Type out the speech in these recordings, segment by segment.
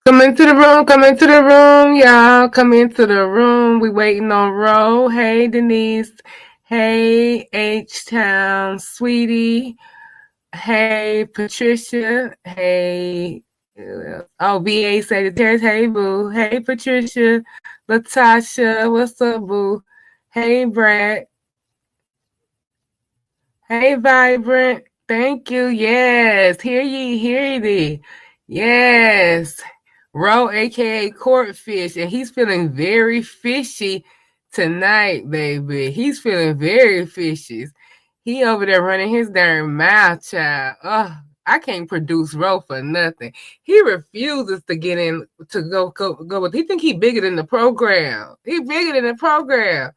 Come into the room, come into the room, y'all. Come into the room. We waiting on Ro. Hey, Denise. Hey, H-Town, sweetie. Hey, Patricia. Hey, oh, VA Sagittarius. Hey, boo. Hey, Patricia. Latasha. What's up, boo? Hey, Brad. Hey, Vibrant. Thank you. Yes. Hear thee. Yes. Ro, aka Courtfish, and he's feeling very fishy tonight, baby. He's feeling very fishy. He over there running his darn mouth, child. Oh, I can't produce Ro for nothing. He refuses to get in to go with. He think he bigger than the program. He bigger than the program.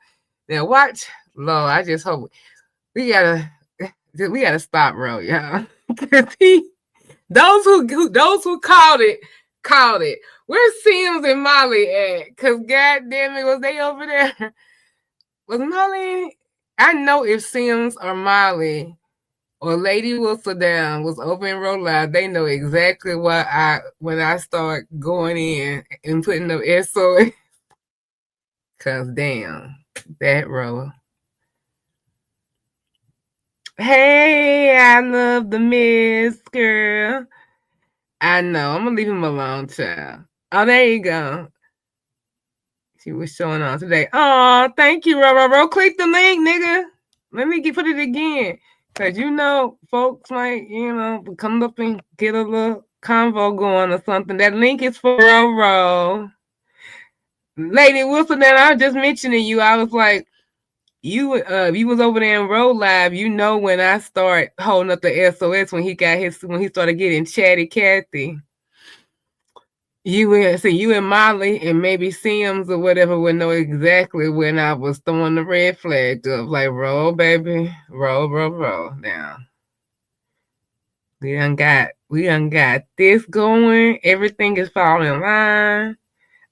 Now watch, Lord. I just hope we gotta we gotta stop Ro, y'all. Cause he those who called it. Where's Sims and Molly at? Cause goddamn it, was they over there? Was Molly? I know if Sims or Molly or Lady Wilson down was over in Roll Live, they know exactly what when I start going in and putting the SOS. Cause damn, that roll. Hey, I love the miss girl. I know. I'm gonna leave him alone, child. Oh, there you go. She was showing on today. Oh, thank you, Ro. Click the link, nigga. Let me put it again. Cause folks might, come up and get a little convo going or something. That link is for Ro. Lady Wilson, that I was just mentioning you. I was like, you was over there in Roll Live, when I start holding up the SOS when he started getting chatty Cathy. You and Molly and maybe Sims or whatever would know exactly when I was throwing the red flag up. Like, roll, baby. Roll. Now. We done got this going. Everything is falling in line.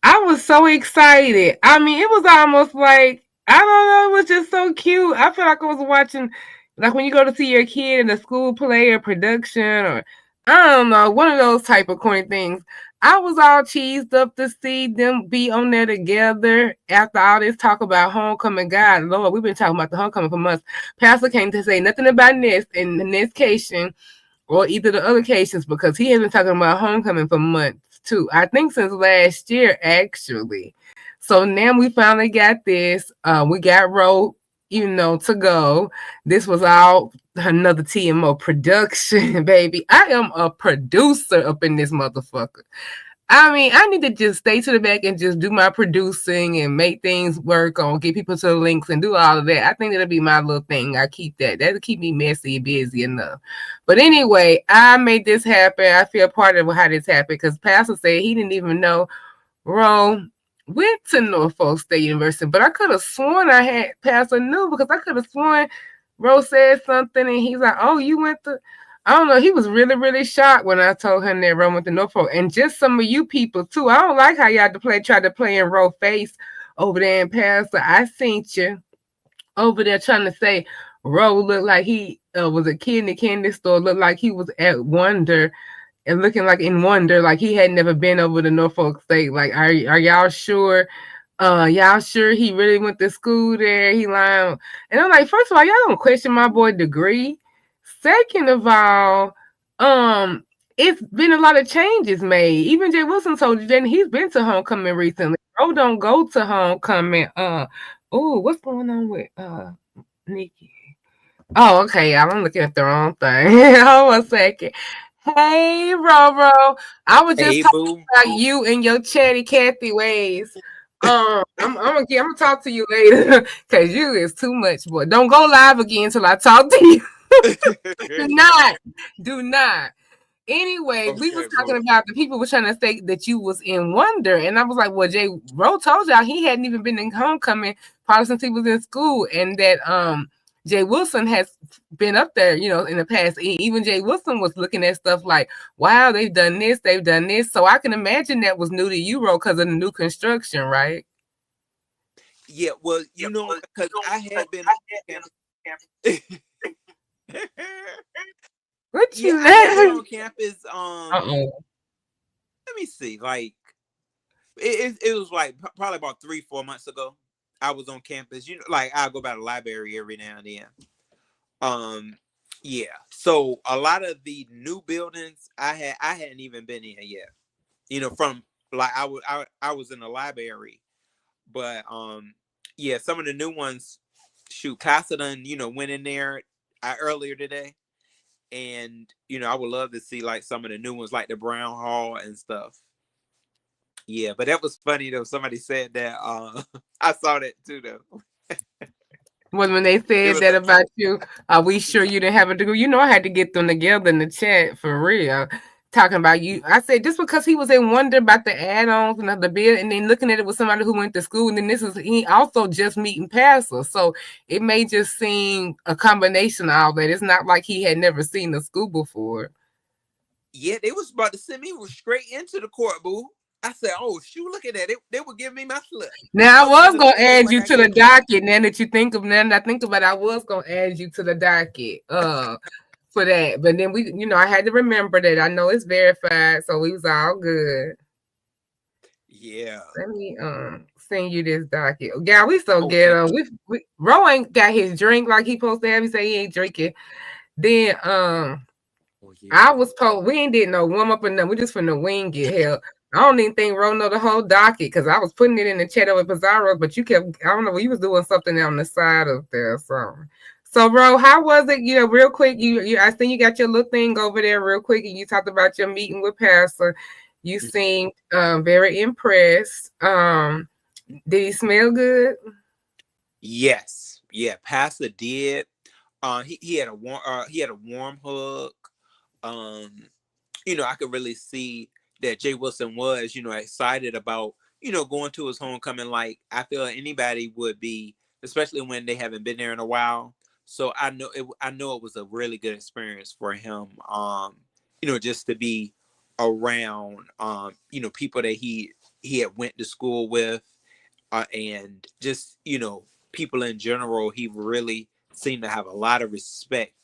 I was so excited. I mean, it was almost like, I don't know, it was just so cute. I feel like I was watching, like when you go to see your kid in a school play or production or, I don't know, one of those type of corny things. I was all cheesed up to see them be on there together after all this talk about homecoming. God, Lord, we've been talking about the homecoming for months. Pastor came to say nothing about Nest and the Nestcation or either the other cases because he has been talking about homecoming for months too. I think since last year, actually. So now we finally got this. We got Ro, to go. This was all another TMO production, baby. I am a producer up in this motherfucker. I mean, I need to just stay to the back and just do my producing and make things work on, get people to the links and do all of that. I think that'll be my little thing. I keep that. That'll keep me messy and busy enough. But anyway, I made this happen. I feel part of how this happened because Pastor said he didn't even know Ro went to Norfolk State University, but I could have sworn I had Pastor knew because I could have sworn Ro said something and he's like, "Oh, you went to." I don't know. He was really, really shocked when I told him that Ro went to Norfolk, and just some of you people too. I don't like how y'all tried to play in Ro face over there in Pastor. I seen you over there trying to say Ro looked like he was a kid in the candy store, looked like he was at Wonder and looking like in wonder, like he had never been over to Norfolk State. Like, are y'all sure? Y'all sure he really went to school there? He lying. And I'm like, first of all, y'all don't question my boy degree. Second of all, it's been a lot of changes made. Even Jay Wilson told you that he's been to homecoming recently. Bro, don't go to homecoming. What's going on with Nikki? Oh, okay, y'all. I'm looking at the wrong thing. Hold on a second. Hey, Ro. I was just talking about you and your chatty Cathy ways. I'm gonna talk to you later because you is too much, boy. Don't go live again until I talk to you. Do not. Anyway, we was talking about the people were trying to say that you was in Wonder, and I was like, well, Jay Ro told y'all he hadn't even been in homecoming probably since he was in school, and that Jay Wilson has been up there, in the past. Even Jay Wilson was looking at stuff like, wow, they've done this. So I can imagine that was new to you, Ro, because of the new construction, right? Yeah, well, because I had been What you I had been on campus. let me see. Like it was like probably about 3-4 months ago. I was on campus. You know, like I go by the library every now and then. Yeah. So a lot of the new buildings I hadn't even been in yet. You know, from like I was in the library, but yeah, some of the new ones, shoot, Casa done, went in there earlier today, and I would love to see like some of the new ones, like the Brown Hall and stuff. Yeah, but that was funny though. Somebody said that. I saw that too though. When they It said was that about you, are we sure you didn't have a degree? You know, I had to get them together in the chat for real. Talking about you, I said just because he was in wonder about the add-ons and the bill, and then looking at it with somebody who went to school, and then this is he also just meeting pastors, so it may just seem a combination of all that. It's not like he had never seen the school before. Yeah, they was about to send me straight into the court, boo. I said, "Oh shoot, look at that! They would give me my slip." Now I I was was finna gonna say add like you I to the get. docket. Now that you think of, now that I think about it, I was gonna add you to the docket. For that. But then we, I had to remember that I know it's verified, so we was all good. Yeah. Let me send you this docket. Yeah, we so Oh, thank ghetto. you. We Ro ain't got his drink like he supposed to have. He say he ain't drinking. Then Oh I yeah. was told we ain't did no warm up or nothing. We just finna wing it hell. I don't even think Ro know the whole docket because I was putting it in the chat over Pizarro, but you kept, I don't know, you was doing something on the side of there or something. So, Ro, how was it? Real quick, I think you got your little thing over there real quick, and you talked about your meeting with Pastor. You seemed very impressed. Did he smell good? Yes. Yeah. Pastor did. He had a warm hug. Um, I could really see that Jay Wilson was, excited about, going to his homecoming. Like I feel anybody would be, especially when they haven't been there in a while. So I know it was a really good experience for him. Just to be around, people that he had went to school with, and just people in general. He really seemed to have a lot of respect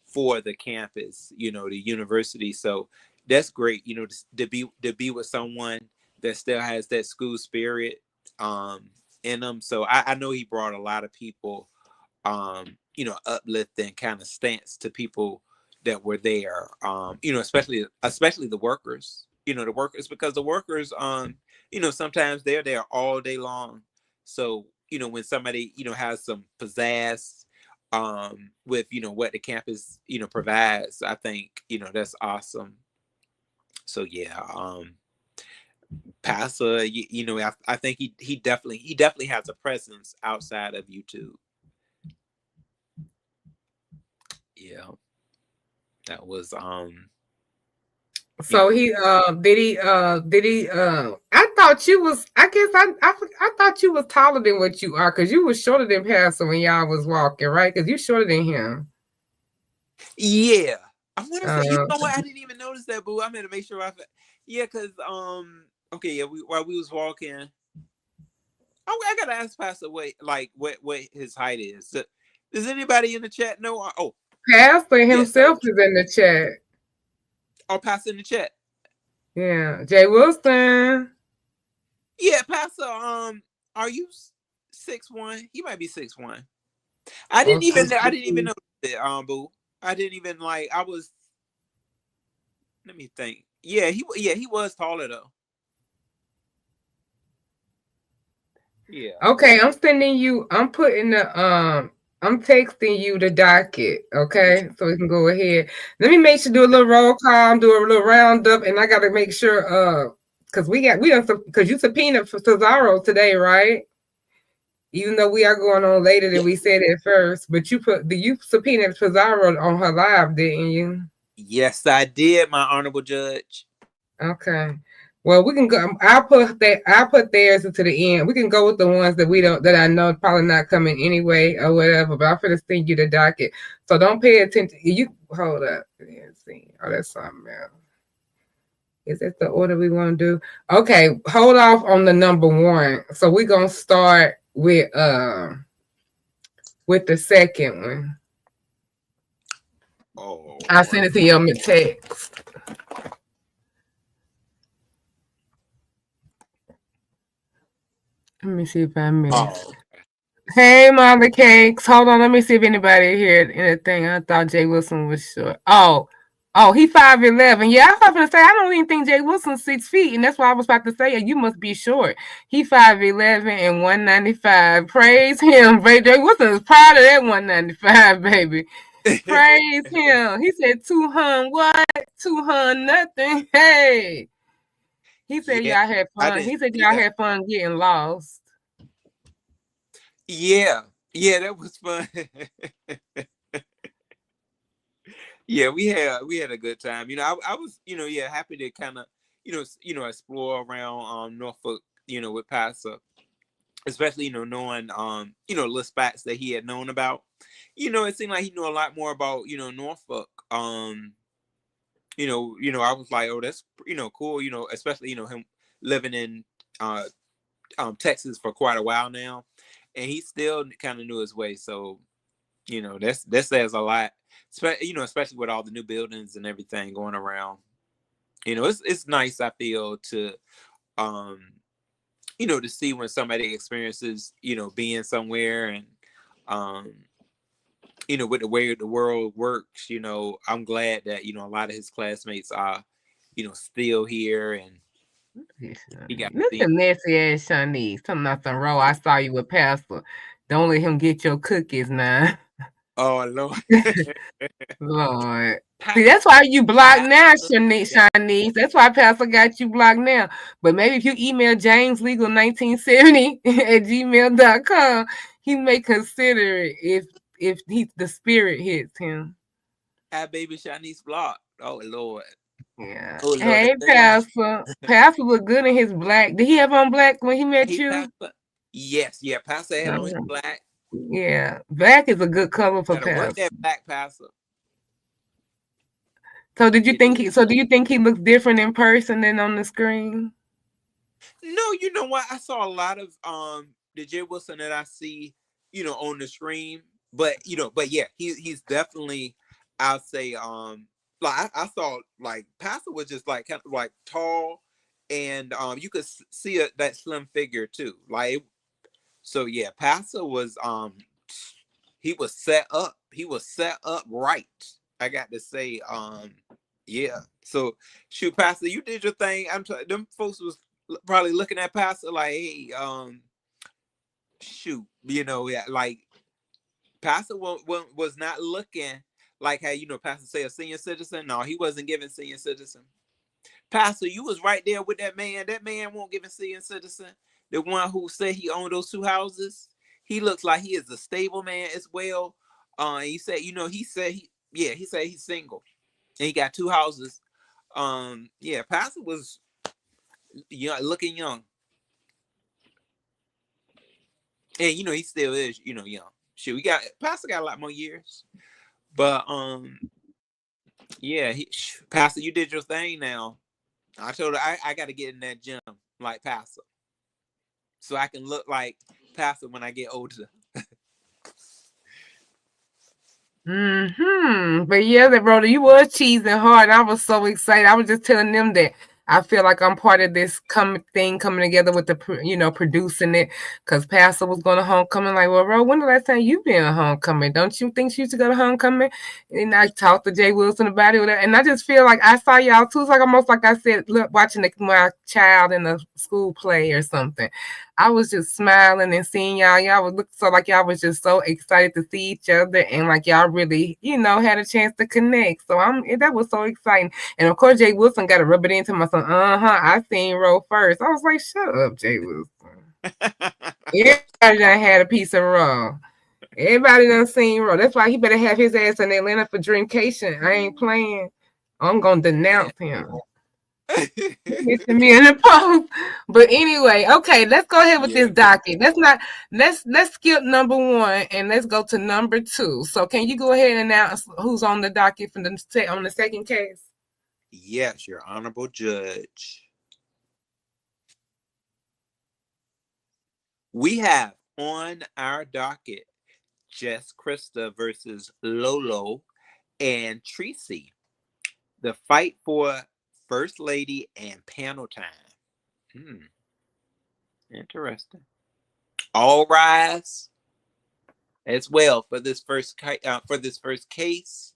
for the campus, the university. So that's great, to be with someone that still has that school spirit in them. So I know he brought a lot of people, uplifting kind of stance to people that were there, especially the workers, because the workers, sometimes they're there all day long. So when somebody has some pizzazz, with what the campus provides, I think that's awesome. So yeah, Pastor, I think he definitely has a presence outside of YouTube. Yeah, that was So he did he I thought you was, I guess I thought you was taller than what you are, because you was shorter than Pastor when y'all was walking, right? Because you shorter than him. yeah. I want to say, you Uh, know what? I didn't even notice that, boo. I'm gonna make sure yeah, cause okay, yeah. While we was walking, I gotta ask Pastor what his height is. Does anybody in the chat know? Oh, Pastor yeah. So, himself is in the chat. I'll pass in the chat. Yeah, Jay Wilson. Yeah, Pastor. Are you 6'1"? He might be 6'1". I Or didn't even six know. I didn't even two. know that. Boo. I didn't even like. I was. Let me think. Yeah, he was taller though. Yeah. Okay, I'm putting I'm texting you the docket, okay? So we can go ahead. Let me make sure do a little roll call, do a little roundup, and I gotta make sure because because you subpoenaed for Cesaro today, right? Even though we are going on later than Yeah. we said at first, but you subpoenaed Cesaro on her live, didn't you? Yes, I did, my honorable judge. Okay. Well, we can go. I'll put theirs into the end. We can go with the ones that we don't, that I know probably not coming anyway or whatever. But I'm gonna send you the docket, so don't pay attention. You hold up. Let's see. Oh, that's something else. Is that the order we want to do? Okay, hold off on the number one. So we're gonna start with the second one. Oh, I sent it to you on the text. Let me see if I missed. Oh, okay. Hey, Mama Cakes. Hold on. Let me see if anybody heard anything. I thought Jay Wilson was short. Oh, he 5'11". Yeah, I was going to say, I don't even think Jay Wilson's 6 feet. And that's why I was about to say, you must be short. He 5'11" and 195. Praise him. Jay Wilson is proud of that 195, baby. Praise him. He said 200 what? 200 nothing. Hey. He said Yeah, y'all had I fun. didn't He said see y'all that. had fun getting lost. Yeah, yeah, that was fun. Yeah, we had a good time. I was, yeah, happy to kind of, explore around Norfolk, with Pastor, especially, knowing little spots that he had known about. It seemed like he knew a lot more about, Norfolk. I was like, oh, that's cool, especially, him living in uh Texas for quite a while now. And he still kind of knew his way. So, that says a lot. Especially with all the new buildings and everything going around. It's nice, I feel, to um to see when somebody experiences, being somewhere, and um with the way the world works, I'm glad that, a lot of his classmates are, still here, and he got to Look see. at messy ass Shanice. Talking about some row. I saw you with Pastor. Don't let him get your cookies now. Oh, Lord. Lord. Pa- See, that's why you blocked now, Pastor, yeah. Shanice. That's why Pastor got you blocked now. But maybe if you email JamesLegal1970 at gmail.com, he may consider it if the spirit hits him. Had baby Shanice blocked. Oh, Lord. Yeah. Oh, Lord. Hey, Pastor. Pastor look good in his black. Did he have on black when he met Hey, you? Pastor. Yes, yeah. Pastor had on his Uh, black. yeah. Black is a good color for Gotta work Pastor. that black, Pastor. So did you It think is. do you think he looks different in person than on the screen? No, you know what? I saw a lot of the Jay Wilson that I see, on the screen. But yeah, he's definitely, I'll say, like I saw, like, Pastor was just like kind of like tall, and you could see that slim figure too. Like, so yeah, Pastor was he was set up. He was set up right. I got to say, yeah. So shoot, Pastor, you did your thing. Them folks was probably looking at Pastor like, hey, shoot, yeah, like Pastor was not looking like how Pastor say a senior citizen. No, he wasn't giving senior citizen. Pastor, you was right there with that man. That man won't give a senior citizen. The one who said he owned those two houses. He looks like he is a stable man as well. He said, he said he's single and he got two houses. Yeah, Pastor was looking young, and he still is, young. Shit, Pastor got a lot more years, but yeah, Pastor, you did your thing now. I told her I got to get in that gym like Pastor, so I can look like Pastor when I get older. But yeah, that brother, you was cheesing hard. I was so excited. I was just telling them that I feel like I'm part of this thing coming together with the producing it, because Pastor was going to homecoming. Like, well, bro, when the last time you been to homecoming? Don't you think she used to go to homecoming? And I talked to Jay Wilson about it, and I just feel like I saw y'all too. It's like almost like I said, look, watching my child in a school play or something. I was just smiling and seeing y'all. Y'all was looking so like y'all was just so excited to see each other, and like y'all really, had a chance to connect. So that was so exciting. And of course, Jay Wilson got to rub it into my son. I seen Ro first. I was like, shut up, Jay Wilson. Everybody done had a piece of Ro. Everybody done seen Ro. That's why he better have his ass in Atlanta for Dreamcation. I ain't playing. I'm gonna denounce him. Missing me in the post. But anyway, okay, let's go ahead with Yeah, this docket. Let's skip number one and let's go to number two. So can you go ahead and announce who's on the docket on the second case? yes, your honorable judge. We have on our docket Jess Krista versus Lolo and Tracy. The fight for First Lady and panel time. Hmm, interesting. All rise as well for this first case.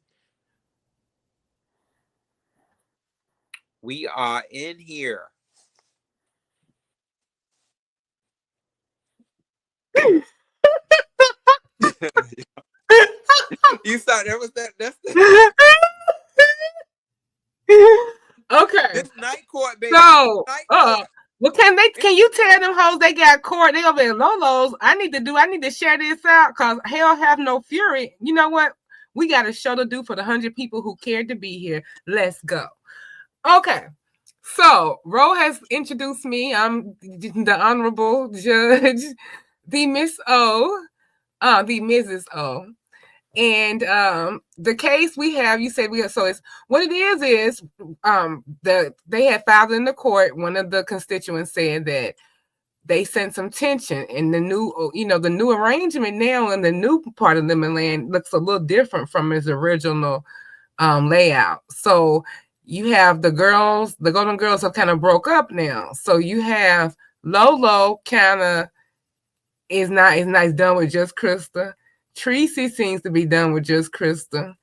We are in here. You saw that was that. That's the, Okay. this night court, baby. So, Night court. well, can you tell them hoes they got court? They over there Lolo's. I need to share this out because hell have no fury. You know what? We got a show to do for the 100 people who cared to be here. Let's go. Okay. So, Ro has introduced me. I'm the Honorable Judge, the Miss O, the Mrs. O. And the case we have, you said we have, so it's what it is they had filed in the court. One of the constituents said that they sent some tension, and the new arrangement now in the new part of Lemon Land looks a little different from his original layout. So you have the Golden Girls have kind of broke up now. So you have Lolo kind of is not done with just Krista. Tracy seems to be done with just Krista.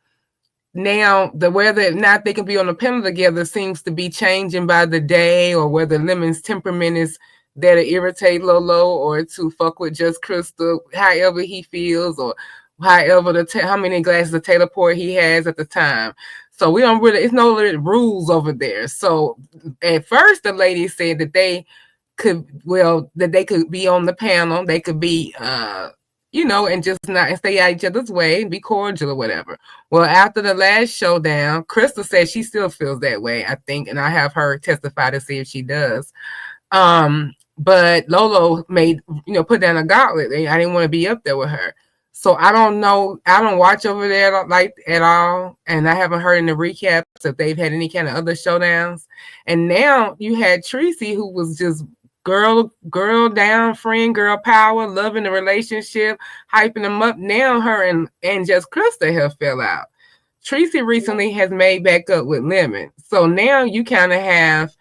Now, the whether or not they can be on the panel together seems to be changing by the day, or whether Lemon's temperament is there to irritate Lolo or to fuck with just Krista, however he feels, or however how many glasses of Taylor Port he has at the time. So we don't really, it's no rules over there. So at first, the lady said that they could be on the panel. They could be and just not and stay out each other's way and be cordial or whatever. Well, after the last showdown, Krista said she still feels that way, I think, and I have her testify to see if she does. But Lolo put down a gauntlet. I didn't want to be up there with her. So I don't know. I don't watch over there like at all, and I haven't heard in the recaps if they've had any kind of other showdowns. And now you had Tracy, who was just girl down, friend, girl power, loving the relationship, hyping them up. Now her and just Krista have fell out. Tracy recently has made back up with Lemon. So now you kind of have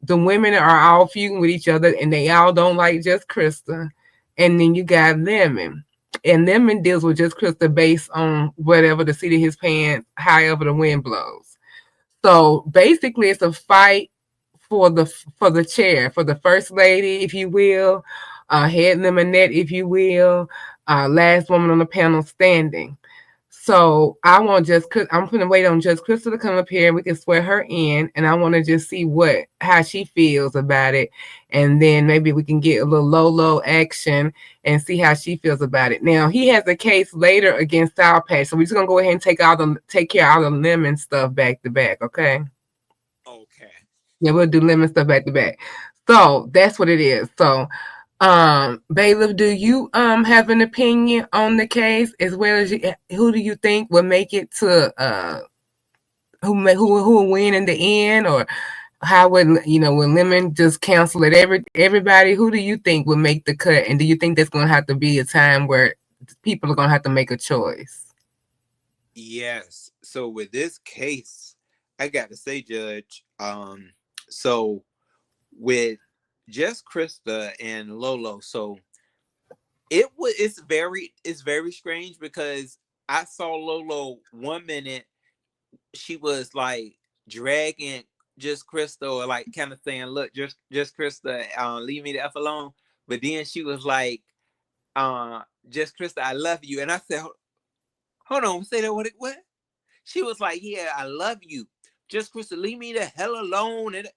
the women are all feuding with each other, and they all don't like just Krista. And then you got Lemon. And Lemon deals with just Krista based on whatever the seat of his pants, however the wind blows. So basically it's a fight for the chair, for the first lady, if you will, head lemonette, if you will, last woman on the panel standing. So I'm going to wait on Judge Crystal to come up here and we can swear her in, and I want to just see how she feels about it, and then maybe we can get a little Lolo action and see how she feels about it. Now he has a case later against Sour Patch, so we're just gonna go ahead and take care of all the lemon stuff back to back, okay? Okay. Yeah, we'll do lemon stuff back to back. So that's what it is. So Bailiff, do you have an opinion on the case, as well as who do you think will make it to who will win in the end, or how would when Lemon just cancel it everybody? Who do you think will make the cut, and do you think there's going to have to be a time where people are going to have to make a choice? Yes. So with this case, I got to say, Judge, so with just Krista and Lolo, so it's very strange, because I saw Lolo 1 minute, she was like dragging just Krista, or like kind of saying, look, just Krista, leave me the F alone. But then she was like, just Krista, I love you. And I said, hold on, say that, what? She was like, yeah, I love you. Just Krista, leave me the hell alone. And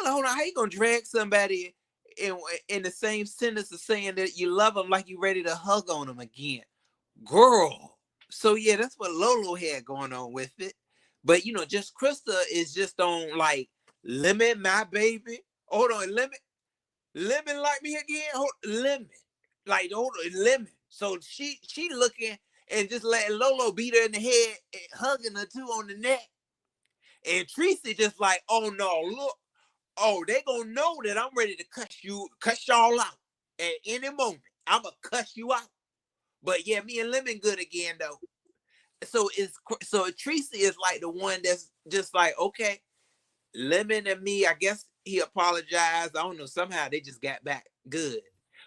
hold on, how you gonna drag somebody in the same sentence of saying that you love them, like you ready to hug on them again? Girl. So yeah, that's what Lolo had going on with it. But just Krista is just on like, Lemon, my baby. Hold on, Lemon like me again. Lemon, like, hold on, Lemon. So she looking and just letting Lolo beat her in the head and hugging her too on the neck. And Tracy just like, oh no, look, they gonna know that I'm ready to cuss y'all out at any moment. I'ma cuss you out. But yeah, me and Lemon good again though. So Tracy is like the one that's just like, okay, Lemon and me, I guess he apologized. I don't know, somehow they just got back good.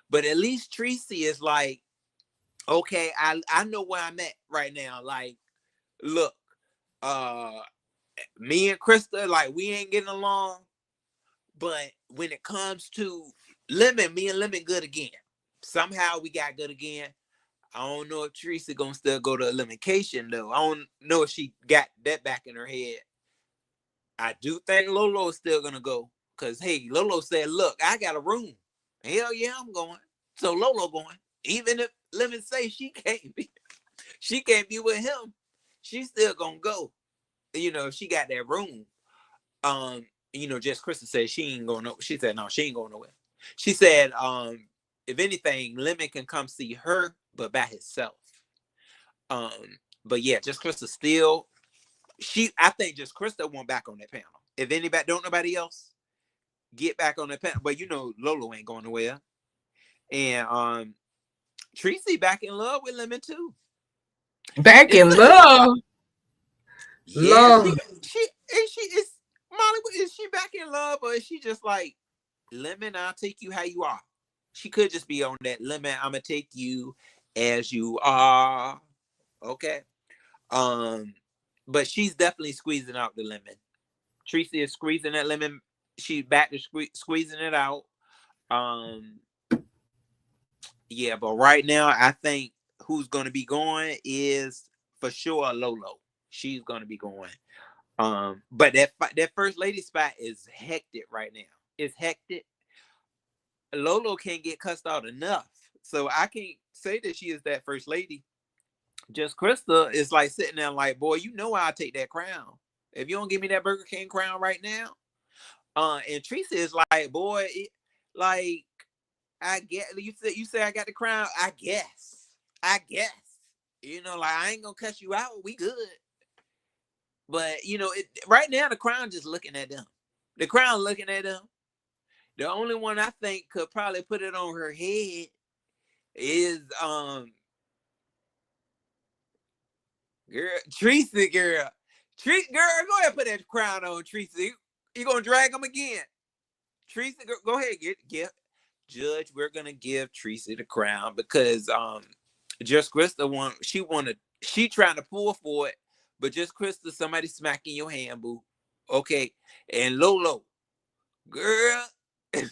But at least Tracy is like, okay, I know where I'm at right now. Like, look, uh, me and Krista, like, we ain't getting along. But when it comes to Lemon, me and Lemon good again. Somehow we got good again. I don't know if Teresa gonna still go to elimination though. I don't know if she got that back in her head. I do think Lolo is still gonna go. Cause hey, Lolo said, look, I got a room. Hell yeah, I'm going. So Lolo going. Even if Lemon say she can't be with him, she's still gonna go. You know, if she got that room. Just Krista said she ain't going. She said no, she ain't going nowhere. She said, if anything, Lemon can come see her, but by himself. But yeah, just Krista still. I think just Krista went back on that panel. If nobody else get back on that panel, but Lolo ain't going nowhere. And Tracy back in love with Lemon too. Back in love. Yeah, love. She is Molly. Is she back in love, or is she just like, Lemon, I'll take you how you are? She could just be on that, Lemon, I'm gonna take you as you are. Okay. But she's definitely squeezing out the lemon. Tracy is squeezing that lemon. She's back to squeezing it out. Yeah, but right now I think who's gonna be going is for sure Lolo. She's gonna be going. But that first lady spot is hectic right now. It's hectic. Lolo can't get cussed out enough, so I can't say that she is that first lady. Just Krista is like sitting there like, boy, I'll take that crown. If you don't give me that Burger King crown right now. And Teresa is like, boy, like, I get you say I got the crown. I guess. Like, I ain't gonna cuss you out. We good. But right now the crown just looking at them. The crown looking at them. The only one I think could probably put it on her head is Tracy, girl, go ahead and put that crown on, Tracy. You gonna drag them again? Tracy, go ahead, get Judge. We're gonna give Tracy the crown because just Krista she trying to pull for it, but just Krista, somebody smacking your hand, boo. Okay, and Lolo, girl, girl,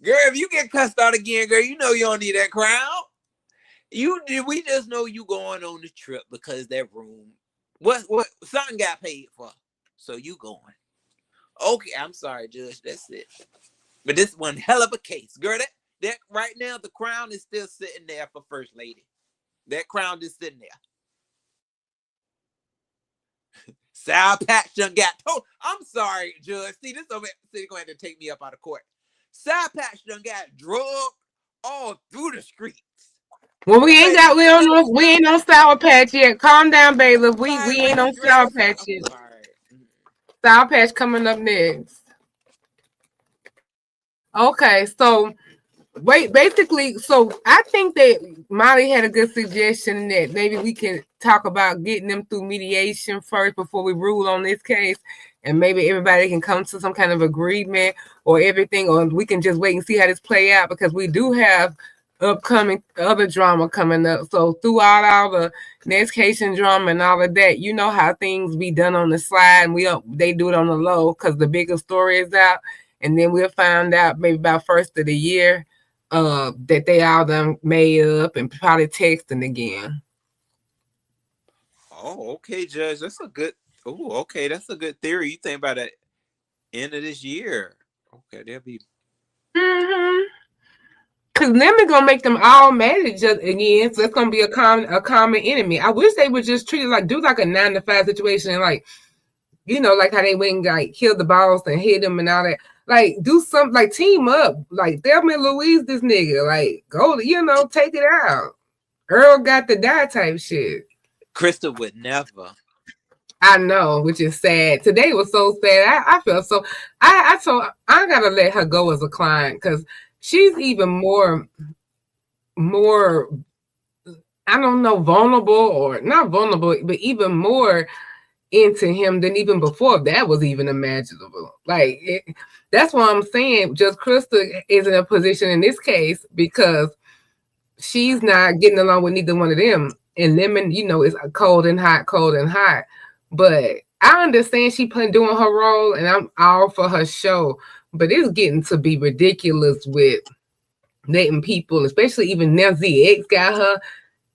if you get cussed out again, girl, you don't need that crown. We just know you going on the trip because that room, what something got paid for, so you going. Okay, I'm sorry, Judge. That's it. But this one hell of a case, girl. That right now the crown is still sitting there for First Lady. That crown is sitting there. Sour Patch done got told. I'm sorry, Judge. See, this over here going to take me up out of court. Sour Patch done got drugged all through the streets. Well, we ain't on Sour Patch yet. Calm down, Bailiff. We ain't on Sour Patch yet. Sour Patch coming up next. Okay, so basically, so I think that Molly had a good suggestion that maybe we can talk about getting them through mediation first before we rule on this case, and maybe everybody can come to some kind of agreement or everything, or we can just wait and see how this play out because we do have upcoming other drama coming up. So throughout all the next Haitian drama and all of that, you know how things be done on the slide, and they do it on the low because the bigger story is out, and then we'll find out maybe about first of the year that they all done made up and probably texting again. Oh, okay, Judge. That's a good. Oh, okay, that's a good theory. You think about it, end of this year. Okay, they'll be. Cause Lemon gonna make them all mad at each other again, so it's gonna be a common enemy. I wish they would just treat it like do like a 9-to-5 situation, and like like how they went and like killed the boss and hit him and all that. Like do something like team up, like Thelma and Louise this nigga, like go take it out. Earl got to die type shit. Krista would never. I know, which is sad. Today was so sad. I felt so. I told I gotta let her go as a client because she's even more. I don't know, vulnerable or not vulnerable, but even more into him than even before that was even imaginable. That's why I'm saying just Krista is in a position in this case because she's not getting along with neither one of them. And Lemon, is cold and hot, cold and hot. But I understand she doing her role, and I'm all for her show. But it's getting to be ridiculous with dating people, especially even now ZX got her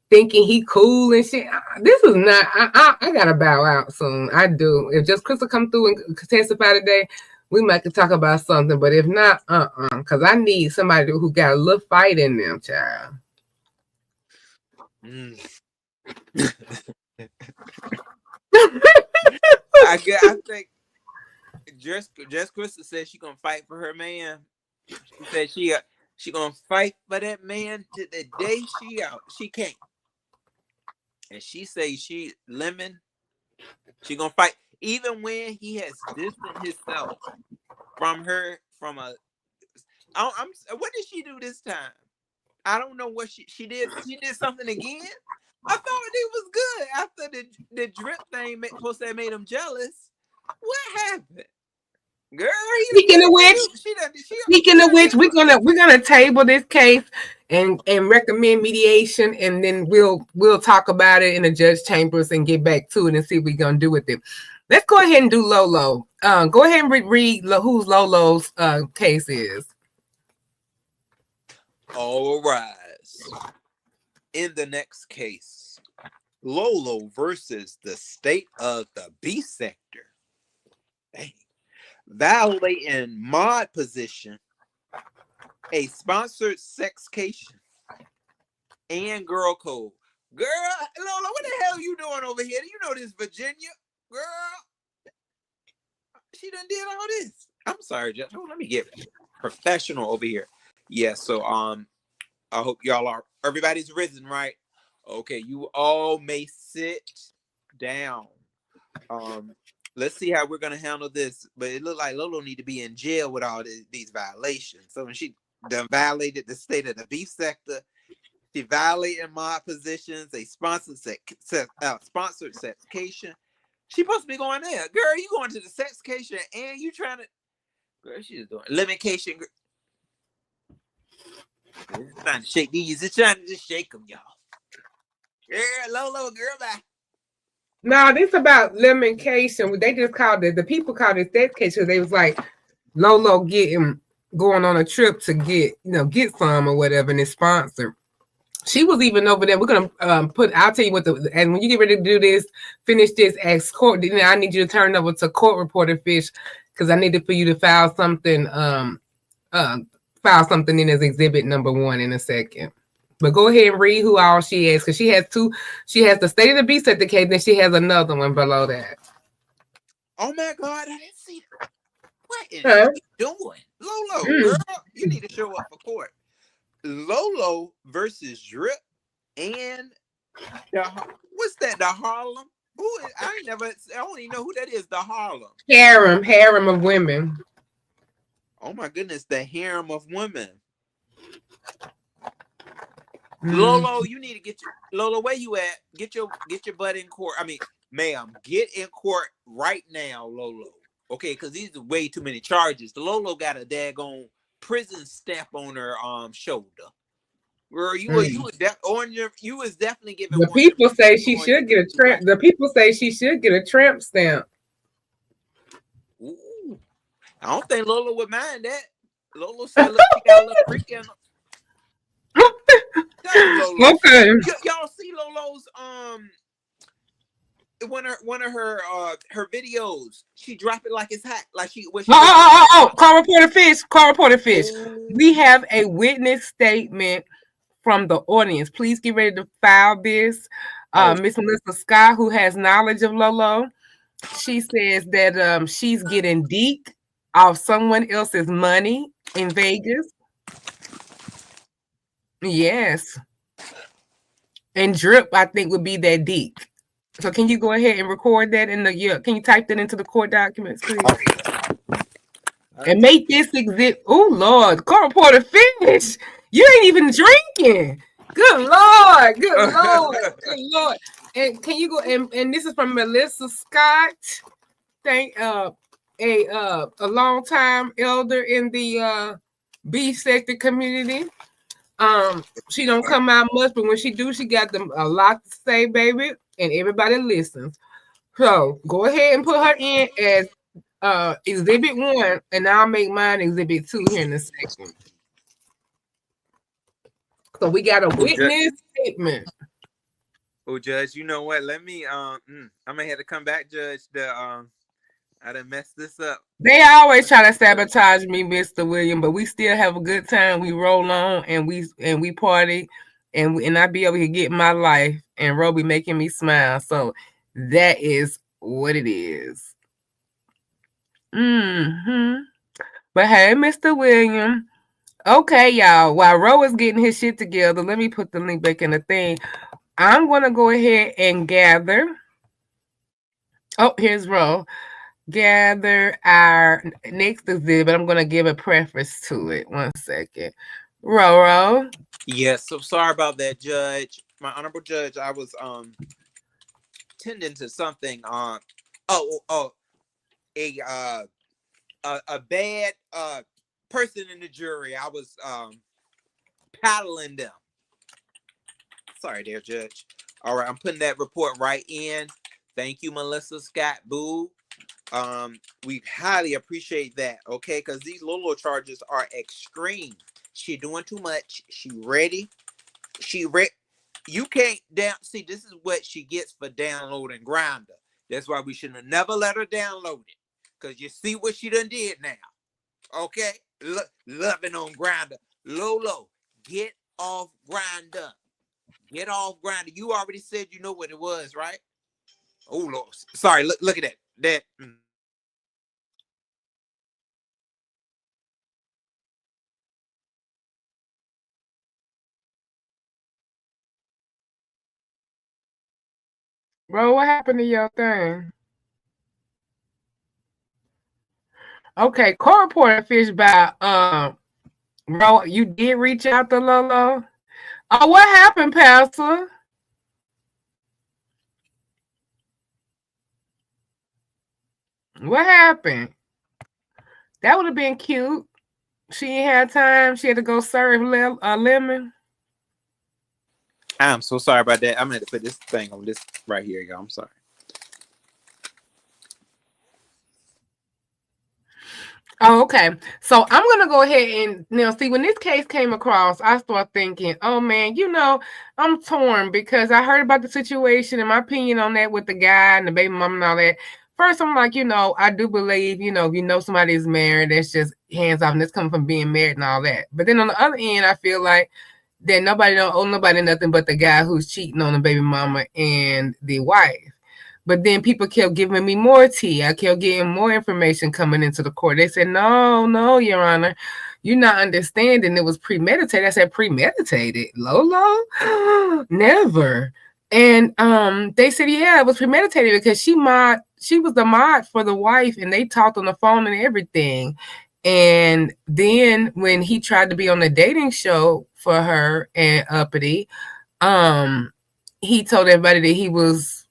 thinking he cool and shit. This is not. I gotta bow out soon. I do. If just Crystal come through and testify today, we might could talk about something. But if not, because I need somebody who got a little fight in them, child. I think just Krista said she gonna fight for her man. She said she gonna fight for that man to the day she out. She can't. And she say Lemon, she gonna fight even when he has distanced himself from her from a. What did she do this time? I don't know what she did. She did something again. I thought it was good after the drip thing supposed to have made him jealous. What happened? Girl, speaking of which, we're gonna table this case and recommend mediation, and then we'll talk about it in the judge chambers and get back to it and see what we're gonna do with it. Let's go ahead and do Lolo. Go ahead and read who's Lolo's case is. All rise. In the next case, Lolo versus the state of the B sector. Dang. Violating mod position, a sponsored sexcation, and girl code. Girl, Lola, what the hell are you doing over here? You know this Virginia girl. She done did all this. I'm sorry, Judge. Let me get professional over here. Yeah, so I hope everybody's risen, right? Okay, you all may sit down. Let's see how we're gonna handle this. But it looked like Lolo need to be in jail with all these violations. So when she done violated the state of the beef sector, she violated mod positions, a sponsored sexcation. She supposed to be going there. Girl, you going to the sexcation and you trying to. Girl, she's doing limitation. It's trying to shake these. It's trying to just shake them, y'all. Yeah, Lolo, girl, bye. No, this about limitation. They just called it. The people called it that case because they was like Lolo going on a trip to get some or whatever, and it's sponsored. She was even over there. We're gonna I'll tell you what and when you get ready to do this, finish this as court. Then I need you to turn over to court reporter Fish because I needed for you to file something in as exhibit number 1 in a second. But go ahead and read who all she is, because she has two. She has the state of the beast at the case, then she has another one below that. Oh my God, I didn't see that. What is she doing? Lolo, girl, you need to show up for court. Lolo versus Drip and what's that? The Harlem? I don't even know who that is. The Harlem. Harem of women. Oh my goodness, the harem of women. Lolo, you need to get Lolo, where you at? Get your butt in court. I mean, ma'am, get in court right now, Lolo. Okay, because these are way too many charges. The Lolo got a daggone prison stamp on her shoulder. Girl, you was definitely giving. The people say she should get a tramp. The people say she should get a tramp stamp. Ooh, I don't think Lolo would mind that. Lolo said, "Look, she got a little freak in her." Okay. Y'all see Lolo's one of her videos. She dropped it like it's hot. Like she Call reporter Fish. We have a witness statement from the audience. Please get ready to file this. Miss Melissa Scott, who has knowledge of Lolo, she says that she's getting deep off someone else's money in Vegas. Yes. And Drip, I think, would be that deep. So can you go ahead and record that can you type that into the court documents, please? And make this exhibit. Oh Lord, court reporter Fish. You ain't even drinking. Good Lord. And can you go and this is from Melissa Scott. Thank a long time elder in the B sector community. She don't come out much, but when she do, she got them a lot to say, baby, and everybody listens. So go ahead and put her in as exhibit 1, and I'll make mine exhibit 2 here in a second. So we got a witness statement. Oh, Judge, you know what? Let me I'm gonna have to come back, Judge. I done messed this up. They always try to sabotage me, Mr. William, but we still have a good time. We roll on and we party, and I be over here getting my life, and Ro be making me smile. So that is what it is. But hey, Mr. William. Okay, y'all. While Ro is getting his shit together, let me put the link back in the thing. I'm gonna go ahead and gather. Oh, here's Ro. Gather our next exhibit. I'm going to give a preface to it. 1 second. Roro. Yes, so sorry about that, Judge. My honorable judge, I was tending to something a bad person in the jury. I was paddling them. Sorry there, Judge. All right, I'm putting that report right in. Thank you, Melissa Scott Boo. We highly appreciate that, okay? Because these Lolo charges are extreme. She doing too much. She ready. You can't see, this is what she gets for downloading Grindr. That's why we should have never let her download it. Because you see what she done did now. Okay? Loving on Grindr. Lolo, get off Grindr. Get off Grindr. You already said you know what it was, right? Oh, Lord. Sorry, look at that. Bro, what happened to your thing? Okay, court reporter fish by bro, you did reach out to Lolo? Oh, what happened, Pastor? What happened? That would have been cute. She ain't had time. She had to go serve lemon. I'm so sorry about that. I'm going to put this thing on this right here, y'all. I'm sorry. Oh, okay. So I'm gonna go ahead and now see when this case came across, I start thinking, oh man, I'm torn because I heard about the situation and my opinion on that with the guy and the baby mom and all that. First, I'm like, I do believe, if somebody is married, that's just hands off and that's coming from being married and all that. But then on the other end, I feel like that nobody don't owe nobody nothing but the guy who's cheating on the baby mama and the wife. But then people kept giving me more tea. I kept getting more information coming into the court. They said, no, Your Honor, you're not understanding. It was premeditated. I said, premeditated? Lolo? Never. And they said, yeah, it was premeditated because she was the mod for the wife, and they talked on the phone and everything. And then when he tried to be on the dating show for her and Uppity, he told everybody that he was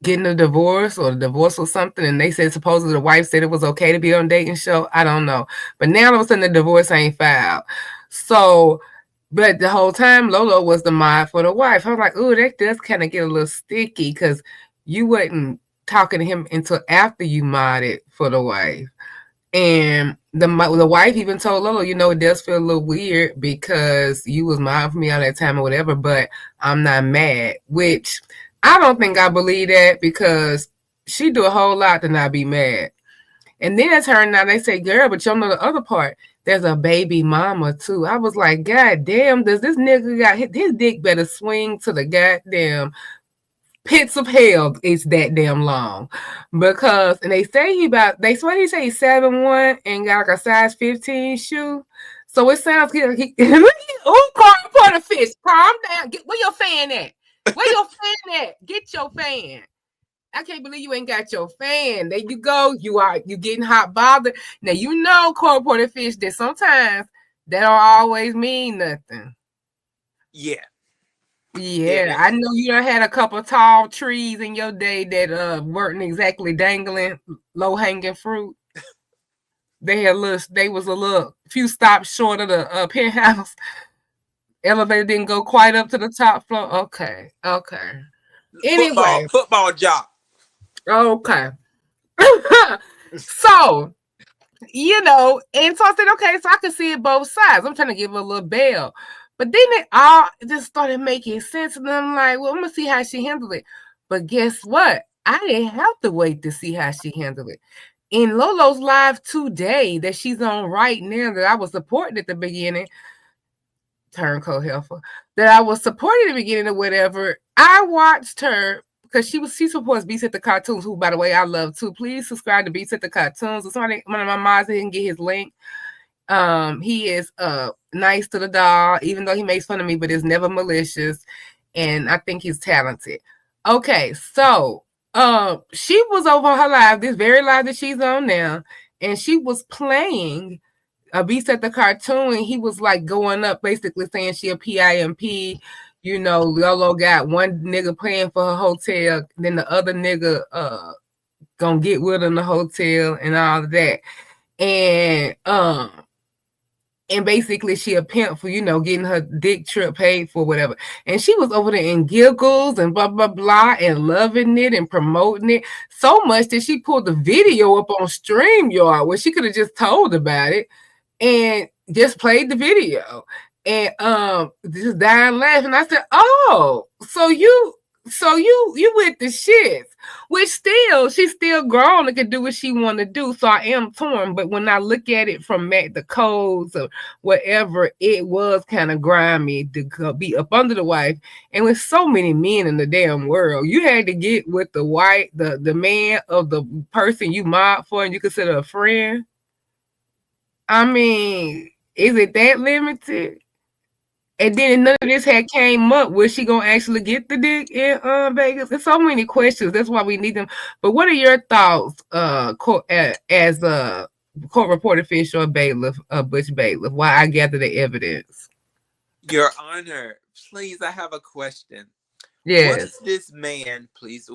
getting a divorce or something, and they said supposedly the wife said it was okay to be on a dating show. I don't know, but now all of a sudden the divorce ain't filed. So, but the whole time Lolo was the mod for the wife. I was like, oh, that does kind of get a little sticky because you wasn't talking to him until after you modded for the wife. And the wife even told Lolo, it does feel a little weird because you was mine for me all that time or whatever, but I'm not mad, which I don't think I believe that because she do a whole lot to not be mad. And then it turned out they say, girl, but you don't know the other part. There's a baby mama too. I was like, God damn, does this nigga got his dick better swing to the goddamn pits of hell? It's that damn long. Because, and they say they say he's 7'1" and got like a size 15 shoe. So it sounds like oh, Carl, pour the fish. Calm down. Where your fan at? Where your fan at? Get your fan. I can't believe you ain't got your fan. There you go. You getting hot bothered. Now Cold Porter Fish that sometimes that don't always mean nothing. Yeah. Yeah, Yeah, I know you done had a couple tall trees in your day that weren't exactly dangling, low hanging fruit. They was a little few stops short of the penthouse. Elevator didn't go quite up to the top floor. Okay, okay. Anyway, football job. okay. So and so I said, okay, so I can see it both sides. I'm trying to give her a little bail. But then it all just started making sense. And I'm like, well, I'm going to see how she handled it. But guess what? I didn't have to wait to see how she handled it. In Lolo's live today that she's on right now that I was supporting at the beginning, turncoat heifer, that I was supporting at the beginning or whatever, I watched her because she supports Beats at the Cartoons, who by the way I love too. Please subscribe to Beats at the Cartoons. Or somebody, one of my moms didn't get his link. He is nice to the dog, even though he makes fun of me, but is never malicious, and I think he's talented. Okay, so she was over her live, this very live that she's on now, and she was playing Beast at the Cartoon, and he was like going up, basically saying she a PIMP. Lolo got one nigga paying for her hotel, then the other nigga gonna get with her in the hotel and all of that. And basically she a pimp for, getting her dick trip paid for, whatever. And she was over there in giggles and blah, blah, blah, and loving it and promoting it so much that she pulled the video up on StreamYard where she could have just told about it and just played the video. And just dying laughing. I said, oh, so you with the shits. Which she's still grown and can do what she want to do. So I am torn. But when I look at it from the codes or whatever, it was kind of grimy to be up under the wife. And with so many men in the damn world, you had to get with the man of the person you mob for and you consider a friend. I mean, is it that limited? And then none of this had came up. Was she gonna actually get the dick in Vegas? There's so many questions. That's why we need them. But what are your thoughts, as a court reporter official bailiff, Butch Bailiff? Why I gather the evidence? Your Honor, please, I have a question. Yes. Was this man? Please,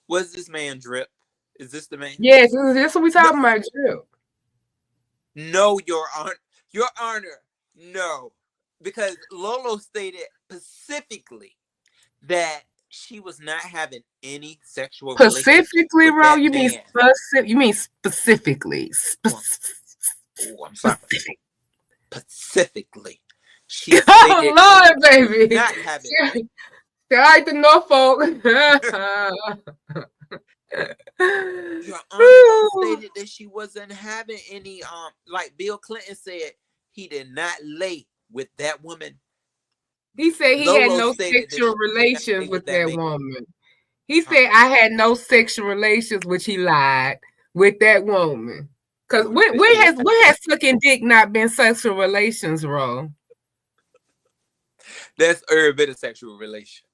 was this man Drip? Is this the man? Yes, this what we talking about, Drip. No, Your Honor, no. Because Lolo stated specifically that she was not having any sexual specifically, relationship with Ro, that you man. you mean specifically. Oh, I'm sorry. Specifically. She stated oh, Lord, baby. Not having all right, the Norfolk. Your Honor stated that she wasn't having any like Bill Clinton said he did not lay with that woman. He said he had no sexual relations with that woman. He said I had no sexual relations, which he lied, with that woman. Because when has sucking dick not been sexual relations, Ro? That's every bit of sexual relation.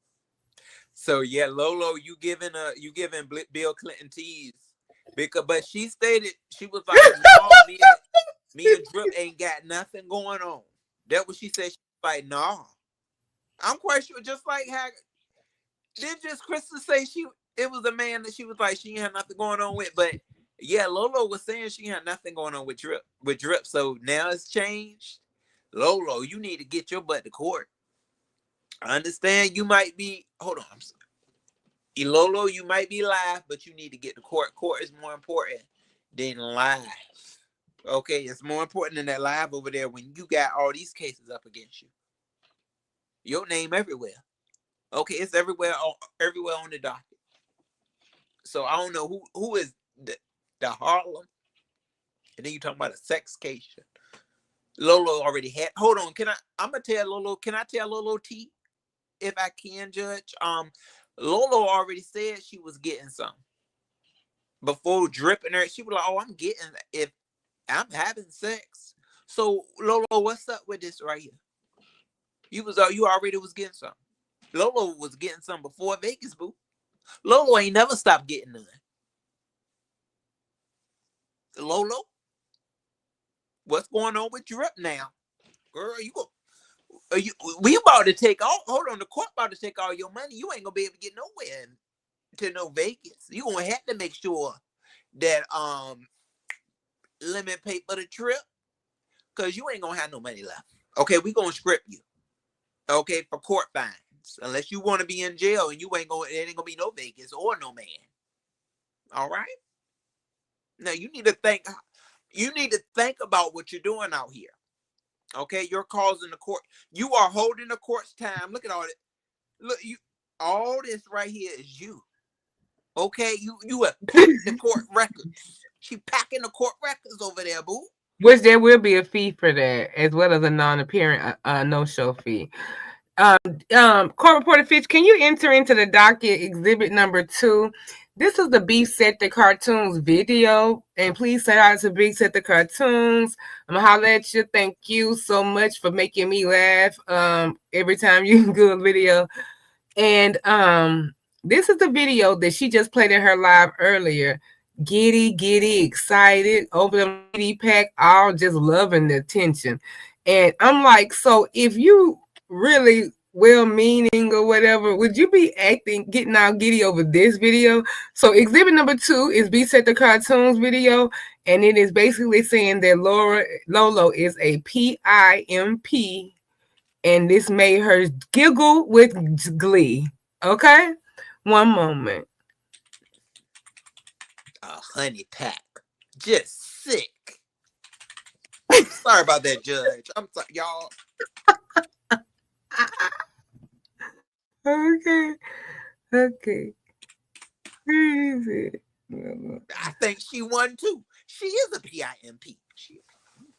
So yeah, Lolo, you giving Bill Clinton tease, but she stated she was like, no, me and Drip ain't got nothing going on. That what she said. She was like, no. I'm quite sure, just like how did just Krista say it was a man that she was like she had nothing going on with, but yeah, Lolo was saying she had nothing going on with Drip. So now it's changed. Lolo, you need to get your butt to court. I understand you might be. Hold on, I'm sorry. Lolo, you might be live, but you need to get to court. Court is more important than live. Okay, it's more important than that live over there when you got all these cases up against you. Your name everywhere. Okay, it's everywhere on the docket. So I don't know who is the Harlem, and then you talking about a sex case. Lolo already had. Hold on, I'm gonna tell Lolo. Can I tell Lolo T? If I can, Judge. Lolo already said she was getting some before dripping her. She was like, "Oh, I'm getting if I'm having sex." So Lolo, what's up with this right here? You already was getting some. Lolo was getting some before Vegas, boo. Lolo ain't never stopped getting none. Lolo, what's going on with Drip now, girl? We about to take all. Hold on, the court about to take all your money. You ain't gonna be able to get nowhere to no Vegas. You gonna have to make sure that limit pay for the trip, cause you ain't gonna have no money left. Okay, we gonna script you. Okay, for court fines, unless you want to be in jail and you ain't gonna. It ain't gonna be no Vegas or no man. All right. Now you need to think. You need to think about what you're doing out here. Okay, you're causing the court. You are holding the court's time. Look at all it. Look, you. All this right here is you. Okay, you have packed the court records. She packing the court records over there, boo. Which there will be a fee for that, as well as a non-apparent no-show fee. Court reporter Fitch, can you enter into the docket exhibit number 2? This is the Beef Set the Cartoons video, and please send out to Beef Set the Cartoons. I'm gonna holler at you. Thank you so much for making me laugh every time you do a video. And this is the video that she just played in her live earlier. Giddy, excited, over the lady pack, all just loving the attention. And I'm like, so if you really well-meaning or whatever, would you be getting all giddy over this video? So exhibit number 2 is B Set the Cartoons video, and it is basically saying that Lolo is a PIMP, and this made her giggle with glee. Okay? One moment. A honey pack. Just sick. Sorry about that, Judge. I'm sorry, y'all. Okay. Where is it? I think she won too. She is a PIMP.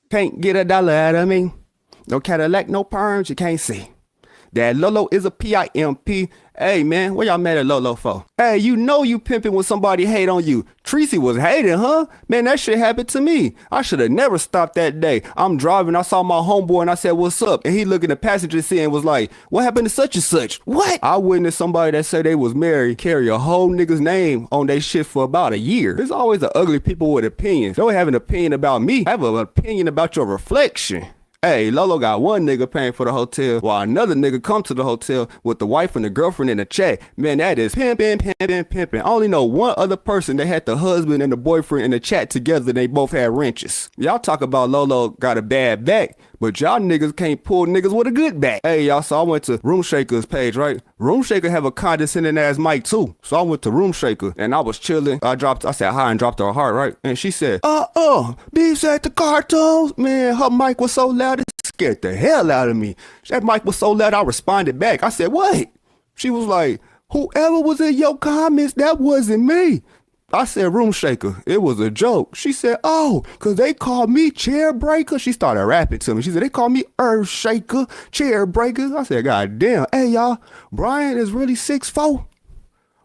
Can't get a dollar out of me. No Cadillac, no perms, you can't see. That Lolo is a PIMP. Hey, man, what y'all mad at Lolo for? Hey, you know you pimping when somebody hate on you. Tracy was hating, huh? Man, that shit happened to me. I should have never stopped that day. I'm driving, I saw my homeboy and I said, what's up? And he looked in the passenger seat and was like, what happened to such and such? What? I witnessed somebody that said they was married carry a whole nigga's name on their shit for about a year. There's always the ugly people with opinions. Don't have an opinion about me. Have an opinion about your reflection. Hey, Lolo got one nigga paying for the hotel while another nigga come to the hotel with the wife and the girlfriend in the chat. Man, that is pimping. I only know one other person that had the husband and the boyfriend in the chat together. They both had wrenches. Y'all talk about Lolo got a bad back, but y'all niggas can't pull niggas with a good back. Hey, y'all, so I went to Room Shaker's page, right? Room Shaker have a condescending ass mic too. So I went to Room Shaker and I was chilling. I said hi and dropped her a heart, right? And she said, Beef Set the Cartoons. Man, her mic was so loud, it scared the hell out of me. That mic was so loud, I responded back. I said, what? She was like, whoever was in your comments, that wasn't me. I said, Room Shaker, it was a joke. She said, oh, because they called me Chair Breaker. She started rapping to me. She said, they called me Earth Shaker, Chair Breaker. I said, God damn. Hey, y'all, Brian is really 6'4".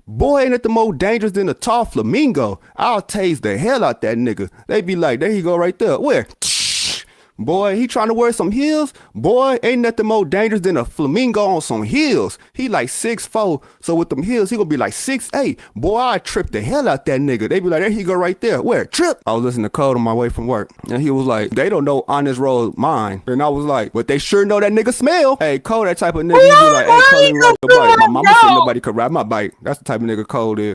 Boy, ain't it the more dangerous than a tall flamingo. I'll tase the hell out that nigga. They be like, there he go right there. Where? Boy, he trying to wear some heels. Boy, ain't nothing more dangerous than a flamingo on some heels. He like 6'4", so with them heels, he gonna be like 6'8". Boy, I trip the hell out that nigga. They be like, there he go right there. Where? Trip. I was listening to Code on my way from work, and he was like, they don't know Honest Road mine. And I was like, but they sure know that nigga smell. Hey, Code, that type of nigga, he be like, hey, Code, let me ride your bike. My mama said nobody could ride my bike. That's the type of nigga Code is.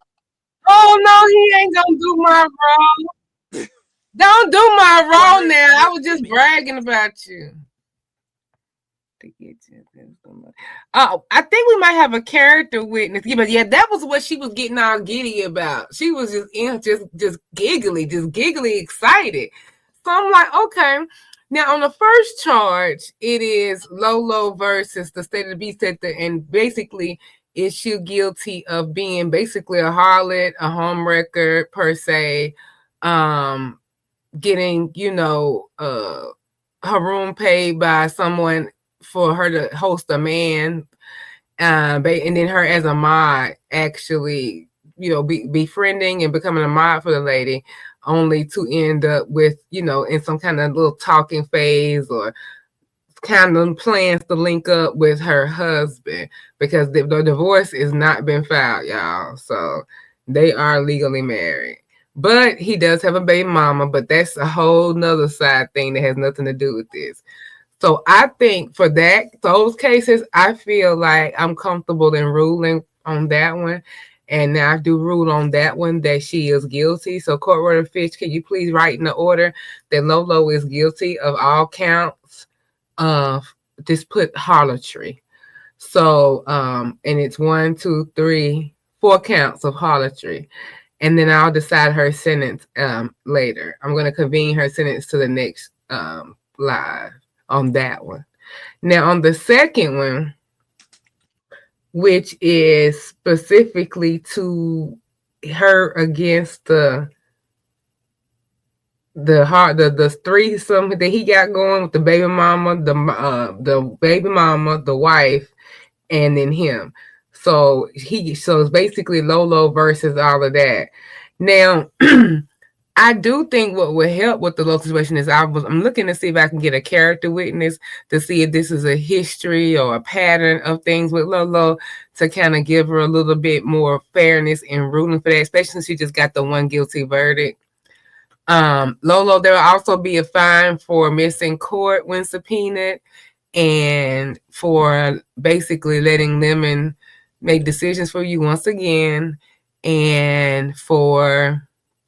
Oh, no, he ain't gonna do my wrong. Don't do my wrong now. I was just bragging about you. Oh, I think we might have a character witness. Yeah, but yeah, that was what she was getting all giddy about. She was just giggly excited. So I'm like, okay. Now on the first charge, it is Lolo versus the State of the Beast Center, and basically is she guilty of being basically a harlot, a homewrecker per se, getting, her room paid by someone for her to host a man, and then her as a mod actually, befriending and becoming a mod for the lady, only to end up with, in some kind of little talking phase or kind of plans to link up with her husband, because the divorce has not been filed, y'all. So they are legally married. But he does have a baby mama, but that's a whole nother side thing that has nothing to do with this. So I think for those cases, I feel like I'm comfortable in ruling on that one. And now I do rule on that one that she is guilty. So Court Order Fish, can you please write in the order that Lolo is guilty of all counts of just put harlotry. So and it's 1, 2, 3, 4 counts of harlotry. And then I'll decide her sentence later. I'm gonna convene her sentence to the next live on that one. Now on the second one, which is specifically to her against the threesome that he got going with the baby mama, the wife, and then him. So it's basically Lolo versus all of that. Now I do think what would help with the Lolo situation is I'm looking to see if I can get a character witness to see if this is a history or a pattern of things with Lolo to kind of give her a little bit more fairness in rooting for that, especially since she just got the one guilty verdict. Lolo, there will also be a fine for missing court when subpoenaed and for basically letting Lemon make decisions for you once again and for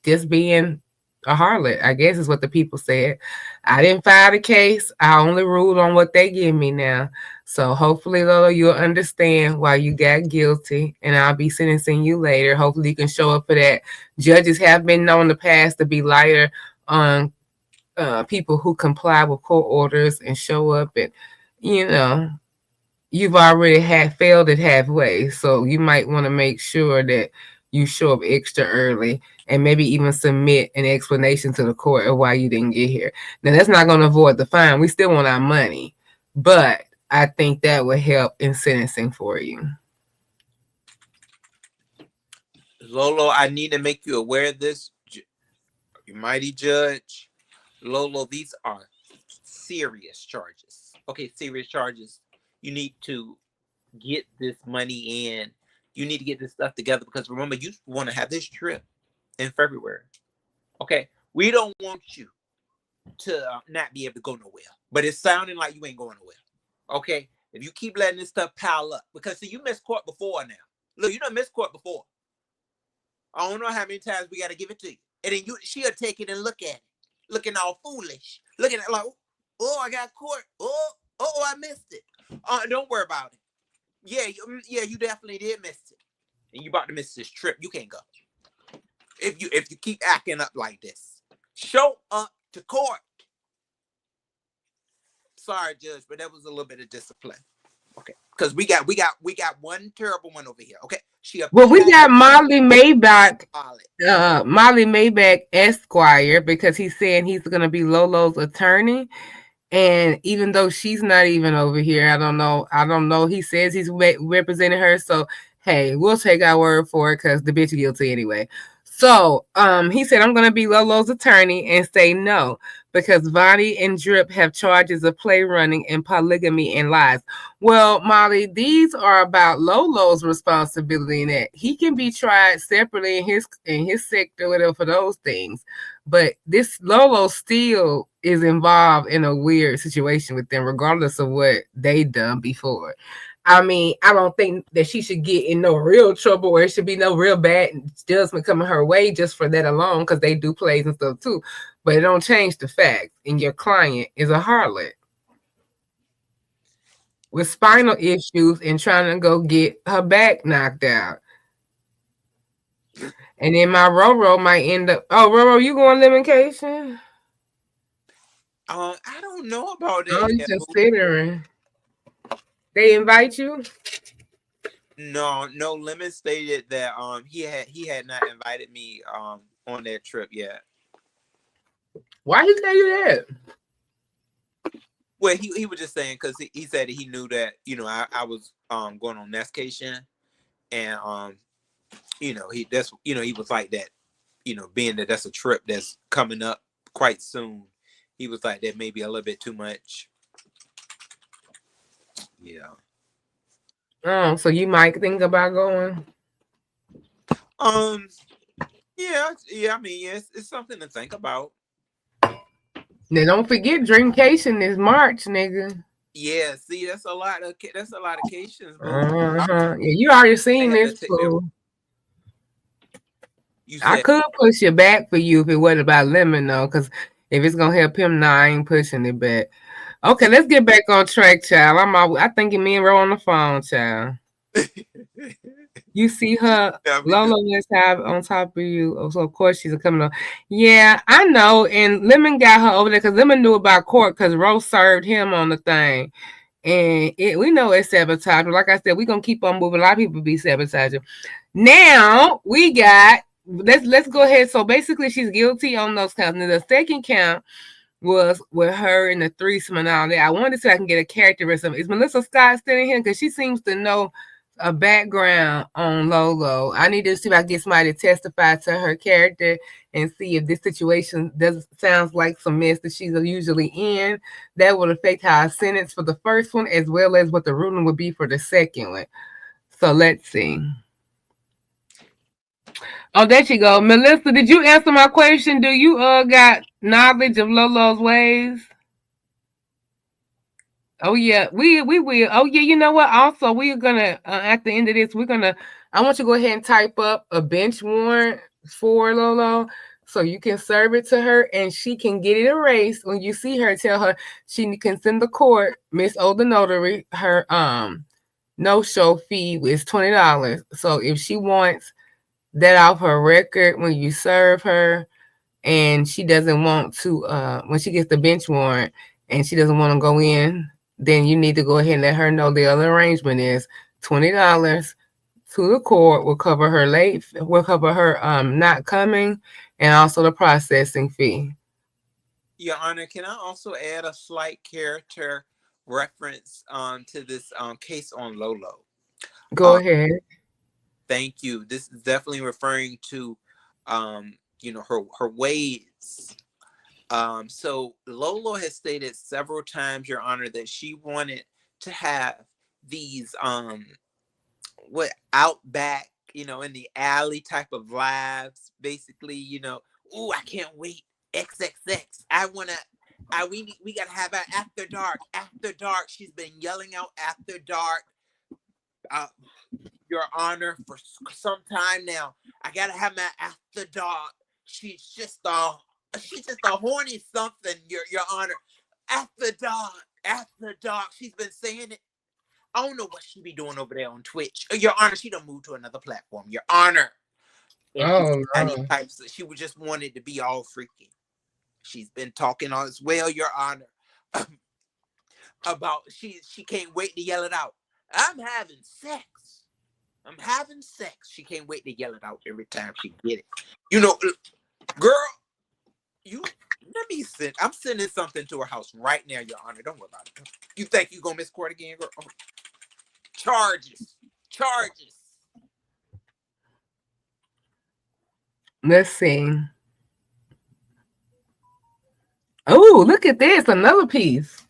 just being a harlot, I guess is what the people said. I didn't file the case. I only ruled on what they give me now. So hopefully, Lolo, you'll understand why you got guilty, and I'll be sentencing you later. Hopefully, you can show up for that. Judges have been known in the past to be lighter on people who comply with court orders and show up, and you've already failed it halfway, so you might want to make sure that you show up extra early and maybe even submit an explanation to the court of why you didn't get here. Now, that's not going to avoid the fine. We still want our money, but I think that would help in sentencing for you. Lolo, I need to make you aware of this, you mighty judge. Lolo, these are serious charges. Okay, serious charges. You need to get this money in. You need to get this stuff together because remember, you want to have this trip in February. Okay, we don't want you to not be able to go nowhere. But it's sounding like you ain't going nowhere. Okay, if you keep letting this stuff pile up, because see, you missed court before now. Look, you done missed court before. I don't know how many times we got to give it to you, and then she'll take it and look at it, looking all foolish, looking at it like, oh, I got court. Oh, I missed it. Don't worry about it. Yeah, you definitely did miss it, and you about to miss this trip. You can't go if you keep acting up like this. Show up to court. Sorry, Judge, but that was a little bit of discipline. Okay, because we got one terrible one over here. Okay, we got Molly Maybach, Molly Maybach Esquire, because he's saying he's going to be Lolo's attorney. And even though she's not even over here, I don't know. He says he's representing her. So, hey, we'll take our word for it because the bitch is guilty anyway. So, he said, I'm going to be Lolo's attorney and say no because Vonnie and Drip have charges of play running and polygamy and lies. Well, Molly, these are about Lolo's responsibility in that he can be tried separately in his sector, whatever, for those things. But this Lolo still is involved in a weird situation with them, regardless of what they done before. I mean, I don't think that she should get in no real trouble or it should be no real bad judgment coming her way just for that alone, because they do plays and stuff too. But it don't change the fact, and your client is a harlot with spinal issues and trying to go get her back knocked out. And then my Roro might end up. Oh, Roro, you going limitation? I don't know about that. Oh, you considering? They invite you? No. Lemon stated that he had not invited me on that trip yet. Why he tell you that? Well, he was just saying because he said he knew that I was going on Nestcation, and he was like that, being that that's a trip that's coming up quite soon. He was like that maybe a little bit too much. Yeah. Oh, so you might think about going? Yeah. I mean, it's something to think about. Now don't forget Dreamcation is March, nigga. Yeah, see, that's a lot of cations, boo. Yeah, you already I seen had to this, take that. fool. You I said, could push it back for you if it wasn't about Lemon, though, because if it's gonna help him, nah, I ain't pushing it back. Okay, let's get back on track, child. I think me and Ro on the phone, child. You see her, yeah, we do. Lola is on top of you. Oh, so of course she's coming on. Yeah, I know. And Lemon got her over there because Lemon knew about court because Rose served him on the thing. And we know it's sabotage. But like I said, we're gonna keep on moving. A lot of people be sabotaging. Now we got let's go ahead. So basically she's guilty on those counts. Now the second count was with her and the threesome and all that. I wanted to see if I can get a characteristic. Is Melissa Scott standing here? Because she seems to know a background on Lolo. I need to see if I can get somebody to testify to her character and see if this situation sounds like some mess that she's usually in. That would affect how I sentence for the first one as well as what the ruling would be for the second one. So let's see. Oh, there you go. Melissa, did you answer my question? Do you got knowledge of Lolo's ways? Oh yeah, we will. Oh yeah, you know what? Also, we're gonna at the end of this, we're gonna. I want you to go ahead and type up a bench warrant for Lolo, so you can serve it to her, and she can get it erased when you see her. Tell her she can send the court, Miss Older Notary, her no show fee is $20. So if she wants that off her record when you serve her, and she doesn't want to when she gets the bench warrant and she doesn't want to go in, then you need to go ahead and let her know the other arrangement is $20 to the court will cover her will cover her not coming, and also the processing fee. Your Honor, can I also add a slight character reference to this case on Lolo? Go Um, ahead. thank you. This is definitely referring to her ways. So Lolo has stated several times, Your Honor, that she wanted to have these what outback, in the alley type of lives, basically, oh, I can't wait. XXX. We gotta have our after dark. After dark. She's been yelling out after dark. Your Honor, for some time now. I gotta have my after dark. She's just a horny something, Your Honor. After dark. After dark. She's been saying it. I don't know what she be doing over there on Twitch. Your Honor, she done moved to another platform. Your Honor. And she's Oh got these no. types that she would just wanted to be all freaky. She's been talking on as well, Your Honor, about she can't wait to yell it out. I'm having sex. I'm having sex. She can't wait to yell it out every time she get it. Girl, let me send. I'm sending something to her house right now, Your Honor. Don't worry about it. You think you gonna miss court again, girl? Oh. Charges. Let's see. Oh, look at this. Another piece.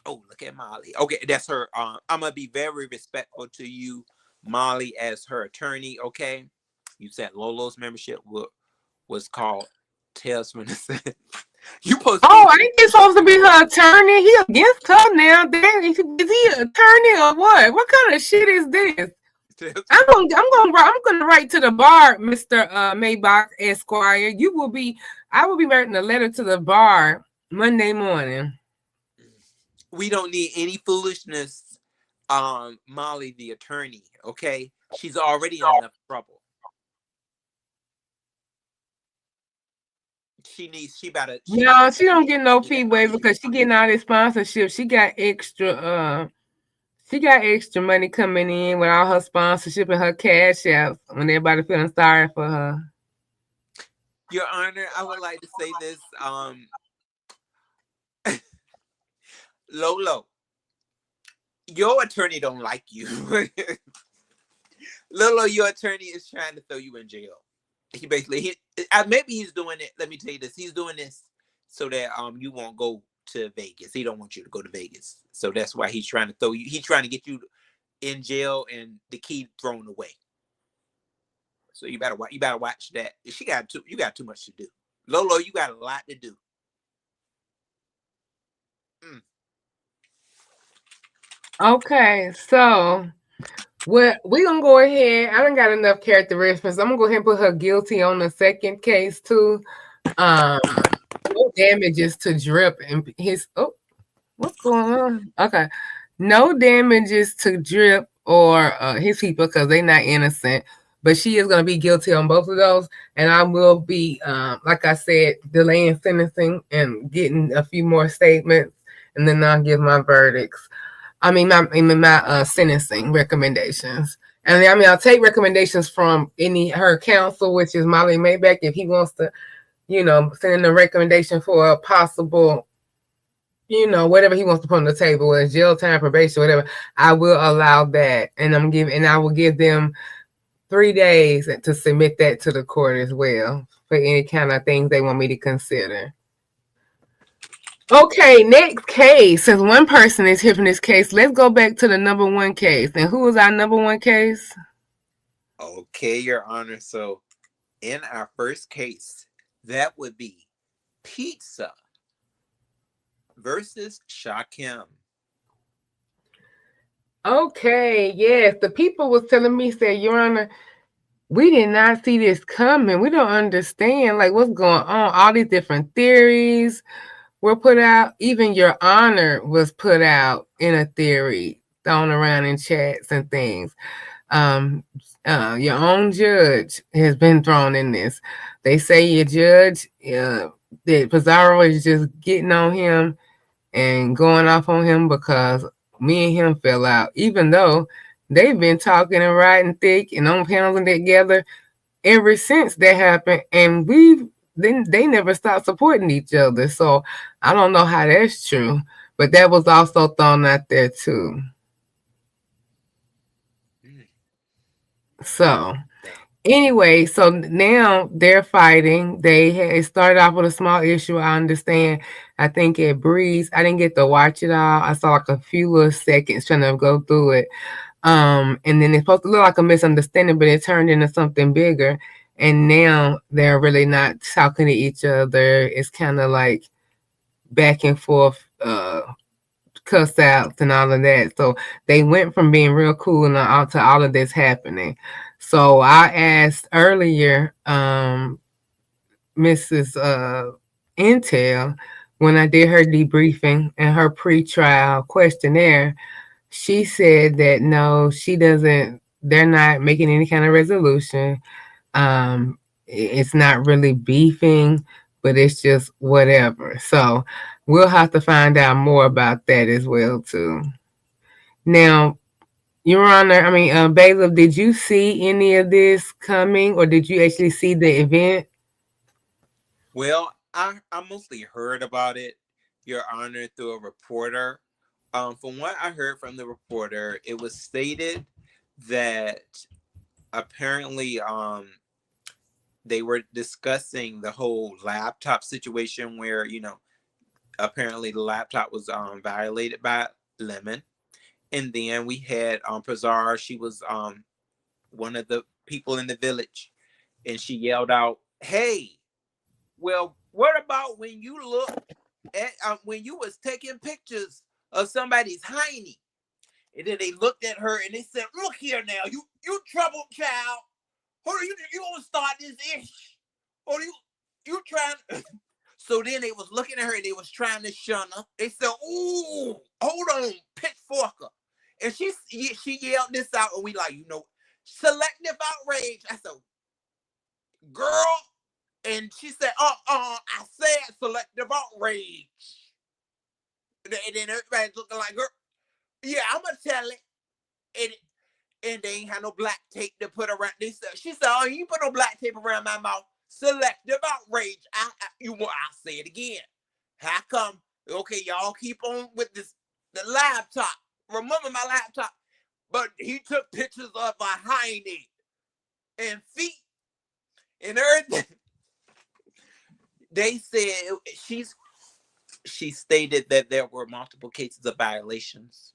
Oh, look at Molly. Okay, that's her. I'm gonna be very respectful to you, Molly, as her attorney. Okay, you said Lolo's membership was called Tales from the Set. You supposed to be. Oh, ain't this supposed to be her attorney? He against her now. Damn, is he an attorney or what? What kind of shit is this? I'm gonna write to the bar, Mr. Maybach Esquire. I will be writing a letter to the bar Monday morning. We don't need any foolishness, Molly, the attorney. Okay, she's already in enough trouble. She better. No, she don't get no fee waiver because she getting all this sponsorship. She got extra money coming in with all her sponsorship and her cash outs when everybody feeling sorry for her. Your Honor, I would like to say this. Lolo, your attorney don't like you. Lolo, your attorney is trying to throw you in jail. He basically, maybe he's doing it. Let me tell you this. He's doing this so that you won't go to Vegas. He don't want you to go to Vegas. So that's why he's trying to throw you. He's trying to get you in jail and the key thrown away. So you better watch that. You got too much to do. Lolo, you got a lot to do. Mm. Okay, so well, we gonna go ahead. I done got enough characteristics. I'm gonna go ahead and put her guilty on the second case too. Um, no damages to Drip and his. Oh, what's going on? Okay, no damages to Drip or his people because they're not innocent. But she is gonna be guilty on both of those, and I will be, like I said, delaying sentencing and getting a few more statements, and then I'll give my verdicts. I mean my sentencing recommendations. And I mean I'll take recommendations from her counsel, which is Molly Maybeck, if he wants to, send in a recommendation for a possible, whatever he wants to put on the table, whether it's jail time, probation, whatever. I will allow that, and I will give them 3 days to submit that to the court as well for any kind of things they want me to consider. Okay, next case. Since one person is here from this case, let's go back to the number one case. And who is our number one case? Okay, Your Honor. So in our first case, that would be Pizza versus Shakim. Okay, yes. The people was telling me, said, Your Honor, we did not see this coming. We don't understand like what's going on. All these different theories were put out. Even Your Honor was put out in a theory, thrown around in chats and things. Your own judge has been thrown in this. They say your judge, that Pizarro is just getting on him and going off on him because me and him fell out, even though they've been talking and riding thick and on panels and together ever since that happened, and they never stopped supporting each other. So I don't know how that's true, but that was also thrown out there too. So anyway, so now they're fighting. It started off with a small issue. I understand. I think at Breeze, I didn't get to watch it all. I saw like a few little seconds trying to go through it. And then it's supposed to look like a misunderstanding, but it turned into something bigger. And now they're really not talking to each other. It's kind of like back and forth, cuss outs and all of that. So they went from being real cool and all to all of this happening. So I asked earlier, Mrs. Intel, when I did her debriefing and her pre-trial questionnaire, she said that no, she doesn't. They're not making any kind of resolution. It's not really beefing, but it's just whatever. So we'll have to find out more about that as well too. Now, Your Honor, Bailiff, did you see any of this coming, or did you actually see the event? Well, I mostly heard about it, Your Honor, through a reporter. From what I heard from the reporter, it was stated that apparently they were discussing the whole laptop situation where, apparently the laptop was violated by Lemon. And then we had Pizarro. She was one of the people in the village, and she yelled out, "Hey, well, what about when you look at when you was taking pictures of somebody's hiney?" And then they looked at her and they said, "Look here now, you troubled child. Hold on, you gonna start this ish? Or you trying?" So then they was looking at her and they was trying to shun her. They said, "Ooh, hold on, pitchforker." And she yelled this out, and we like, selective outrage. I said, "Girl," and she said, I said selective outrage." And then everybody's looking like, "Girl, yeah, I'm gonna tell it." And they ain't had no black tape to put around. She said, "Oh, you put no black tape around my mouth. Selective outrage." I'll say it again. How come? Okay, y'all keep on with the laptop. Remember my laptop? But he took pictures of my hiney and feet and everything. They said she stated that there were multiple cases of violations,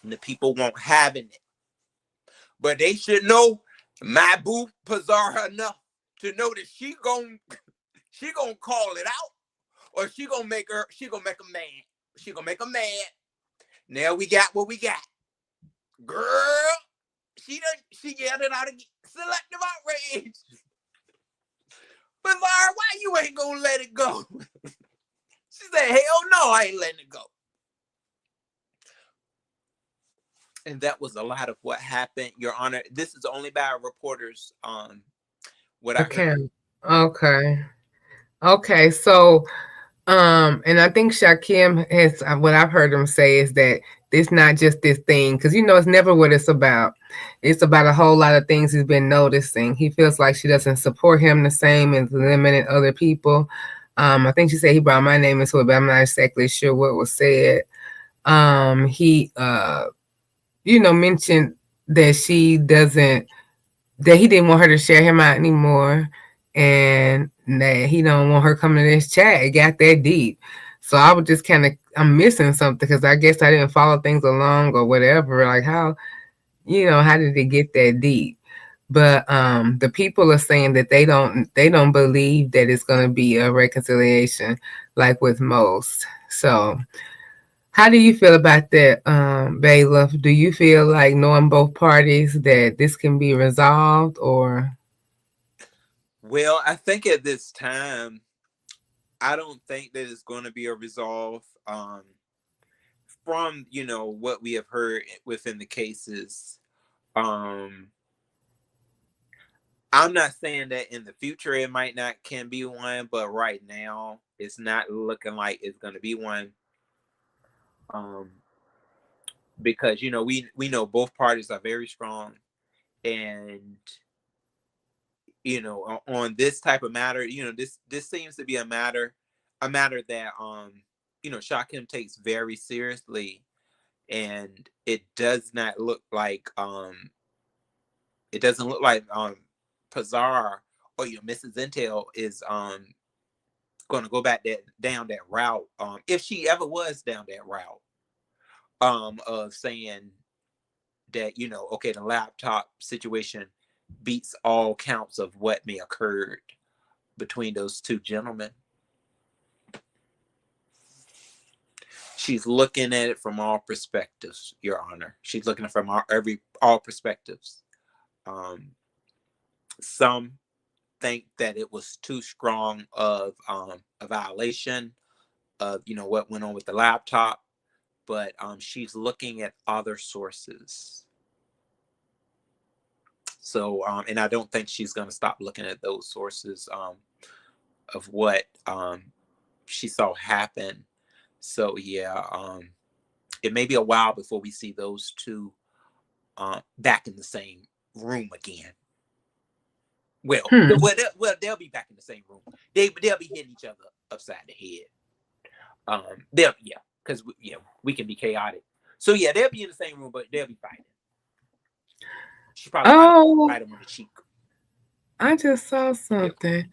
and the people won't having it. But they should know my boo Pizarro enough to know that she gonna call it out, or she gonna make a man. She gonna make them mad. Now we got what we got. Girl, she yelled it out again. Selective outrage. But Laura, why you ain't gonna let it go? She said, hell no, I ain't letting it go. And that was a lot of what happened, Your Honor. This is only by reporters. What I heard. Okay. So, and I think Shakim has what I've heard him say is that it's not just this thing, because it's never what it's about. It's about a whole lot of things he's been noticing. He feels like she doesn't support him the same as limited other people. I think she said he brought my name into it, but I'm not exactly sure what was said. He mentioned that he didn't want her to share him out anymore, and that he don't want her coming to this chat. It got that deep. So I was just I'm missing something, because I guess I didn't follow things along or whatever. Like how did it get that deep? But the people are saying that they don't believe that it's going to be a reconciliation like with most. So how do you feel about that, Bailiff? Do you feel like, knowing both parties, that this can be resolved, or? Well, I think at this time, I don't think that it's going to be a resolve. From what we have heard within the cases, I'm not saying that in the future it might not can be one, but right now it's not looking like it's going to be one. Because we know both parties are very strong, and on this type of matter, this seems to be a matter that Shakim takes very seriously, and it does not look like Pazar or Mrs. Intel is going to go back down that route, if she ever was down that route, of saying that okay, the laptop situation beats all counts of what may occurred between those two gentlemen. She's looking at it from all perspectives, Your Honor. She's looking at it from all perspectives. Some think that it was too strong of a violation of what went on with the laptop, but she's looking at other sources. So, and I don't think she's going to stop looking at those sources of what she saw happen. So, yeah, it may be a while before we see those two back in the same room again. Well, they'll be back in the same room. They'll be hitting each other upside the head. Because we can be chaotic. So yeah, they'll be in the same room, but they'll be fighting. She probably fight him on the cheek. I just saw something. Yep.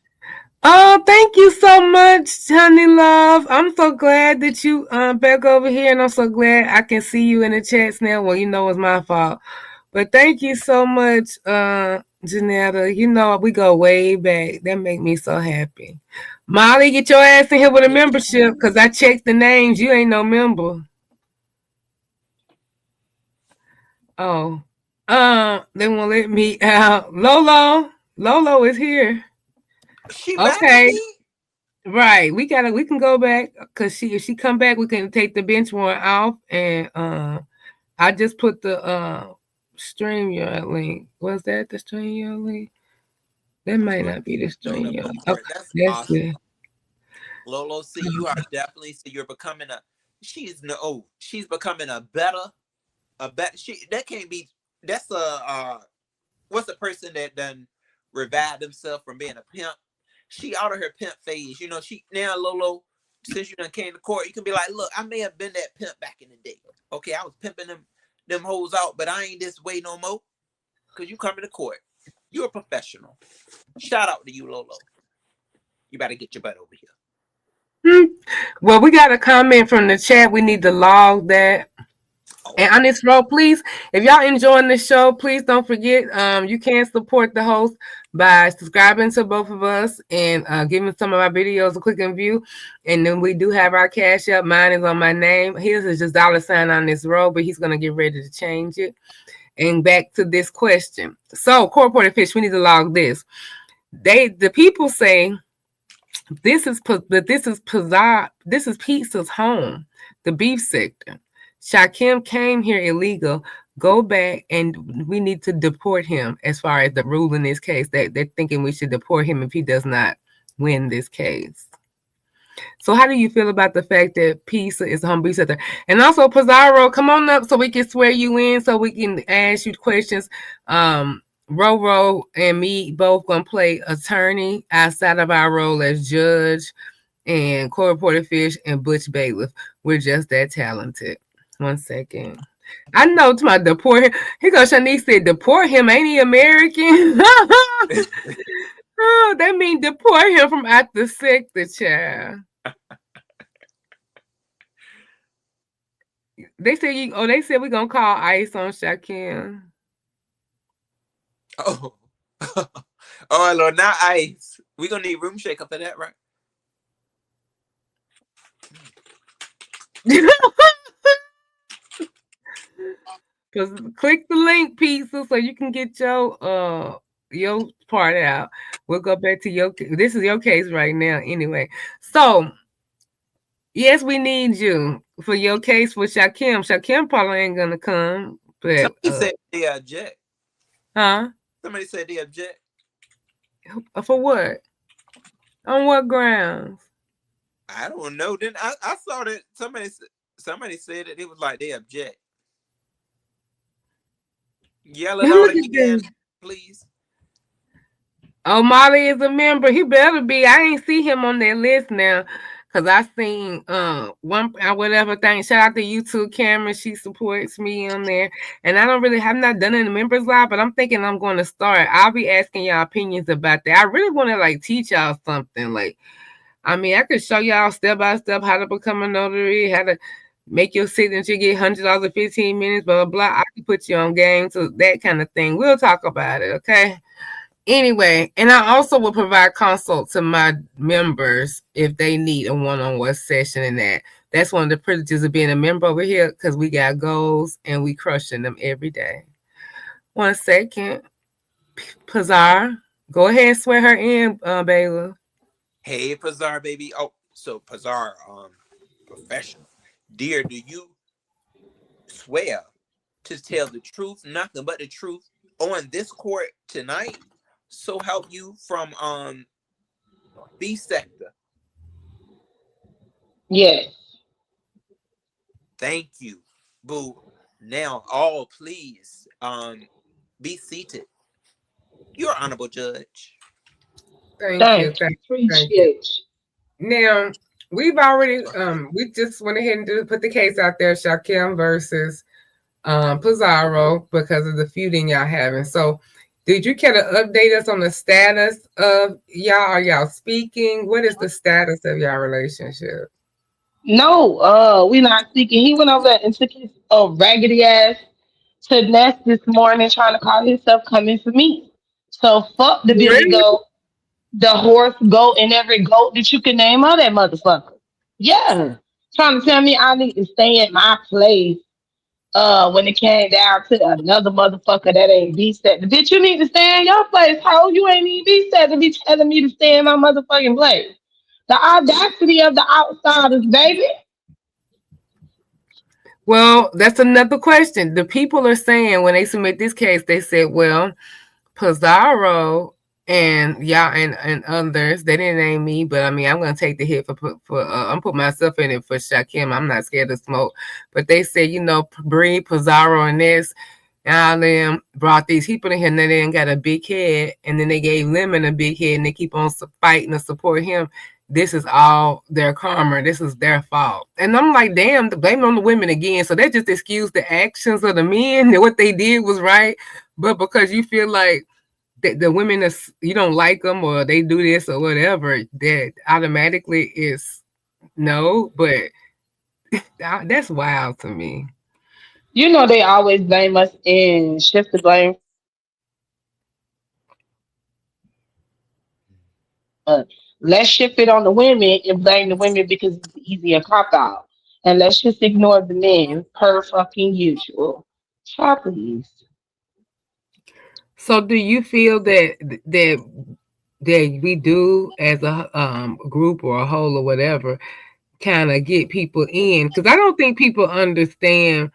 Oh, thank you so much, honey love. I'm so glad that you back over here, and I'm so glad I can see you in the chats now. Well, it's my fault. But thank you so much, Janetta. We go way back. That make me so happy. Molly, get your ass in here with a membership, because I checked the names. You ain't no member. Oh. They won't let me out. Lolo is here. She okay. Right. We can go back, because if she come back, we can take the bench warrant off, and I just put the StreamYard link. Was that the StreamYard link? That might not be the StreamYard. Okay, that's awesome. It. Lolo, see, you are definitely you're becoming she's becoming a better. That can't be. That's what's a person that done revived himself from being a pimp? She out of her pimp phase. She now, Lolo, since you done came to court, you can be like, look, I may have been that pimp back in the day. Okay, I was pimping them hoes out, but I ain't this way no more. Because you coming to court. You're a professional. Shout out to you, Lolo. You better get your butt over here. Well, we got a comment from the chat. We need to log that. And on this road, please, if y'all enjoying the show, please don't forget, you can support the host by subscribing to both of us and giving some of our videos a click and view. And then we do have our cash up. Mine is on my name. His is just $ on this road, but he's gonna get ready to change it. And back to this question. So, corporate fish, we need to log this. The people say this is Pizza's home, the beef sector. Shakim came here illegal. Go back, and we need to deport him. As far as the rule in this case, that they're thinking we should deport him if he does not win this case. So, how do you feel about the fact that Pizza is a home beef sector? And also, Pizarro, come on up so we can swear you in, so we can ask you questions. Roro and me both gonna play attorney outside of our role as judge, and Corey Porterfish and Butch Bailiff. We're just that talented. 1 second. I know to my deport him. Here goes Shanice said, deport him. Ain't he American? Oh, that means deport him from out the sector, child. They said they said we're gonna call ICE on Shakim. Oh. Oh Lord, not ICE. We're gonna need room shaker for that, right? Click the link, Pizza, so you can get your part out. We'll go back to this is your case right now anyway. So yes, we need you for your case for Shakim. Shakim probably ain't gonna come, but somebody said they object. Huh? Somebody said they object. For what? On what grounds? I don't know. Then I saw that somebody said that it was like they object. Yell it out again, please. Oh, Molly is a member. He better be. I ain't see him on that list now. Cause I seen one whatever thing. Shout out to YouTube Camera. She supports me on there. And I have not done it in the members live, but I'm thinking I'm going to start. I'll be asking y'all opinions about that. I really want to like teach y'all something. Like, I mean, I could show y'all step by step how to become a notary, how to make your signature get $100 in 15 minutes, blah, blah, blah. I can put you on game, so that kind of thing. We'll talk about it, okay? Anyway, and I also will provide consult to my members if they need a one-on-one session in that. That's one of the privileges of being a member over here, because we got goals and we crushing them every day. 1 second. Pazar, go ahead and swear her in, Bayla. Hey, Pazar, baby. Oh, so Pazar, professional. Dear, do you swear to tell the truth, nothing but the truth on this court tonight? So help you from B sector. Yes. Thank you, boo. Now, all please be seated. You're honorable judge. Thank you. Appreciate you. Now, we've already we just went ahead and put the case out there, Shakim versus Pizarro, because of the feuding y'all having. So did you care to update us on the status of y'all? Are y'all speaking? What is the status of y'all relationship? No, we not speaking. He went over there and took his raggedy ass to Nest this morning trying to call himself coming for me. So fuck the Billy Really? goat, the horse, goat, and every goat that you can name of that motherfucker. Yeah. Trying to tell me I need to stay in my place when it came down to another motherfucker that ain't B set. Bitch, you need to stay in your place, ho. You ain't even B set to be telling me to stay in my motherfucking place. The audacity of the outsiders, baby. Well, that's another question. The people are saying when they submit this case, they said, well, Pizarro and y'all and others, they didn't name me, but I mean, I'm gonna take the hit for I'm putting myself in it for Shakim. I'm not scared of smoke, but they said, Bree, Pizarro, and this, and all them brought these people in here, and they didn't got a big head, and then they gave Lemon a big head, and they keep on fighting to support him. This is all their karma. This is their fault. And I'm like, damn, blame on the women again. So they just excuse the actions of the men that what they did was right. But because you feel like the women, you don't like them or they do this or whatever, that automatically is no. But that's wild to me. You know they always blame us and shift the blame from the men to the women. But let's shift it on the women and blame the women because it's the easier cop out. And let's just ignore the men per fucking usual. Try please. So do you feel that we do as a group or a whole or whatever kind of get people in? Because I don't think people understand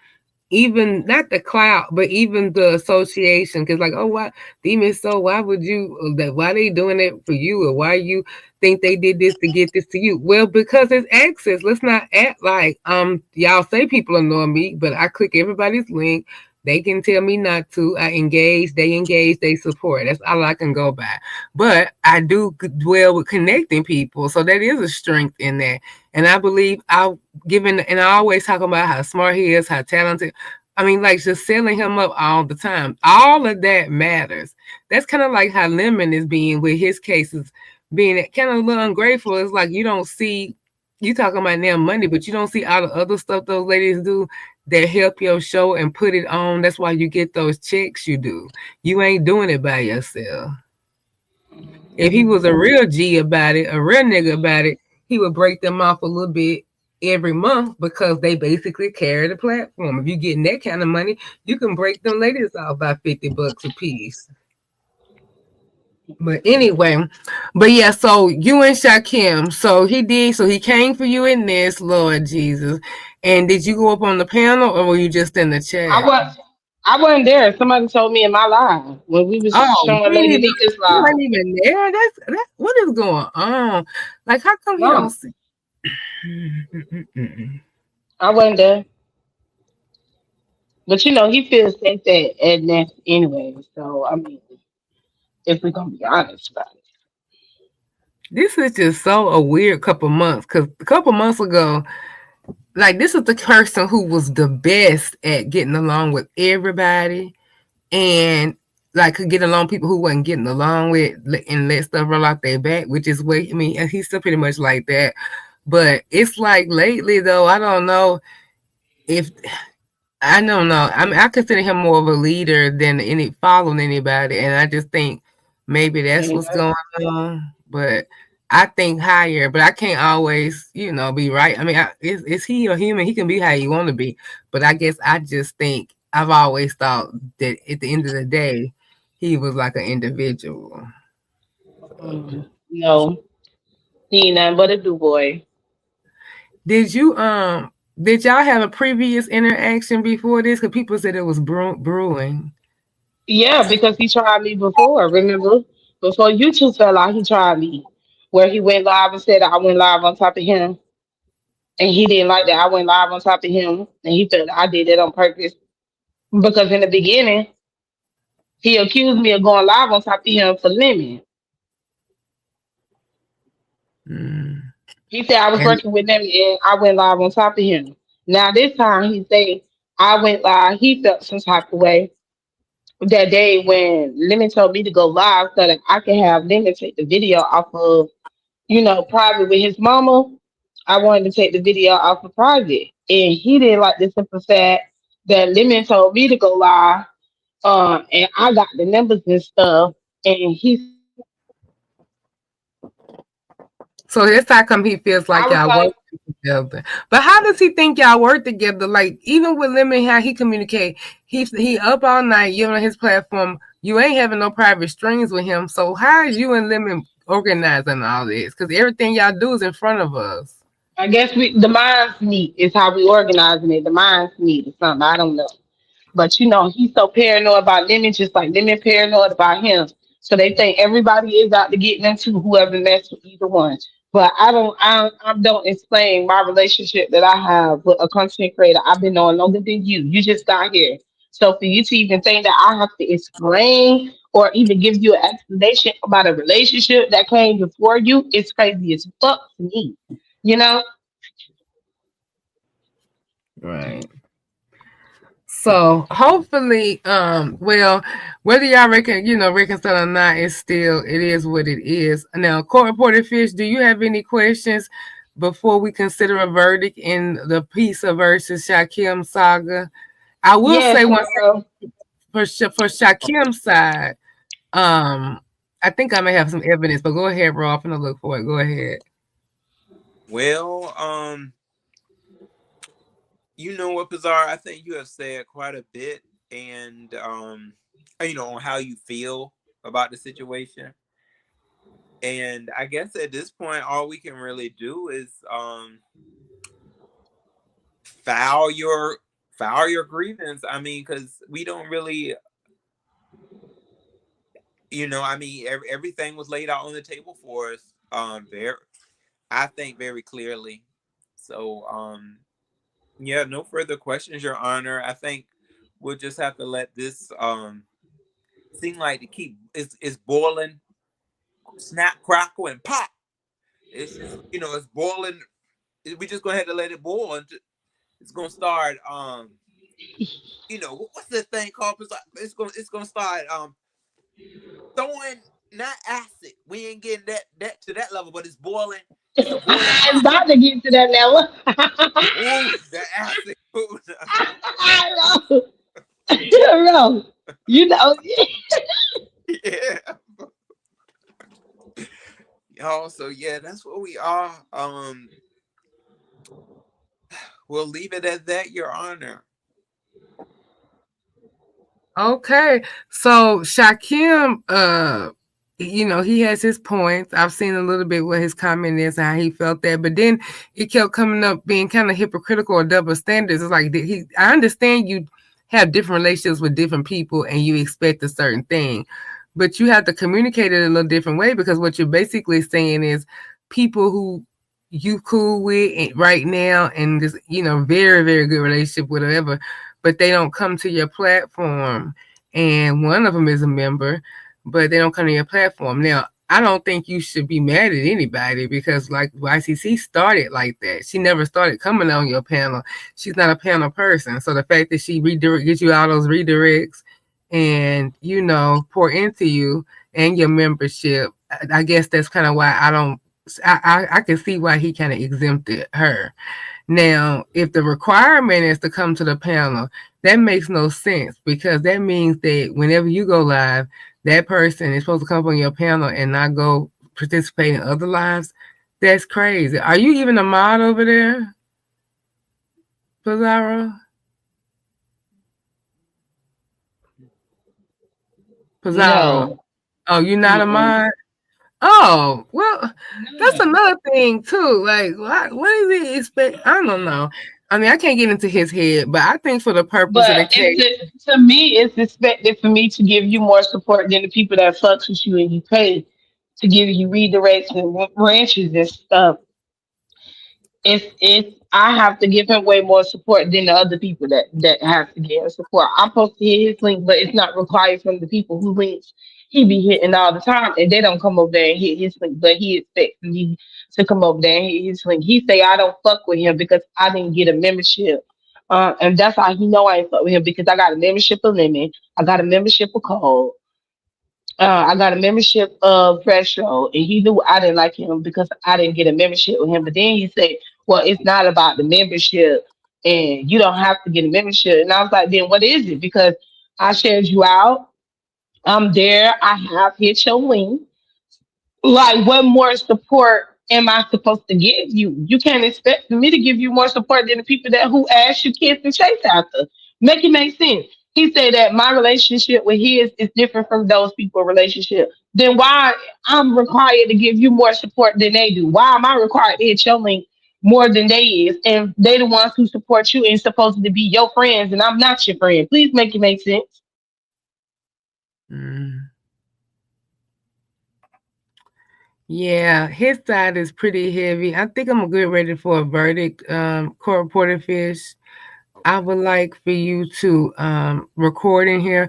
even not the clout, but even the association. Because like, oh, why demons? So why would you? That why they doing it for you, or why you think they did this to get this to you? Well, because it's access. Let's not act like y'all say people annoy me, but I click everybody's link. They can tell me not to. I engage, they support. That's all I can go by. But I do dwell with connecting people. So that is a strength in that. And I believe and I always talk about how smart he is, how talented. I mean, like just selling him up all the time. All of that matters. That's kind of like how Lemon is being with his cases, being kind of a little ungrateful. It's like you don't see, you talking about now money, but you don't see all the other stuff those ladies do that help your show and put it on. That's why you get those checks you do. You ain't doing it by yourself. If he was a real G about it, a real nigga about it, he would break them off a little bit every month because they basically carry the platform. If you're getting that kind of money, you can break them ladies off by $50 a piece. But anyway, but yeah, so you and Shakim, so he came for you in this, Lord Jesus. And did you go up on the panel or were you just in the I chat? was I wasn't there. Somebody told me in my live when we was Oh, showing Lady Nika's you live. weren't even there. That's what is going on? Like, how come he don't No, see? Mm-mm-mm-mm. I wasn't there. But you know, he feels safe at Nest anyway. So I mean, if we're gonna be honest about it. This is just so a weird couple months because a couple months ago, like this is the person who was the best at getting along with everybody and like could get along with people who wasn't getting along with and let stuff roll off their back, which is what I mean. He's still pretty much like that, but it's like lately though, I don't know if I don't know. I mean, I consider him more of a leader than any following anybody, and I just think maybe that's what's Yeah. going on. But I think higher, but I can't always, be right. I mean, is he a human? He can be how you want to be, but I guess I just think I've always thought that at the end of the day, he was like an individual. No, he ain't nothing but a do boy. Did you did y'all have a previous interaction before this? Because people said it was brewing. Yeah, because he tried me before. Remember, before you two fell out, he tried me. Where he went live and said I went live on top of him, and he didn't like that I went live on top of him, and he felt I did it on purpose. Because in the beginning, he accused me of going live on top of him for Lemon. Mm. He said I was And working with them and I went live on top of him. Now this time he said I went live. He felt some type of way that day when Lemon told me to go live so that I could have Lemon take the video off of, private with his mama. I wanted to take the video off of private. And he didn't like the simple fact that Lemon told me to go live. And I got the numbers and stuff. And he said I was working together. so that's how come he feels I like was y'all like, work together. But how does he think y'all work together? Like even with Lemon, how he communicate, he up all night, you on his platform. You ain't having no private strings with him. So how is you and Lemon organizing all this? Because everything y'all do is in front of us. I guess the minds meet is how we organizing it. The minds meet or something. I don't know. But he's so paranoid about Lemon, just like Lemon paranoid about him. So they think everybody is out to get them to whoever mess with either one. But I don't explain my relationship that I have with a content creator. I've been on longer than you. You just got here. So for you to even think that I have to explain or even give you an explanation about a relationship that came before you, it's crazy as fuck to me. You know? Right. So hopefully, well, whether y'all reconcile or not, it is what it is. Now, court reporter Fish, do you have any questions before we consider a verdict in the Pizza versus Shakim saga? I will Yes, say one girl. for Shakim's side. I think I may have some evidence, but go ahead, bro. I'm gonna look for it. Go ahead. Well, you know what, Bizarre? I think you have said quite a bit, and on how you feel about the situation. And I guess at this point, all we can really do is file your grievance. I mean, because we don't really, everything was laid out on the table for us. Very, I think very clearly. So, yeah, no further questions, Your Honor. I think we'll just have to let this seem like to keep it's boiling, snap, crackle, and pop. It's just it's boiling. We just go ahead and let it boil, and it's gonna start. What's the thing called? It's gonna start throwing not acid. We ain't getting that to that level, but it's boiling. It's a boiling It's pot. about to get to that level. Ooh, the acid. I know. Bro, you know, Yeah. So yeah, that's what we are. We'll leave it at that, Your Honor. Okay. So Shakim, he has his points. I've seen a little bit what his comment is and how he felt that, but then it kept coming up being kind of hypocritical or double standards. It's like I understand you have different relationships with different people and you expect a certain thing, but you have to communicate it a little different way, because what you're basically saying is people who you cool with right now and this, very, very good relationship, whatever, but they don't come to your platform. And one of them is a member, but they don't come to your platform. Now, I don't think you should be mad at anybody, because like YCC started like that. She never started coming on your panel. She's not a panel person. So the fact that she gets you all those redirects and, pour into you and your membership, I guess that's kind of why I can see why he kind of exempted her. Now, if the requirement is to come to the panel, that makes no sense, because that means that whenever you go live, that person is supposed to come on your panel and not go participate in other lives. That's crazy. Are you even a mod over there, Pizarro? Pizarro. no. Oh, you're not a Mm-mm. mod? Oh, well, that's No. another thing too. Like, what does he expect? I don't know. I mean, I can't get into his head, but I think for the purpose of the But case, to me, it's expected for me to give you more support than the people that fucks with you and you pay to give you redirects and ranches and stuff. It's I have to give him way more support than the other people that have to give him support. I'm supposed to hit his link, but it's not required from the people who links he be hitting all the time, and they don't come over there and hit his link, but he expects me to come over there and hit his link. He say I don't fuck with him because I didn't get a membership. And that's how he know I ain't fuck with him, because I got a membership of limit, I got a membership of code, I got a membership of Threshold, and he knew I didn't like him because I didn't get a membership with him. But then he said, "Well, it's not about the membership, and you don't have to get a membership." And I was like, "Then what is it?" Because I shared you out. I'm there. I have hit your link. Like, what more support am I supposed to give you? You can't expect me to give you more support than the people that who ask you kids to chase after. Make it make sense. He said that my relationship with his is different from those people's relationship. Then why I'm required to give you more support than they do? Why am I required to hit your link more than they is? And they the ones who support you and supposed to be your friends, and I'm not your friend. Please make it make sense. mm, yeah, his side is pretty heavy. I think I'm gonna get ready for a verdict. Court reporter fish. I would like for you to record in here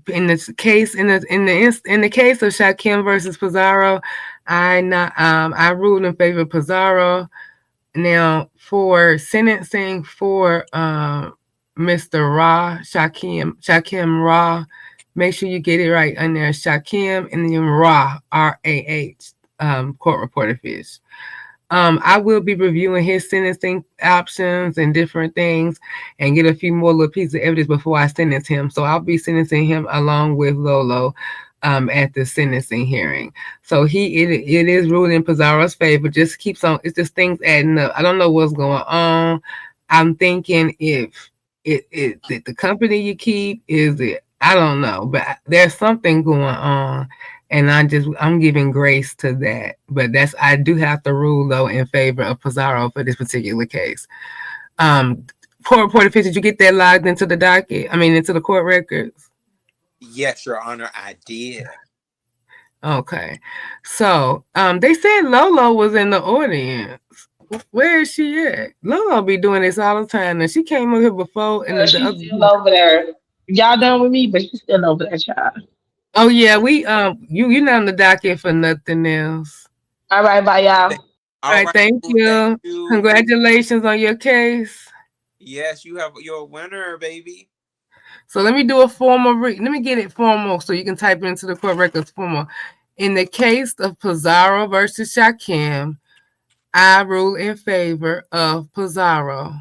in this case in the case of Shakim versus Pizarro. I ruled in favor of Pizarro. Now for sentencing for Mr. Shakim Ra, make sure you get it right on there. Shakim and then Ra, Rah, court reporter fish. I will be reviewing his sentencing options and different things and get a few more little pieces of evidence before I sentence him. So I'll be sentencing him along with Lolo at the sentencing hearing. So it is ruled in Pizarro's favor. Just keeps on, it's just things adding up. I don't know what's going on. I'm thinking if the company you keep, is it, I don't know, but there's something going on, and I'm giving grace to that. But I do have to rule though in favor of Pizarro for this particular case. Court reporter Fish, did you get that logged into the docket? I mean, into the court records. Yes, Your Honor, I did. Okay, so they said Lolo was in the audience. Where is she at? Lolo be doing this all the time, and she came up here before, and the She's other. still over there. Y'all done with me, but she's still over there, child. Oh yeah, we you're not on the docket for nothing else. All right, bye, y'all. All All right, right, thank thank you. you. Congratulations on your case. Yes, you have your winner, baby. So let me do a formal let me get it formal so you can type it into the court records formal. In the case of Pizarro versus Shakim, I rule in favor of Pizarro.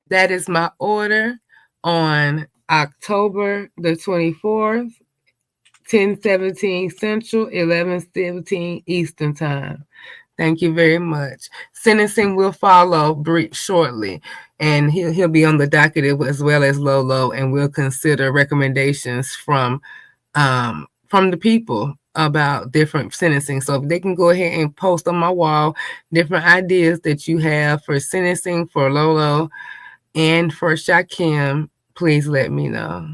That is my order on October the 24th, 10:17 Central, 11:17 Eastern Time. Thank you very much. Sentencing will follow shortly, and he'll be on the docket as well as Lolo, and we'll consider recommendations from the people about different sentencing. So if they can go ahead and post on my wall different ideas that you have for sentencing for Lolo and for Shakim, please let me know.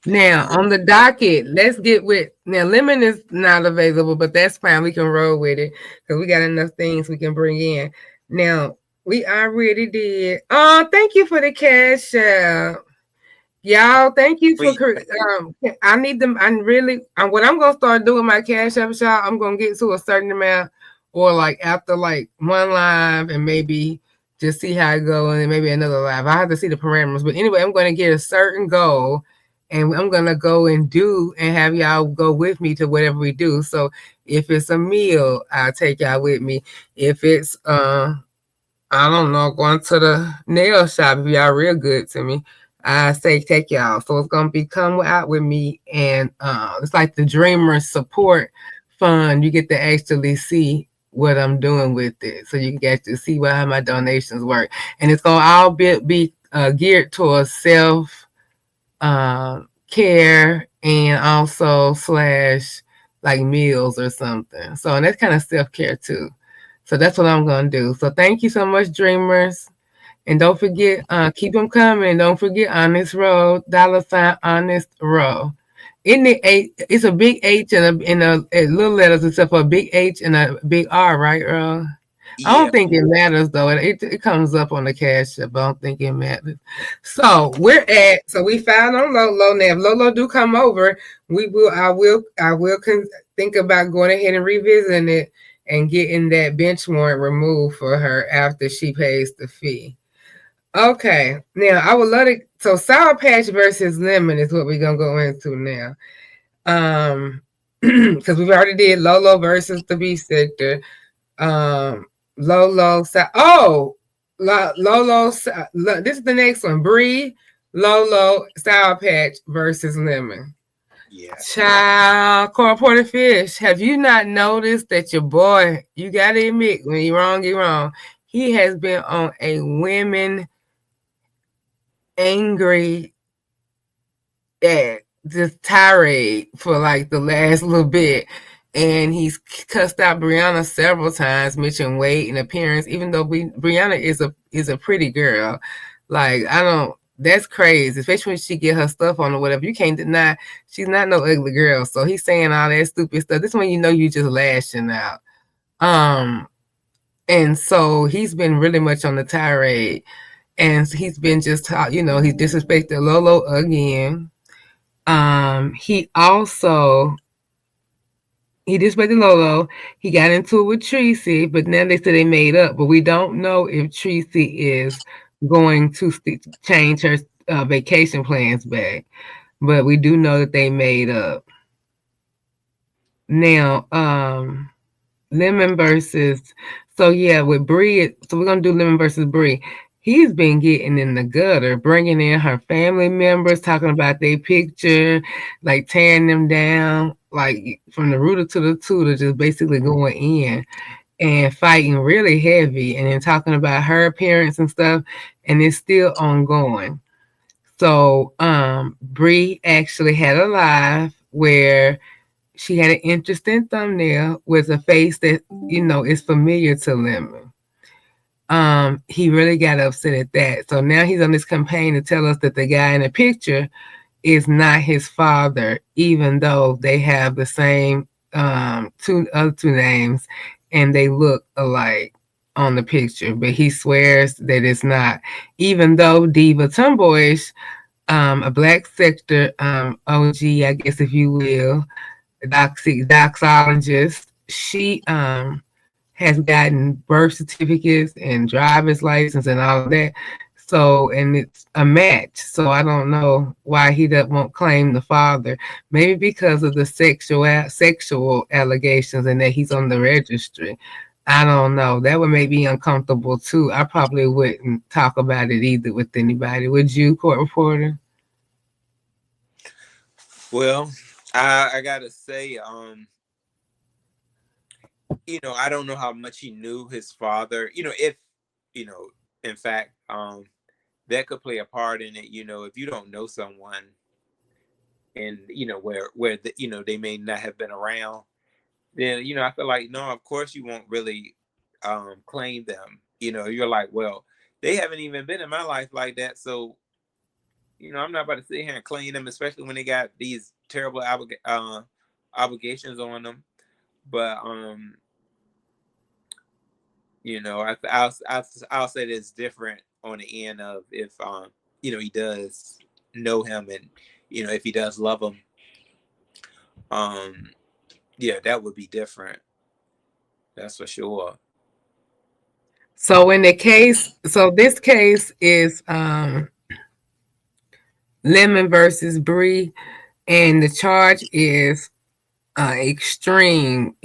Now, on the docket, let's get with, now Lemon is not available, but that's fine. We can roll with it because we got enough things we can bring in. Now, we already did. Oh, thank you for the cash out. Y'all, thank you for, I need them. What I'm going to start doing my cash app shop, I'm going to get to a certain amount, or like after like one live and maybe just see how it goes, and then maybe another live. I have to see the parameters. But anyway, I'm going to get a certain goal, and I'm going to go and do and have y'all go with me to whatever we do. So if it's a meal, I'll take y'all with me. If it's, I don't know, going to the nail shop, if y'all real good to me, I say take y'all. So it's gonna be come out with me, and it's like the Dreamers Support Fund. You get to actually see what I'm doing with it, so you can get to see how my donations work, and it's gonna all be geared towards self care, and also slash like meals or something. So, and that's kind of self care too. So that's what I'm gonna do. So thank you so much, Dreamers. And don't forget, keep them coming. Don't forget Honest Row, $ Honest Row. In the H, it's a big H and a little letters except for a big H and a big R, right, Earl? I don't think it matters though. It comes up on the cash app. I don't think it matters. So we found on Lolo. Now if Lolo do come over, I will think about going ahead and revisiting it and getting that bench warrant removed for her after she pays the fee. Okay, now I would love to. So Sour Patch versus Lemon is what we're gonna go into now. Because we've already did Lolo versus the Beast Sector. Lolo. Lolo. This is the next one. Bree, Lolo, Sour Patch versus Lemon. Yeah. Child, Corporate Fish. Have you not noticed that your boy? You gotta admit, when you're wrong, you're wrong. He has been on a women angry this tirade for like the last little bit, and he's cussed out Brianna several times, mentioned weight and appearance, even though Brianna is a pretty girl. Like, I don't, that's crazy, especially when she get her stuff on or whatever. You can't deny she's not no ugly girl. So he's saying all that stupid stuff. This one, you know, you just lashing out. And so he's been really much on the tirade. And he's been just, you know, he disrespected Lolo again. He disrespected Lolo. He got into it with Tracy, but now they said they made up. But we don't know if Tracy is going to change her vacation plans back. But we do know that they made up. Now, Lemon versus. So yeah, with Bree. So we're gonna do Lemon versus Bree. He's been getting in the gutter, bringing in her family members, talking about their picture, like tearing them down, like from the rooter to the tutor, just basically going in and fighting really heavy, and then talking about her appearance and stuff, and it's still ongoing. So, Bree actually had a live where she had an interesting thumbnail with a face that is familiar to Lemon. He really got upset at that. So now he's on this campaign to tell us that the guy in the picture is not his father, even though they have the same two names and they look alike on the picture. But he swears that it's not, even though Diva Tomboyish, a black sector OG, I guess if you will, doxologist, she has gotten birth certificates and driver's license and all of that. So, and it's a match. So I don't know why he won't claim the father. Maybe because of the sexual allegations and that he's on the registry. I don't know. That would make me uncomfortable too. I probably wouldn't talk about it either with anybody. Would you, court reporter? Well, I gotta say, I don't know how much he knew his father. If in fact, that could play a part in it. If you don't know someone, and where they may not have been around, then I feel like no, of course you won't really claim them. You're like, well, they haven't even been in my life like that, so I'm not about to sit here and claim them, especially when they got these terrible obligations on them. But I'll say that it's different on the end of if he does know him, and if he does love him. Yeah, that would be different. That's for sure. So this case is Lemon versus Bree, and the charge is extreme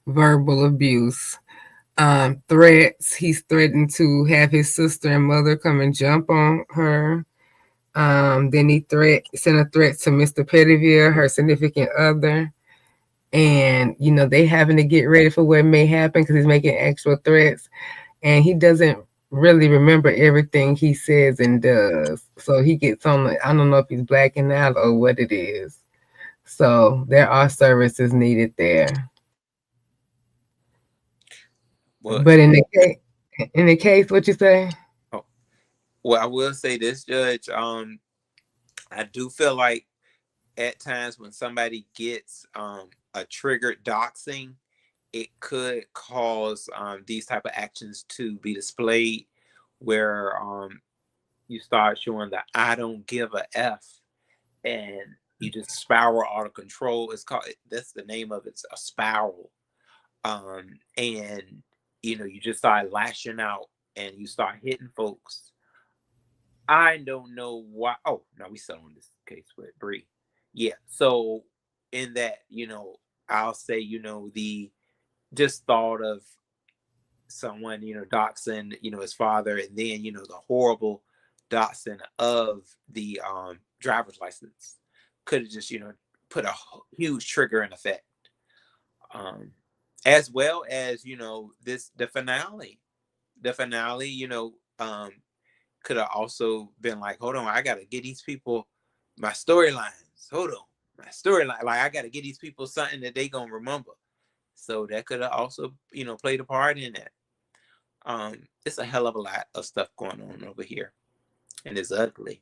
verbal abuse. Threats. He's threatened to have his sister and mother come and jump on her. Then he sent a threat to Mr. Pettivier, her significant other. And, they having to get ready for what may happen because he's making actual threats. And he doesn't really remember everything he says and does. So he gets on, I don't know if he's blacking out or what it is. So there are services needed there. Well, but in the case, what you say? Oh, well, I will say this, Judge. I do feel like at times when somebody gets a triggered doxing, it could cause these type of actions to be displayed, where you start showing the "I don't give a F," and you just spiral out of control. That's the name of it. It's a spiral, and you just start lashing out and you start hitting folks. I don't know why. Oh, no, we still on this case with Bree. Yeah. So in that, I'll say, the just thought of someone, doxing, his father, and then, the horrible doxing of the driver's license could have just, put a huge trigger in effect. As well as, the finale. The finale, could have also been like, hold on, I gotta get these people my storylines. Hold on, my storyline. Like, I gotta get these people something that they gonna remember. So that could have also, played a part in that. It's a hell of a lot of stuff going on over here, and it's ugly.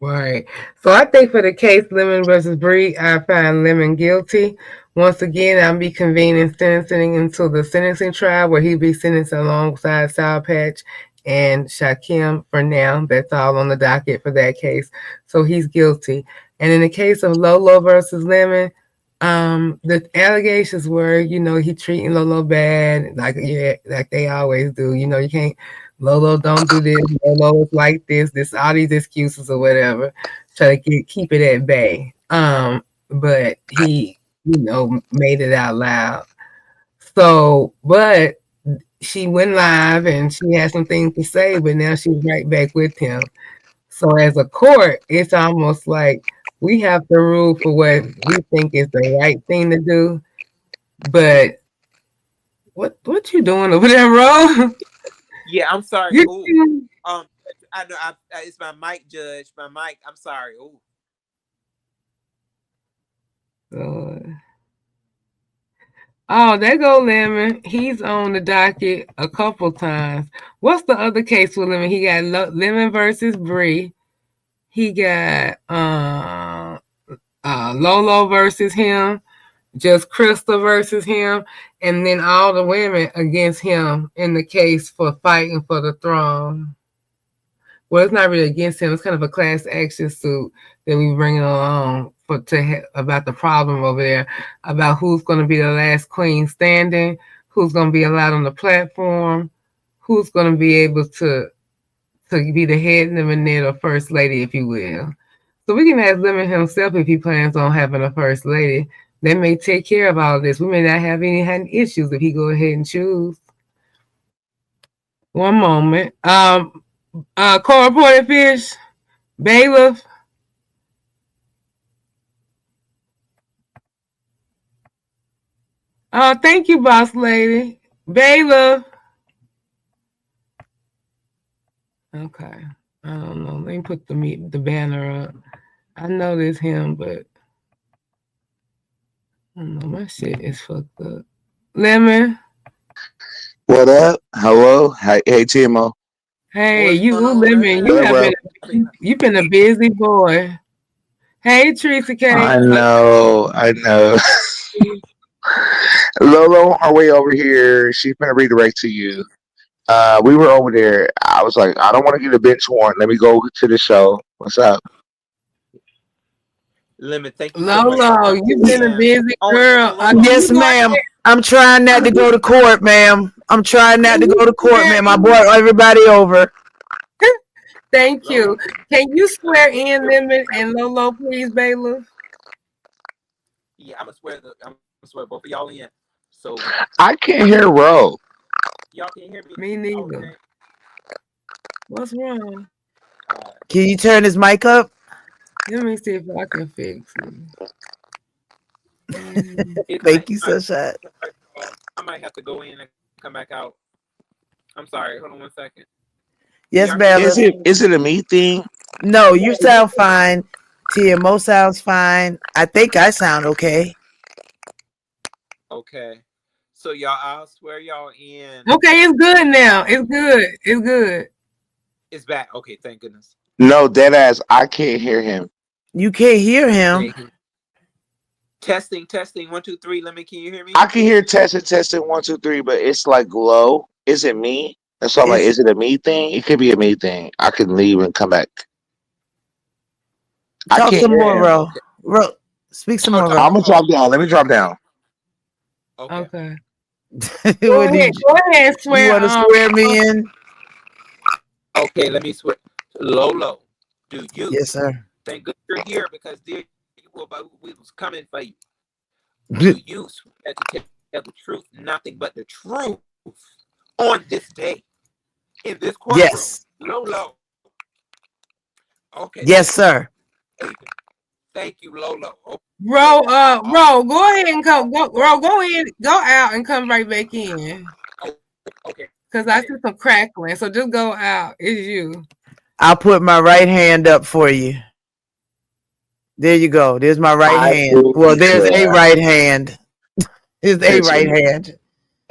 Right. So I think for the case Lemon versus Bree, I find Lemon guilty. Once again, I'll be convening sentencing until the sentencing trial where he'll be sentenced alongside Sour Patch and Shakim for now. That's all on the docket for that case. So he's guilty. And in the case of Lolo versus Lemon, the allegations were, he treating Lolo bad, like they always do. You can't. Lolo don't do this. Lolo is like this. All these excuses or whatever. Try to keep it at bay. But he, made it out loud. So, but she went live and she had some things to say, but now she's right back with him. So as a court, it's almost like we have to rule for what we think is the right thing to do. But what you doing over there, bro? Yeah, I'm sorry. You Ooh. I know it's my mic, Judge. My mic. I'm sorry. Ooh. Oh, there go Lemon. He's on the docket a couple times. What's the other case with Lemon? He got Lemon versus Bree. He got Lolo versus him, just Krista versus him, and then all the women against him in the case for fighting for the throne. Well, it's not really against him. It's kind of a class action suit that we bringing along about the problem over there, about who's going to be the last queen standing, who's going to be allowed on the platform, who's going to be able to be the head lemonade or first lady, if you will. So we can ask Lemon himself if he plans on having a first lady. They may take care of all this. We may not have any issues if he go ahead and choose. One moment. Court reported fish, Bailiff. Thank you, boss lady. Bailiff. Okay. I don't know. Let me put the banner up. I know this him, but I don't know. My shit is fucked up. Lemon. What up? Hello? Hey, TMO. Hey, What's you going on, Lemon. What You up, have bro? been a busy boy. Hey, Teresa K. I know. Lolo on her way over here. She's gonna redirect to you. We were over there. I was like, I don't want to get a bench warrant. Let me go to the show. What's up? Lemon, thank you so much for Lolo, coming you've been a in. busy Oh, girl. Lolo. Can you Yes, go ma'am. ahead? I'm trying not to go to court, ma'am. I'm trying not Can to you go to court, swear ma'am. I in? brought everybody over. Thank Lolo. you. Can you swear in Lemon and Lolo, please, Bailiff? Yeah, I'm gonna swear both of y'all in. So I can't hear Ro. y'all can hear me. Me neither. Okay. What's wrong? Can you turn his mic up? Let me see if I can fix it. It might, Thank you, Sunshine. I might have to go in and come back out. I'm sorry. Hold on 1 second. Can y'all Yes, hear me? Is Bailiff. it a me thing? No, you sound fine. TMO sounds fine. I think I sound okay. Okay. So y'all, I'll swear y'all in. Okay, it's good now. It's good. It's good. It's back. Okay, thank goodness. No, dead ass. I can't hear him. You can't hear him. Okay. Testing, testing. 1, 2, 3. Let me. Can you hear me? I can hear testing 1, 2, 3, but it's like low. Is it me? And so I'm like, It's is it a me thing? It could be a me thing. I can leave and come back. I talk can't some hear more, him. Ro. Okay. Ro, speak some Oh, more, talk Ro. I'm some gonna more. drop down. Let me drop down. Okay. Okay. What did Go ahead, you swear. want to swear me in? Okay. Let me swear. Lolo, do you Yes, sir. thank good you're here because dear you were about we was coming for you. Do you swear to tell the truth, nothing but the truth on this day in this courtroom? Yes. Lolo. Okay, thank Yes, sir. you. Thank you, Lolo. Okay, Ro, now I go ahead and go ahead, go out and come right back in. okay. Cause I see some crackling. So just go out. It's you. I'll put my right hand up for you. There you go. There's my right I hand. Well, really there's a swear. right hand. There's a It's, right hand.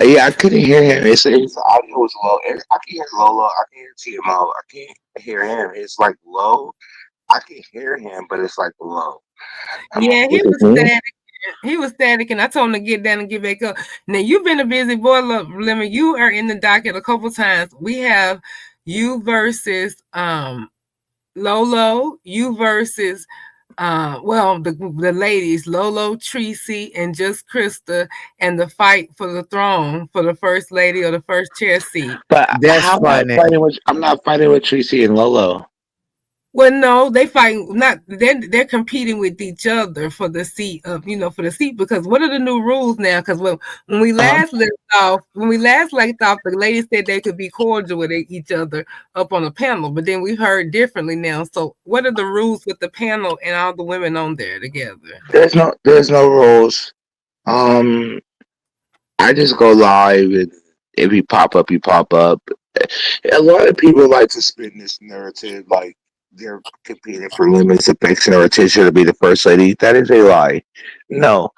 yeah, I couldn't hear him. It's audio was low. I can hear Lola. I can hear TMO. I can't hear him. It's like low. I can hear him, but it's like low. I'm like, Yeah, is he it was me? static. He was static, and I told him to get down and get back up. Now you've been a busy boy, Lemon. You are in the docket a couple times. We have you versus Lolo. You versus the ladies Lolo, Tracy, and just Krista, and the fight for the throne for the first lady or the first chair seat. But That's how am I funny. fighting with? I'm not fighting with Tracy and Lolo. Well, no, they fight. Not they're competing with each other for the seat of for the seat. Because what are the new rules now? Because when we Uh-huh. last left off, the ladies said they could be cordial with each other up on the panel, but then we heard differently now. So what are the rules with the panel and all the women on there together? There's no rules. Um, I just go live, and if you pop up, you pop up. A lot of people like to spin this narrative like they're competing for women's affection or attention to be the first lady. That is a lie. No,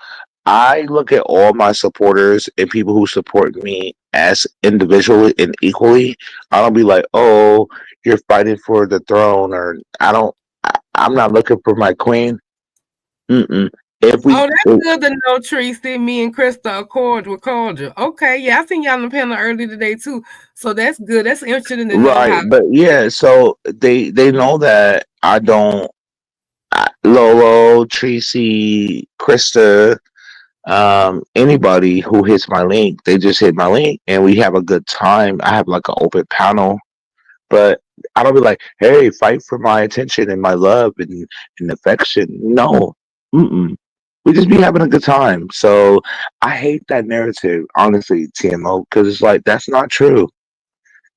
I look at all my supporters and people who support me as individually and equally. I don't be like, oh, you're fighting for the throne, or I don't. I'm not looking for my queen. Mm-mm. If we, Oh, that's good to know, Tracy. Me and Krista are cordial. Okay, yeah, I seen y'all on the panel earlier today too. So that's good. That's interesting to know right, how. but yeah, so they know that I don't. Lolo, Tracy, Krista, anybody who hits my link, they just hit my link, and we have a good time. I have like an open panel, but I don't be like, hey, fight for my attention and my love and affection. No, mm-mm. We just be having a good time. So I hate that narrative, honestly, TMO, because it's like that's not true.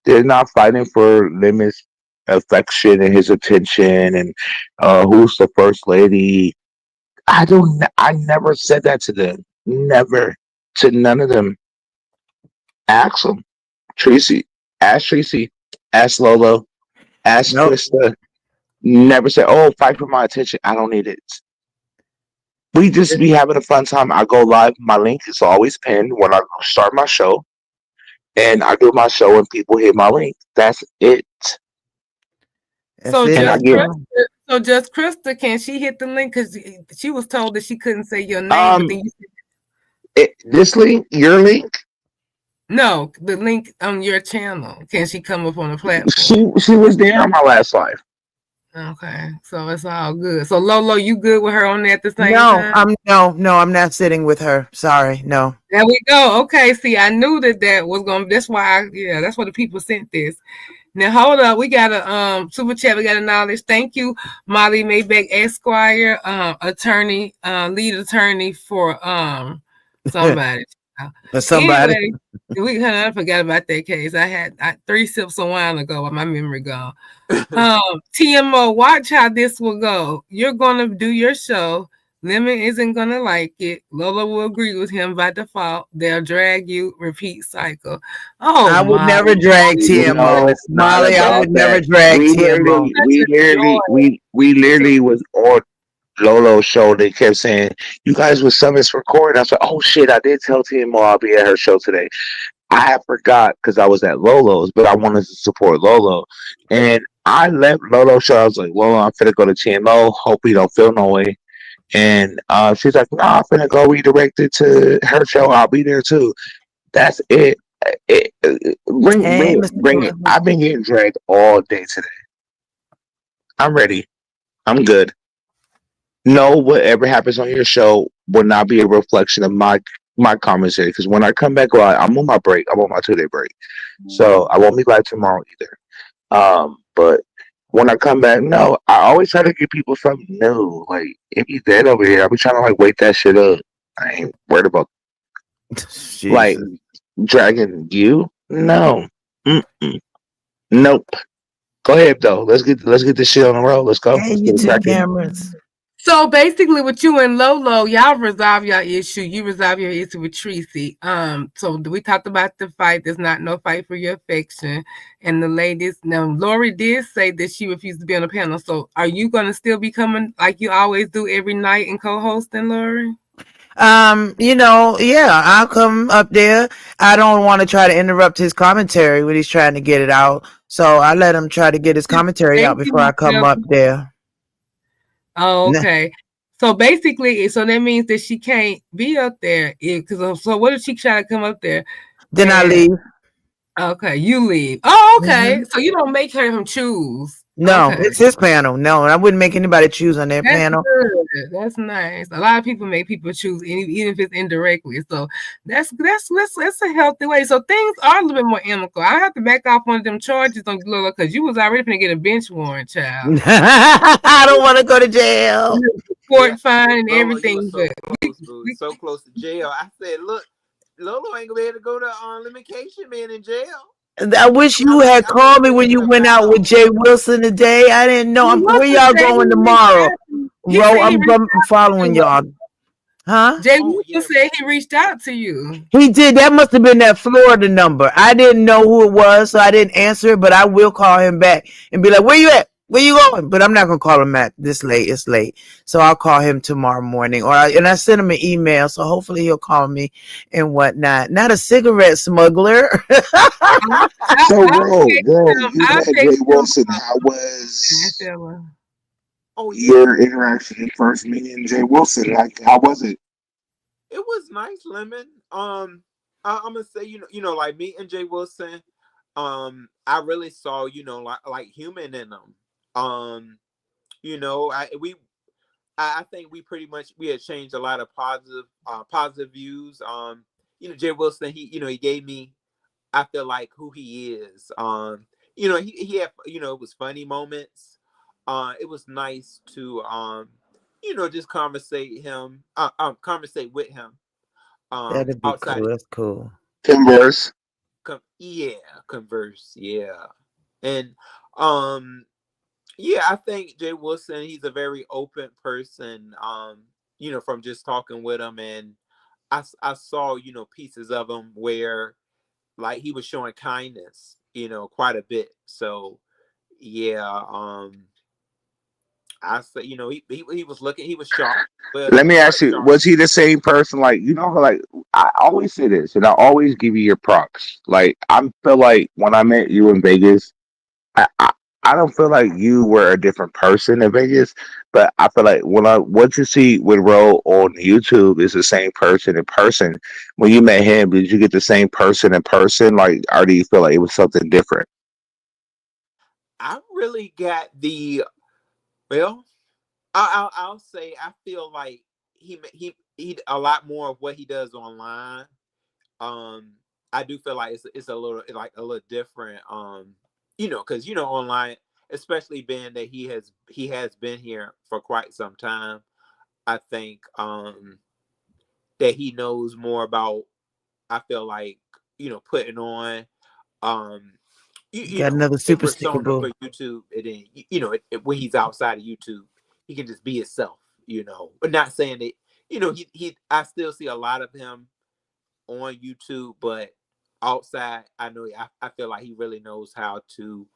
They're not fighting for Limit's affection and his attention and who's the first lady. I don't. I never said that to them. Never to none of them. Ask them, Tracy. Ask Tracy. Ask Lolo. Ask Nope. Krista. Never say, "Oh, fight for my attention." I don't need it. We just be having a fun time. I go live. My link is always pinned when I start my show, and I do my show, and people hit my link. That's it. That's So it. And I just get Krista, can she hit the link? Because she was told that she couldn't say your name, but um then you said this link, your link. no, the link on your channel. Can she come up on the She platform? she was there on my last live. Okay, so it's all good. So Lolo, you good with her on there at the same No, time? I'm not sitting with her. Sorry, no. There we go. Okay, see, I knew that was gonna. That's why. That's why the people sent this. Now hold up, we got a super chat. We got a knowledge. Thank you, Molly Maybeck Esquire, attorney, lead attorney for somebody. Somebody. Anyway, I forgot about that case. I had 3 sips a while ago. My memory gone. TMO, watch how this will go. You're gonna do your show. Lemon isn't gonna like it. Lola will agree with him by default. They'll drag you. Repeat cycle. Oh I would my! never drag No, TMO. it's not Molly, I about would never that. drag We TMO. literally, we literally, we literally was on Lolo's show. They kept saying, "You guys with Summits recording." I was like, "Oh shit!" I did tell TMO I'll be at her show today. I had forgot because I was at Lolo's, but I wanted to support Lolo, and I left Lolo's show. I was like, "Lolo, I'm finna go to TMO. Hope you don't feel no way." And she's like, "No, I'm finna go redirect it to her show. I'll be there too." That's it. Bring, Hey, bring it, Mr. bring it. President. I've been getting dragged all day today. I'm ready. I'm good. No, whatever happens on your show will not be a reflection of my commentary. Because when I come back live, I'm on my break. I'm on my 2 day break, so I won't be live tomorrow either. But when I come back, no, I always try to give people something new. Like if you dead over here, I'll be trying to like wake that shit up. I ain't worried about like Jesus. dragging you. No, mm-mm. Nope. Go ahead though. Let's get this shit on the road. Let's go. Hey, Let's you get it two cracking. cameras. So basically, with you and Lolo, y'all resolve your issue. You resolve your issue with Tracy. So we talked about the fight. There's not no fight for your affection. And the ladies, now Lori did say that she refused to be on the panel. So are you gonna still be coming like you always do every night and co-hosting, Lori? Yeah, I'll come up there. I don't want to try to interrupt his commentary when he's trying to get it out. So I let him try to get his commentary out Thank before you, I come up Michelle. there. Oh, okay. So basically, so that means that she can't be up there. So what if she try to come up there? Then I And leave. okay, you leave. Oh, okay. Mm-hmm. So you don't make him choose. No, Okay. it's his panel. No, I wouldn't make anybody choose on their That's panel. good. That's nice. A lot of people make people choose, even if it's indirectly. So that's a healthy way. So things are a little bit more amicable. I have to back off one of them charges on Lola because you was already gonna get a bench warrant, child. I don't want to go to jail. Yeah, Court fine and Lolo, you were everything, so but close, boo. So close to jail. I said, look, Lolo ain't gonna be able to go to limitation man in jail. I wish you had I mean, called me when you the went out with vow. Jay Wilson today. I didn't know. he Where Wilson y'all said going he reached tomorrow? out to you. He Ro, said he reached I'm out to following you. y'all. Huh? Jay Oh Wilson yeah, said he reached out to you. He did. That must have been that Florida number. I didn't know who it was, so I didn't answer it, but I will call him back and be like, where you at? Where you going? But I'm not going to call him at this late. It's late. So I'll call him tomorrow morning. And I sent him an email, so hopefully he'll call me and whatnot. Not a cigarette smuggler. So, I'll text bro, him. you I'll met Jay text him. Wilson. How was oh yeah. your interaction in first meeting Jay Wilson? Like, how was it? It was nice, Lemon. I'm gonna say, like me and Jay Wilson. I really saw, like human in them. You know, I think we had changed a lot of positive views. Jay Wilson, he gave me, I feel like, who he is. He had, it was funny moments. It was nice to just conversate with him. That'd be Outside cool. of That's cool. Converse. converse, yeah. And um yeah, I think Jay Wilson, he's a very open person. From just talking with him, and I saw, pieces of him where, like, he was showing kindness, quite a bit. So yeah, I say, he was looking, he was sharp. Well, Let me ask quite you, sharp. was he the same person? Like, like, I always say this, and I always give you your props. Like, I feel like when I met you in Vegas, I, I, I don't feel like you were a different person in Vegas, but I feel like what you see with Ro on YouTube is the same person in person. When you met him, did you get the same person in person? Like, or do you feel like it was something different? I really got the well. I'll say I feel like he a lot more of what he does online. I do feel like it's a little different. Because online, especially being that he has been here for quite some time. I think that he knows more about. I feel like putting on um Got another a super sticker, persona boo. for YouTube, and then when he's outside of YouTube, he can just be himself. But not saying that he. I still see a lot of him on YouTube, but outside, I know I feel like he really knows how to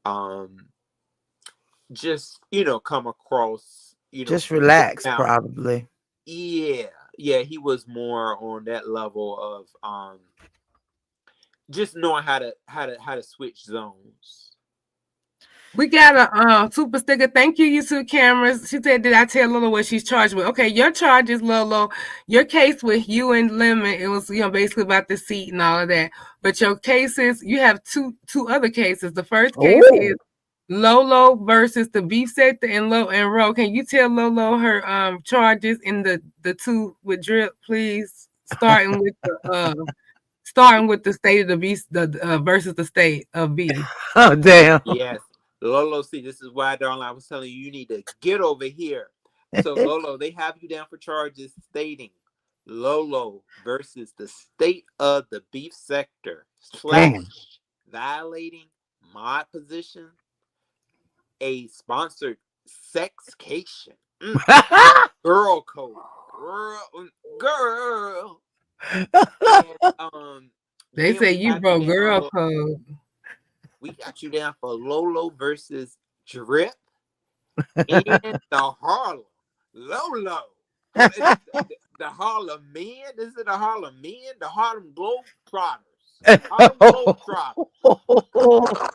um just come across Just sit relax, down. probably. Yeah, yeah, he was more on that level of just knowing how to switch zones. We got a super sticker. Thank you, YouTube cameras. She said, "Did I tell Lolo what she's charged with?" Okay, your charges, Lolo. Your case with you and Lemon, it was basically about the seat and all of that. But your cases, you have two other cases. The first case is Oh, Lolo versus the beef sector and Ro. Can you tell Lolo her charges in the two with drip, please? Starting with the state of the beef, the versus the state of beef. oh damn. Yes, Lolo. See, this is why, darling, I was telling you, you need to get over here. So, Lolo, they have you down for charges stating Lolo versus the state of the beef sector Damn. / violating my position, a sponsored sexcation, girl code, girl. And They then say we you have you broke girl down. code. We got you down for Lolo versus Drip in the Harlem. Lolo. The Harlem men. This is the Harlem men. The Harlem Globetrotters. Harlem Globetrotters.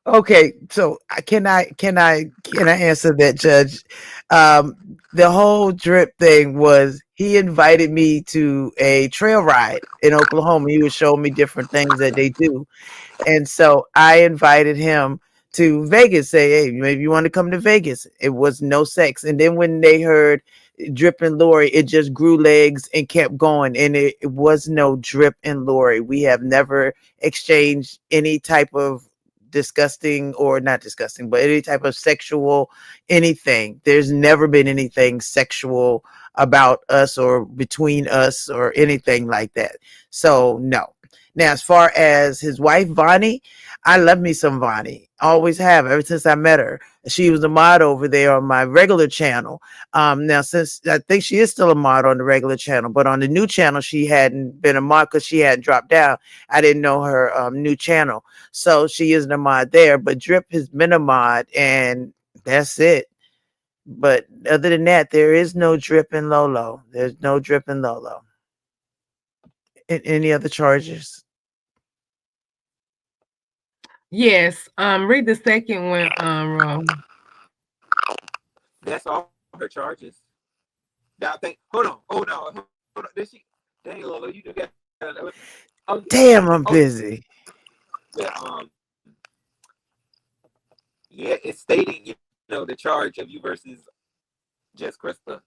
Okay, so can I answer that, Judge? The whole drip thing was he invited me to a trail ride in Oklahoma. He was showing me different things that they do, and so I invited him to Vegas. Say, hey, maybe you want to come to Vegas. It was no sex. And then when they heard Drip and Lori, it just grew legs and kept going. And it was no Drip and Lori. We have never exchanged any type of disgusting, or not disgusting, but any type of sexual anything. There's never been anything sexual about us or between us or anything like that. So no. Now, as far as his wife, Vonnie, I love me some Vonnie. Always have, ever since I met her. She was a mod over there on my regular channel. Now, since I think she is still a mod on the regular channel, but on the new channel, she hadn't been a mod because she hadn't dropped down. I didn't know her new channel. So she isn't a mod there, but Drip has been a mod, and that's it. But other than that, there is no Drip and Lolo. There's no Drip and Lolo. Any other charges? Yes. Read the second one, Ro. That's all her charges. I think. Hold on. Oh no. Hold on. Did she? Dang, Lola, you do got. Oh, Damn, I'm busy. Yeah, yeah, it's stating, you know, the charge of you versus Jess Krista.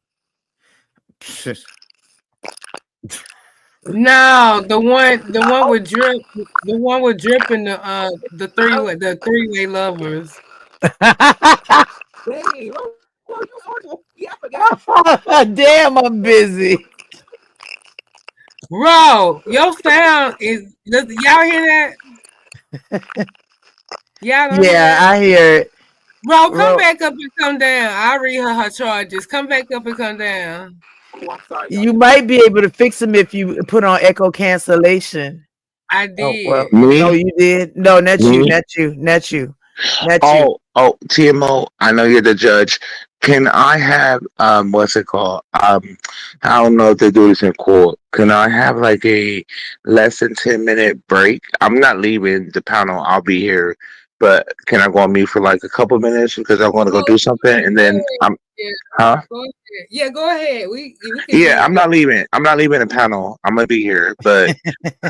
No, the one with Drip, the one with Drip and the three-way lovers. Dang, yeah, I forgot. Damn, I'm busy. Bro, your sound is. Y'all hear that? Y'all don't hear Yeah, that? I hear it. Bro, come Ro, back up and come down. I'll read her charges. Come back up and come down. Oh, I'm sorry, y'all. you might be able to fix them if you put on echo cancellation. I Oh, did. well. No, Me? you did. No, not you, Me? not you, not you, not you. TMO, I know you're the judge. Can I have what's it called? I don't know if they do this in court. Can I have like a less than 10-minute break? I'm not leaving the panel. I'll be here, but can I go on mute for like a couple minutes because I want to go do something and then I'm Yeah, huh? go ahead. Yeah, go ahead. We can Yeah, do I'm not leaving. I'm not leaving the panel. I'm gonna be here, but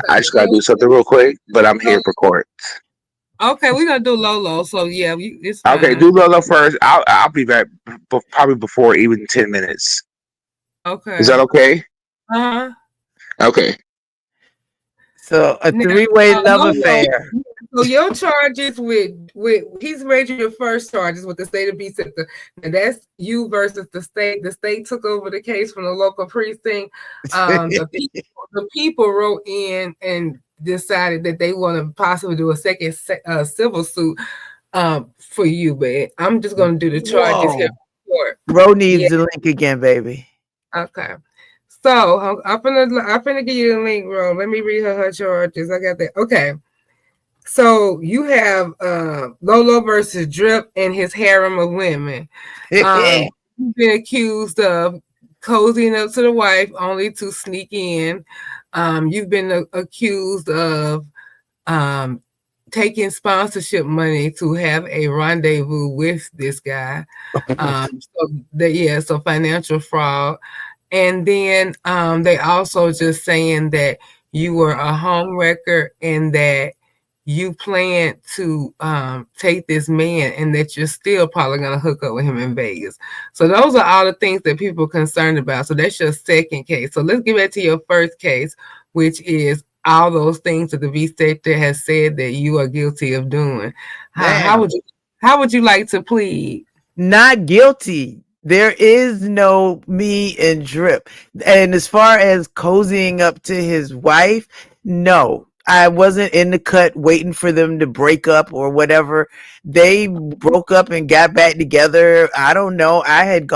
I just gotta go. do something real quick. But I'm here for court. Okay, we're gonna do Lolo. So yeah, it's Okay, fine. do Lolo first. I'll be back probably before even 10 minutes. Is Okay. that okay? Uh-huh. Okay. So a Now, three-way love Lolo, affair. so your charges with he's read your first charges with the state of Beach Center. And that's you versus the state. The state took over the case from the local precinct. The people wrote in and decided that they want to possibly do a second civil suit for you, but I'm just gonna do the charges here. Ro needs the link again, baby. Okay. So I'm finna give you the link, Ro. Let me read her charges. I got that. Okay. So you have Lolo versus Drip and his harem of women. You've been accused of cozying up to the wife only to sneak in. You've been accused of taking sponsorship money to have a rendezvous with this guy. So financial fraud. And then they also just saying that you were a home wrecker and that you plan to take this man and that you're still probably going to hook up with him in Vegas. So those are all the things that people are concerned about. So that's your second case. So let's get back to your first case, which is all those things that the V sector has said that you are guilty of doing. How would you like to plead? Not guilty. There is no me and Drip. And as far as cozying up to his wife, no. I wasn't in the cut waiting for them to break up or whatever. They broke up and got back together. I don't know. I had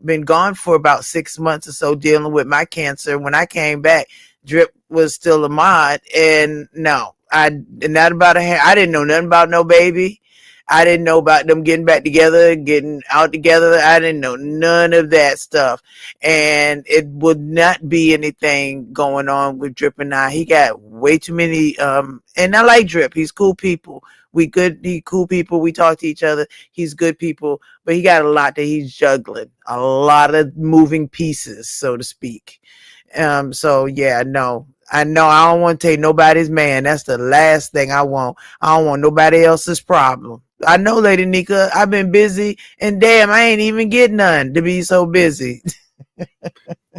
been gone for about 6 months or so dealing with my cancer. When I came back, Drip was still a mod. And no, I didn't know nothing about no baby. I didn't know about them getting back together, getting out together. I didn't know none of that stuff. And it would not be anything going on with Drip and I. He got way too many, and I like Drip. He's cool people. He cool people. We talk to each other. He's good people, but he got a lot that he's juggling, a lot of moving pieces, so to speak. So yeah, no. I know I don't want to take nobody's man. That's the last thing I want. I don't want nobody else's problem. I know, Lady Nika. I've been busy, and damn, I ain't even get none to be so busy.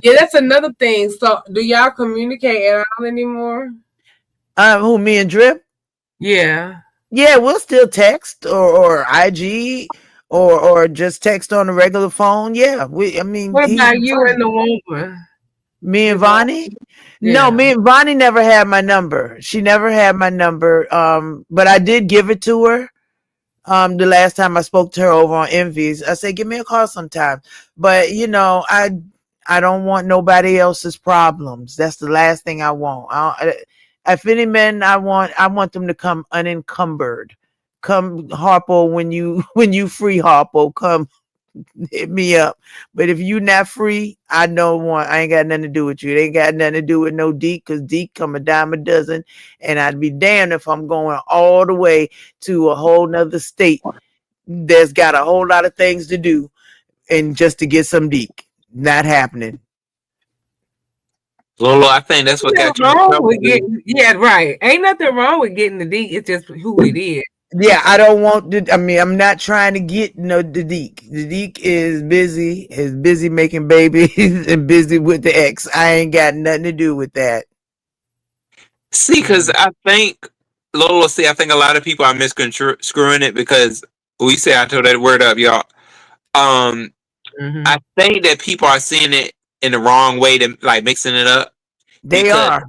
Yeah, that's another thing. So, do y'all communicate at all anymore? Who, me and Drip? Yeah. Yeah, we'll still text or IG or just text on the regular phone. Yeah, I mean, What he's about you fine. and the woman? Me and Yvonne? Vonnie? No, Yeah. me and Vonnie never had my number. She never had my number. But I did give it to her. The last time I spoke to her over on Envy's, I said, give me a call sometime. But I don't want nobody else's problems. That's the last thing I want. If any men I want them to come unencumbered. Come Harpo when you when you free Harpo, come hit me up. But if you not free, I don't want. I ain't got nothing to do with you. It ain't got nothing to do with no Deke, because Deke come a dime a dozen, and I'd be damned if I'm going all the way to a whole nother state that's got a whole lot of things to do, and just to get some Deke. Not happening. Lolo, I think that's what Ain't got nothing you in wrong trouble, with dude. getting, yeah, right. Ain't nothing wrong with getting the D. It's just who it is. Yeah, I don't want to. I mean, I'm not trying to get the Deke. The Deke is busy making babies and busy with the ex. I ain't got nothing to do with that. See, because I think Lolo, see, I think a lot of people are misconstruing it because we say I told that word up, y'all. I think that people are seeing it in the wrong way, to like mixing it up. They Because are.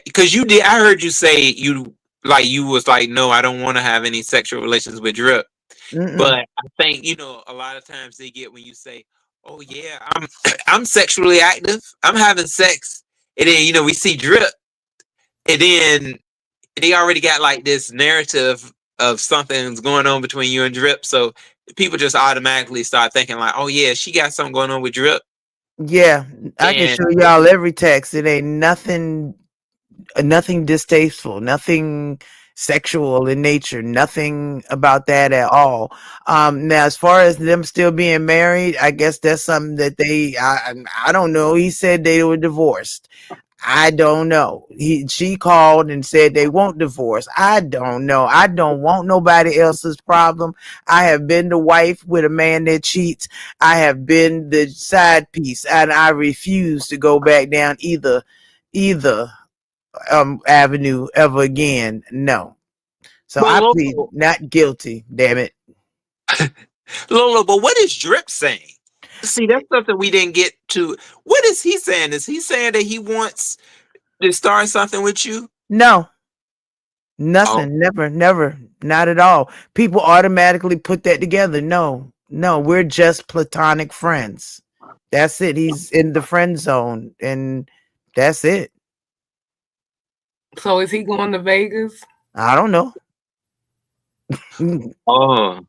because you did. I heard you say you was like, no, I don't want to have any sexual relations with Drip. But I think a lot of times they get when you say, "Oh yeah, I'm sexually active. I'm having sex," and then we see Drip, and then they already got like this narrative of something's going on between you and Drip, so people just automatically start thinking like, "Oh yeah, she got something going on with Drip," Yeah, I can and show y'all every text. It ain't nothing distasteful, nothing sexual in nature, nothing about that at all. Now, as far as them still being married, I guess that's something that I don't know. He said they were divorced. I don't know. She called and said they won't divorce. I don't know. I don't want nobody else's problem. I have been the wife with a man that cheats. I have been the side piece, and I refuse to go back down either avenue ever again. No. So but I plead Lolo, not guilty. Damn it. But what is Drip saying? See, that's something we didn't get to. What is he saying? Is he saying that he wants to start something with you? No. Oh, Nothing. Never. Not at all. People automatically put that together. No. We're just platonic friends. That's it. He's in the friend zone, and that's it. So is he going to Vegas? I don't know. oh.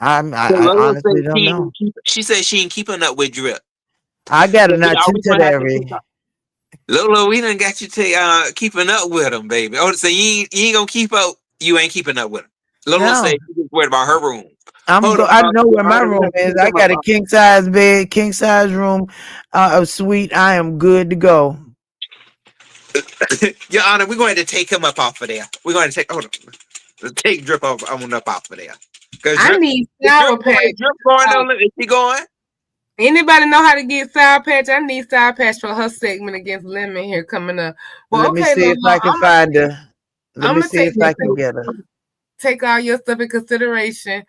So I Lolo honestly said don't know. she said she ain't keeping up with Drip. I got So an are we gonna have to itinerary. keep up? Lolo, we done got you keeping up with him, baby. Oh, so you ain't gonna keep up. You ain't keeping up with him. Lolo No. said she's just worried about her room. Hold I on, know where my Honor, we room have to is. pick I him got a up. king size bed, king size room, a suite. I am good to go. Your Honor, we're going to take him up off of there. We're going to take Drip off of there. Because I need Sour Patch. Is Drip going on? Is he going? Anybody know how to get Sour Patch? I need Sour Patch for her segment against Lemon here coming up. Well, Let me okay, see if Lolo, I can find her. Let I'm me gonna see if I can get her. take all your stuff in consideration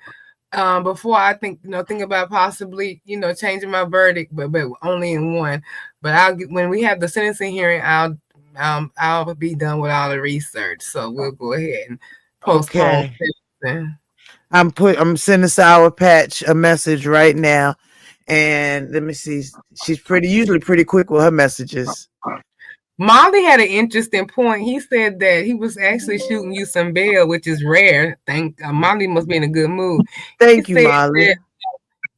before I think about possibly changing my verdict, but only in one. But when we have the sentencing hearing, I'll be done with all the research. So we'll go ahead and postpone sentencing. I'm sending Sour Patch a message right now, and let me see. She's usually pretty quick with her messages. Molly had an interesting point. He said that he was actually shooting you some bail, which is rare. Molly must be in a good mood. Thank you, Molly.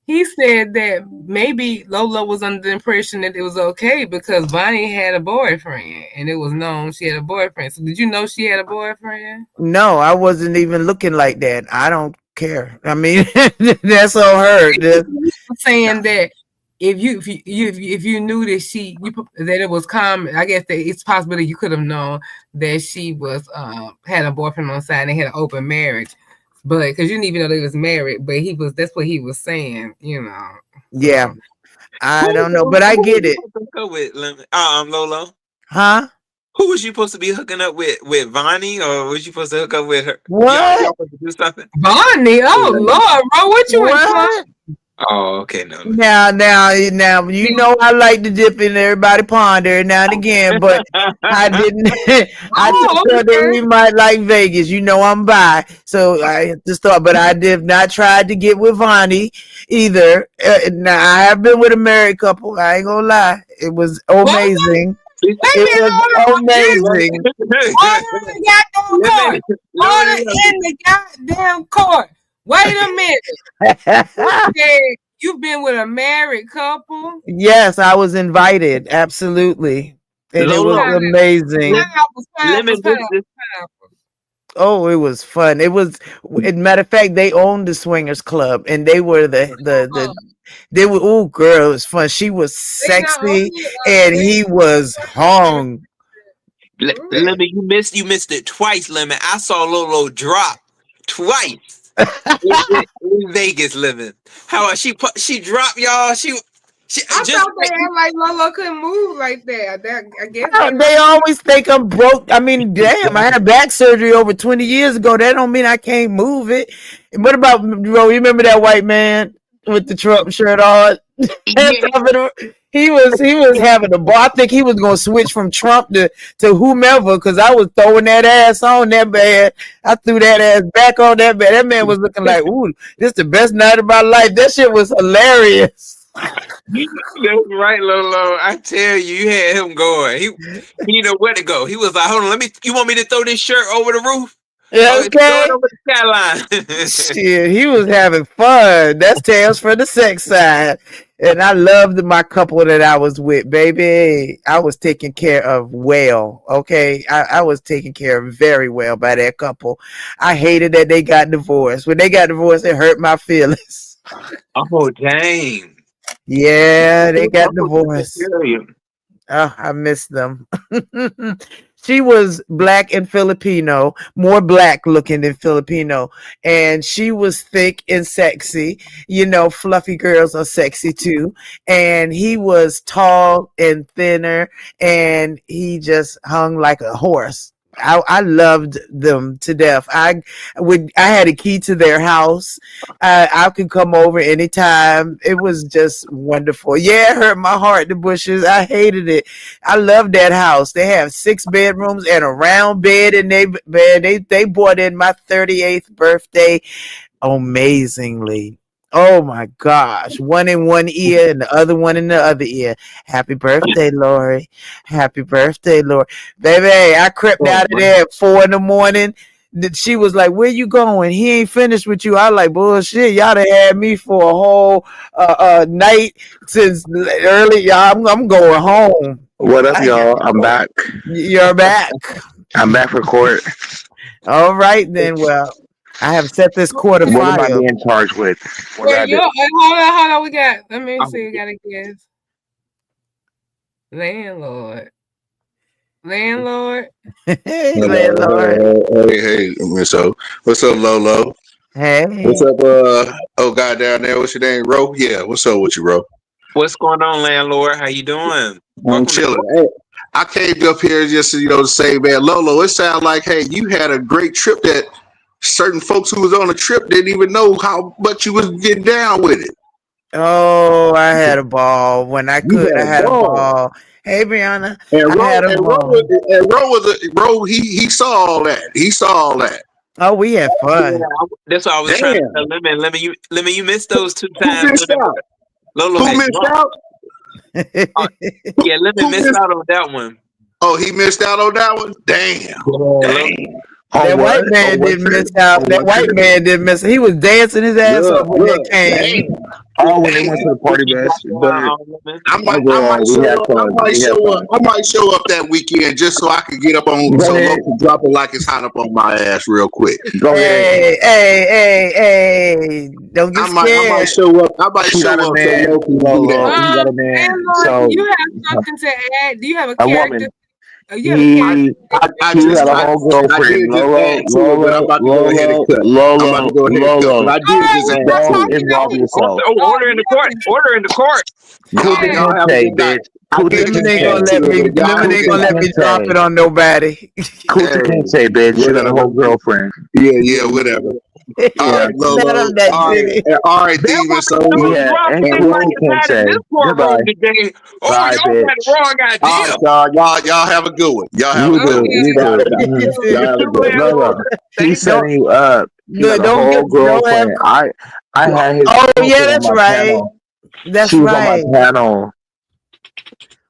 He said that maybe Lola was under the impression that it was okay because Bonnie had a boyfriend, and it was known she had a boyfriend. So did you know she had a boyfriend? No, I wasn't even looking like that. I don't care. I mean, that's on her. Saying that if you knew that that it was common, I guess that it's possible that you could have known that she was had a boyfriend on the side and they had an open marriage. But because you didn't even know they was married, but that's what he was saying, Yeah, So I don't know, but I Who was get you it. supposed to hook up with, Lemon? Lolo. Huh? Who was you supposed to be hooking up with Vonnie, or was you supposed to hook up with her? Y'all What? supposed to do something? Bonnie, oh Lord, bro, what you implying? What? Oh, okay, no. Now, you know I like to dip in everybody pond every now and again, but I didn't. I just Oh, thought that okay. we might like Vegas. You know I'm bi, so I just thought. But I did not try to get with Vonnie either. Now I have been with a married couple. I ain't gonna lie, it was What? amazing. Wait a It minute, was hold on, amazing. order in the goddamn court. Order in the goddamn court. Wait a minute. You said you've been with a married couple. Yes, I was invited. Absolutely, and it was Lolo, amazing. Lemon, this, Pineapples. this, Oh, it was fun. It was, as a matter of fact, they owned the swingers club, and they were they were. Oh, girl, it was fun. She was They not sexy, only and they he was hung. Lemon, you missed it twice, Lemon. I saw Lolo drop twice in Vegas, Lemon. How she dropped, y'all. She I just thought they had like Lolo couldn't move like that. I guess they They always think I'm broke. I mean, damn, I had back surgery over 20 years ago. That don't mean I can't move it. And what about, bro? You remember that white man with the Trump shirt on? yeah. He was having a ball. I think he was gonna switch from Trump to whomever, because I was throwing that ass on that man. I threw that ass back on that man. That man was looking like, ooh, this is the best night of my life. That shit was hilarious. That's right, Lolo. I tell you, you had him going. He didn't know where to go. He was like, "Hold on, you want me to throw this shirt over the roof? Oh, throw it Okay. over the skyline." Shit, he was having fun. That's tales for the sex side. And I loved my couple that I was with, baby. I was taken care of well. Okay. I was taken care of very well by that couple. I hated that they got divorced. When they got divorced, it hurt my feelings. Oh, dang! Yeah, they got Uncle divorced. Cecilia. Oh, I miss them. She was black and Filipino, more black looking than Filipino, and she was thick and sexy. You know, fluffy girls are sexy too. And he was tall and thinner, and he just hung like a horse. I loved them to death. I had a key to their house. I could come over anytime. It was just wonderful. Yeah, it hurt my heart, the Bushes. I hated it. I love that house. They have 6 bedrooms and a round bed in their bed. They bought in my 38th birthday amazingly. Oh my gosh. One in one ear and the other one in the other ear. Happy birthday, Lori. Happy birthday, Lori. Baby, I crept out of there at 4 in the morning. She was like, "Where you going? He ain't finished with you." I was like, "Bullshit, y'all done had me for a whole night since early. Y'all, I'm going home." What up, y'all? I'm back. You're back. I'm back for court. All right then. Well, I have set this court What am I afire. being charged with? What did I Wait, do? hold on. Let me see. We got a guess. Landlord. Landlord. Hey, so what's up, Lolo? Hey. What's up, oh guy down there, what's your name, Ro? Yeah, what's up with you, Ro? What's going on, landlord? How you doing? I'm chilling. Hey, I came up here just to say, man, Lolo, it sounds like, hey, you had a great trip that certain folks who was on the trip didn't even know how much you was getting down with it. Oh, I had a ball when I could. I had a ball. Hey, Brianna, And I had a ball. Ro, he saw all that. He saw all that. Oh, we had Yeah, fun. that's what I was trying to tell Lemon. You missed those 2 Who times. missed out? Lolo Who had missed drunk. out? Yeah, Lemon missed out on that one. Oh, he missed out on that one? Damn. Damn. That white man didn't miss out. That white man didn't miss. He was dancing his ass off when they came. Oh, when they went to the party bus. I might show up that weekend just so I can get up on so low to drop it like it's hot up on my ass real quick. Hey! Don't get scared. I might show up. I might show up. He got a man. Landlord, So do you have something to add? Do you have a a character? woman. Yeah, the cat. He I he just had a whole I girlfriend. did just add to it, but I'm about to go ahead and cut. I'm about to go ahead and cut, but Lolo. I All did right, just we're add not to Don't it. talking involve about. yourself. Order in the court. Yeah, Order in the court. Kuta Y'all yeah. have a Kinte, good night. bitch. I Kuta did Lemon just ain't add gonna Kinte. to let it, me. but y'all Lemon have a ain't good gonna Kuta let night. me drop it Kinte. on nobody. Kuta Hey, Kinte, bitch. You got a whatever. whole girlfriend. Yeah, whatever. All right, Yeah. Let Lolo. him that All right, city. all right, That's Demon what the Soldier. news Yeah. rough And And seem like Kuta Ro. it's had in Kinte. this courtroom Goodbye. today. Oh, Bye, y'all got the bitch. wrong All right, idea. y'all have a good one. Y'all have You a good do. one. Okay. You Y'all, do. Mhm. y'all have a Too good one. landlord. Lola. He's Thank God. don't setting you up. He got a don't whole have. girlfriend. I had his Oh yeah, girlfriend on that's my right. panel. That's She was on my right. panel.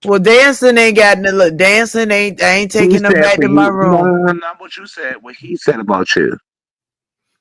Well, dancing ain't got no look. Dancing ain't. I ain't He taking her said back for to my you. No, room. no, no, not what you said. What he said about you.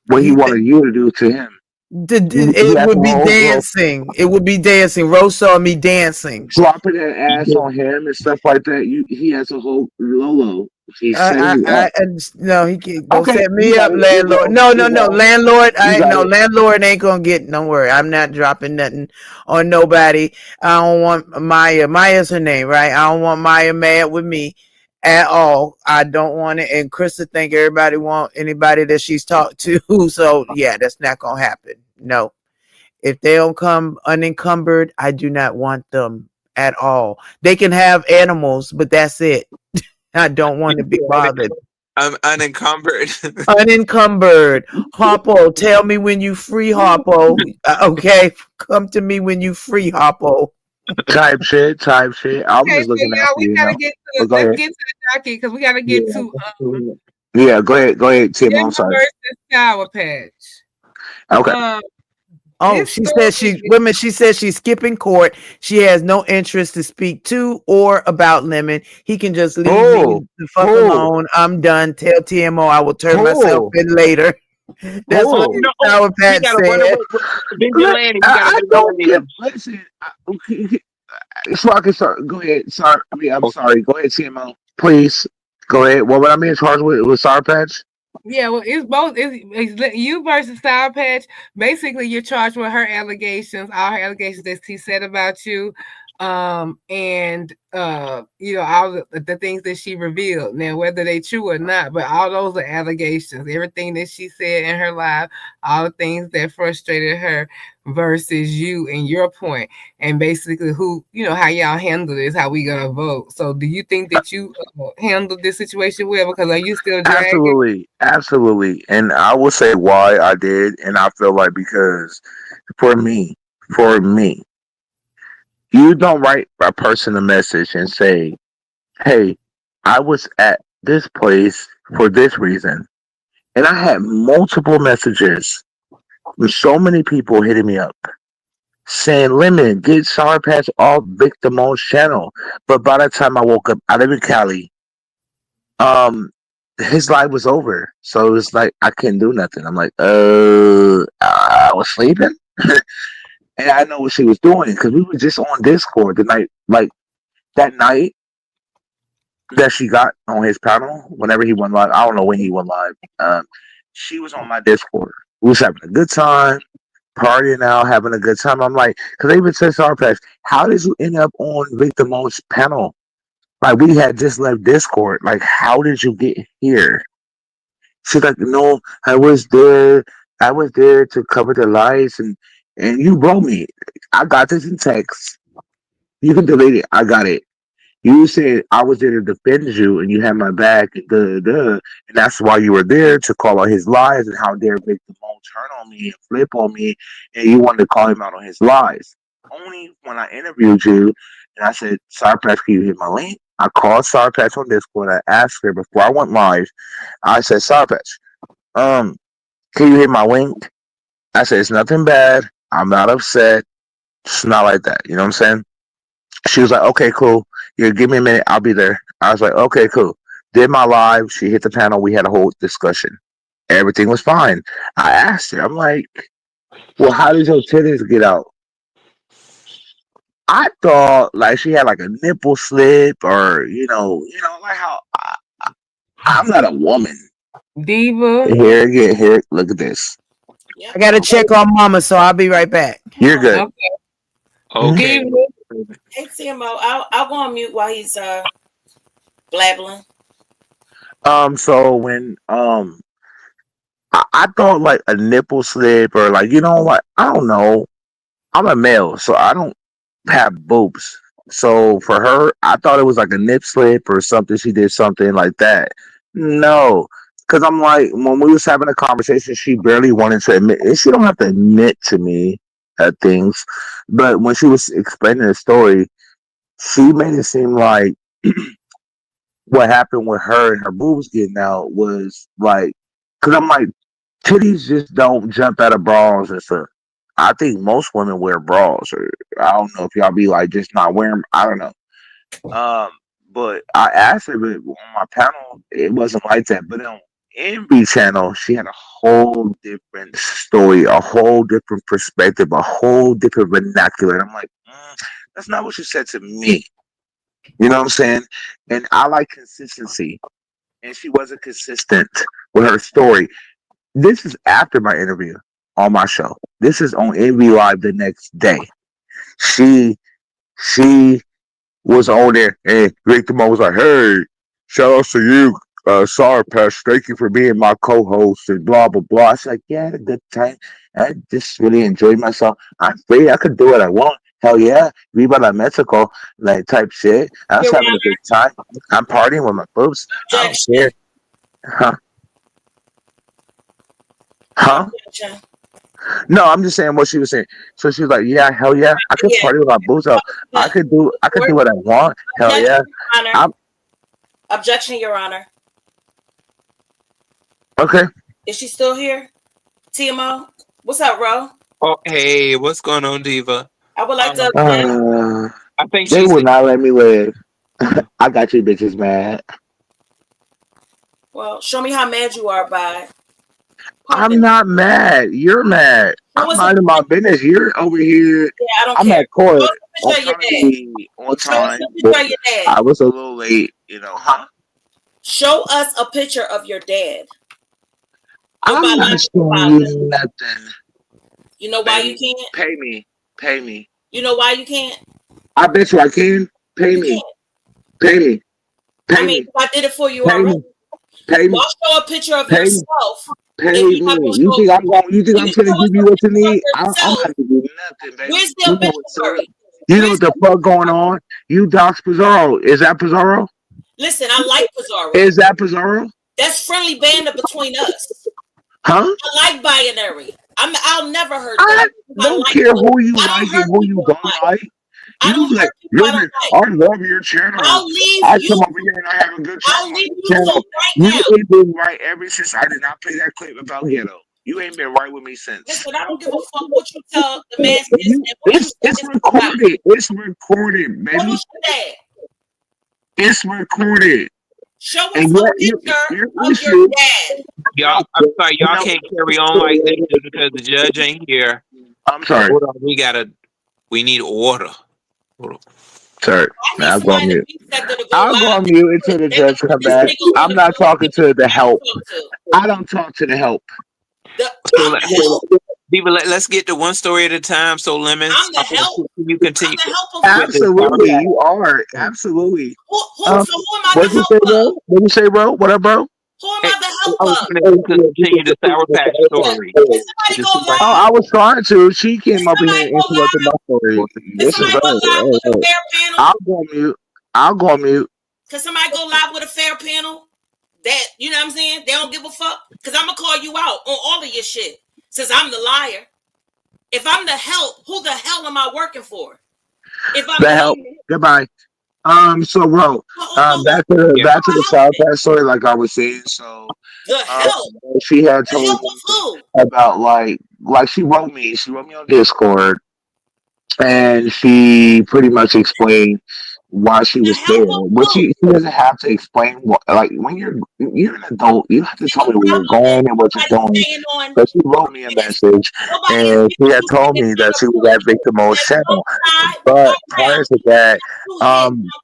What he He wanted you to do to him. He it has a would be whole girl dancing. It would be dancing. Rose saw me dancing. dropping that ass on him and stuff like that. He has a whole Lolo. He's setting you up. No, he can't. Don't Okay, set you me got up, it. You landlord. go. No, no, You no, go. landlord. You got it. Landlord ain't gonna get. Don't worry, I'm not dropping nothing on nobody. I don't want Maya. Maya's her name, right? I don't want Maya mad with me at all. I don't want it. And Krista think everybody want anybody that she's talked to. So yeah, that's not gonna happen. No, if they don't come unencumbered, I do not want them at all. They can have animals, but that's it. I don't want to be bothered. I'm unencumbered. Unencumbered. Harpo, tell me when you free, Harpo. Okay, come to me when you free, Harpo. Type shit. Type shit. I was Okay, just so looking now after we you, gotta know. get to But go let's ahead. get to the docket because we gotta get to Yeah, go ahead. Go ahead, Tim. I'm Denver sorry. versus Sour Patch. Okay. Um, Oh, this she said story she is women. She said she's skipping court. She has no interest to speak to or about Lemon. He can just leave me Who? the fuck Who? alone. I'm done. Tell TMO I will turn myself Who? in later. That's what Who? No, Sour we Patch gotta run said. away. Vigilante. We gotta I don't give. vigilante. Listen. So I can start. Go ahead. Sorry. I mean, I'm sorry. Go ahead, CMO. Please. Go ahead. What would I be in charge with Sour Patch? yeah, well, it's both. It's you versus Sour Patch. Basically, you're charged with her allegations, all her allegations that she said about you, and you know, all the things that she revealed. Now, whether they true or not, but all those are allegations. Everything that she said in her life, all the things that frustrated her, versus you and your point, and basically who, you know, how y'all handle this, how we gonna vote. So, do you think that you handled this situation well? Because are you still dragging? Absolutely. Absolutely. And I will say why I did. And I feel like because for me, for me, you don't write a person a message and say, hey, I was at this place for this reason. And I had multiple messages with so many people hitting me up saying, Lemon, get Sour Patch off Victor Mo's channel. But by the time I woke up, I live in Cali, um, his life was over. So it was like, I couldn't do nothing. I'm like, I was sleeping. And I know what she was doing because we were just on Discord the night, like that night that she got on his panel, whenever he went live. I don't know when he went live. She was on my Discord. We was having a good time, partying out, having a good time. I'm like, because they even said, Sarpex, how did you end up on Victor Mo's panel? Like, we had just left Discord. Like, how did you get here? She's like, no, I was there. I was there to cover the lights, and you wrote me. I got this in text. You can delete it. I got it. You said I was there to defend you, and you had my back, and and that's why you were there to call out his lies and how dare Victor Moan turn on me and flip on me, and you wanted to call him out on his lies. Only when I interviewed you, and I said, Sarpatch, can you hit my link? I called Sarpatch on Discord. I asked her before I went live. I said, Sarpatch, um, can you hit my link? I said, it's nothing bad. I'm not upset. It's not like that. You know what I'm saying? She was like, okay, cool. Yeah, give me a minute. I'll be there. I was like, okay, cool. Did my live. She hit the panel. We had a whole discussion. Everything was fine. I asked her, I'm like, well, how did your titties get out? I thought like she had like a nipple slip or, like how I'm not a woman. Diva. Here, get here. Look at this. I gotta check on Mama, so I'll be right back. You're good. Okay. Mhm. Okay. Diva. Hey, CMO, I'll go on mute while he's Blabbling. So when I thought like a nipple slip or like what I don't know. I'm a male, so I don't have boobs. So for her, I thought it was like a nip slip or something. She did something like that. No, because I'm like when we was having a conversation, she barely wanted to admit. And she don't have to admit to me things, but when she was explaining the story, she made it seem like what happened with her and her boobs getting out was like, because I'm like, titties just don't jump out of bras and stuff. I think most women wear bras, or I don't know if y'all be like just not wearing. I don't know. Um, but I asked her, but on my panel, it wasn't like that. But on Envy channel, she had a whole different story, a whole different perspective, a whole different vernacular. And I'm like, that's not what you said to me. You know what I'm saying? And I like consistency, and she wasn't consistent with her story. This is after my interview on my show. This is on Envy Live the next day. She she was on there and Rick Demone was like, "Hey, shout out to you, Sour Patch. Thank you for being my co-host and blah blah blah." I said, like, "Yeah, I had a good time. I just really enjoyed myself. I'm free. I could do what I want. Hell yeah, Viva la Mexico, like type shit. I was Your having a good time. I'm partying with my boobs. I don't care, objection. huh? Huh? Objection. No, I'm just saying what she was saying. So she was like, "Yeah, hell yeah, I could Yeah. party with my boots out. I could do what I want. Hell yeah." Objection, Your Honor. I'm Objection, Your Honor. okay. Is she still here? TMO? What's up, Ro? Oh, hey, what's going on, Diva? I would like to object. I think They she's will not let me live. I got you bitches mad. Well, show me how mad you are by. I'm not mad. You're mad. Show I'm us a minding my business. You're over here. Yeah, I don't I'm care. at court. Show us a I'm picture of your trying to dad. be on Show us time, a but picture of your dad. I was a little late. Huh? Show us a picture of your dad. Your I'm not biological showing father. you nothing. You know why you Baby, can't? pay me. Pay me. You know why you can't? I bet you I can. Pay You me. can't. Pay me. I Pay mean, me. I did it for you Pay already. me. Pay me. Y'all show a picture of Pay me. yourself. Pay If you're not me. gonna You show, think I'm going? You think when I'm you gonna show us give you a what you picture of need? I'm yourself, not gonna do nothing, baby. where's the You know what's up? obituary? You know Where's what the fuck going on? You Docs Pizarro. Is that Pizarro? Listen, I like Pizarro. Is that Pizarro? That's friendly banter between us. Huh? I like binary. I'll never hurt I them. don't care who you I like don't and hurt who you people don't I like. like. I You don't be like, hurt people I listen, don't like. I love your channel. I'll leave I you. come over here and I have a good time I'll on leave your you channel. alone right You now. ain't been right ever since I did not play that clip about ghetto. You ain't been right with me since. Listen, I don't give a fuck what you tell the masses and what you say It's is about. recorded. It's recorded, Show baby. us your dad. It's recorded. Show us And a picture your of issue, your dad. y'all. I'm sorry, y'all can't carry on like this because the judge ain't here. I'm sorry. Hold on, we need order. Hold on. Sorry. I need I'll go on somebody in mute. the beat sector to go I'll go live. on mute until the They can judge put come this back. nigga on I'm the not phone talking to the I help. talk to. I don't talk to the help. So, Diva, let's get to one story at a time. So, Lemons, I'm the help. you continue I'm the help of with this. Absolutely, you are. Absolutely. so who am I What the you say, help bro? of? What you say, bro? What up, bro? Who am Hey, I the help I was of? trying to continue the Sour Patch story. Can somebody Just go seems like Oh, live? I was trying to. She came up here Somebody and go interrupted live? my story. Can This is somebody go live with a fair panel? I'll go on mute. I'll go on mute. Can somebody go live with a fair panel? That, you know what I'm saying? They don't give a fuck. Because I'm going to call you out on all of your shit. Since I'm the liar. If I'm the help, who the hell am I working for? If I'm The help. Goodbye. So bro, back to the South Patch story, like I was saying. So the help. she had The told help me of who? about like she wrote me on Discord, and she pretty much explained why she was there. But she doesn't have to explain what, like when you're an adult, you have to tell me where you're going and what you're doing. But she wrote me a message, and she had told me that she was at Victim Mo's channel. But prior to that,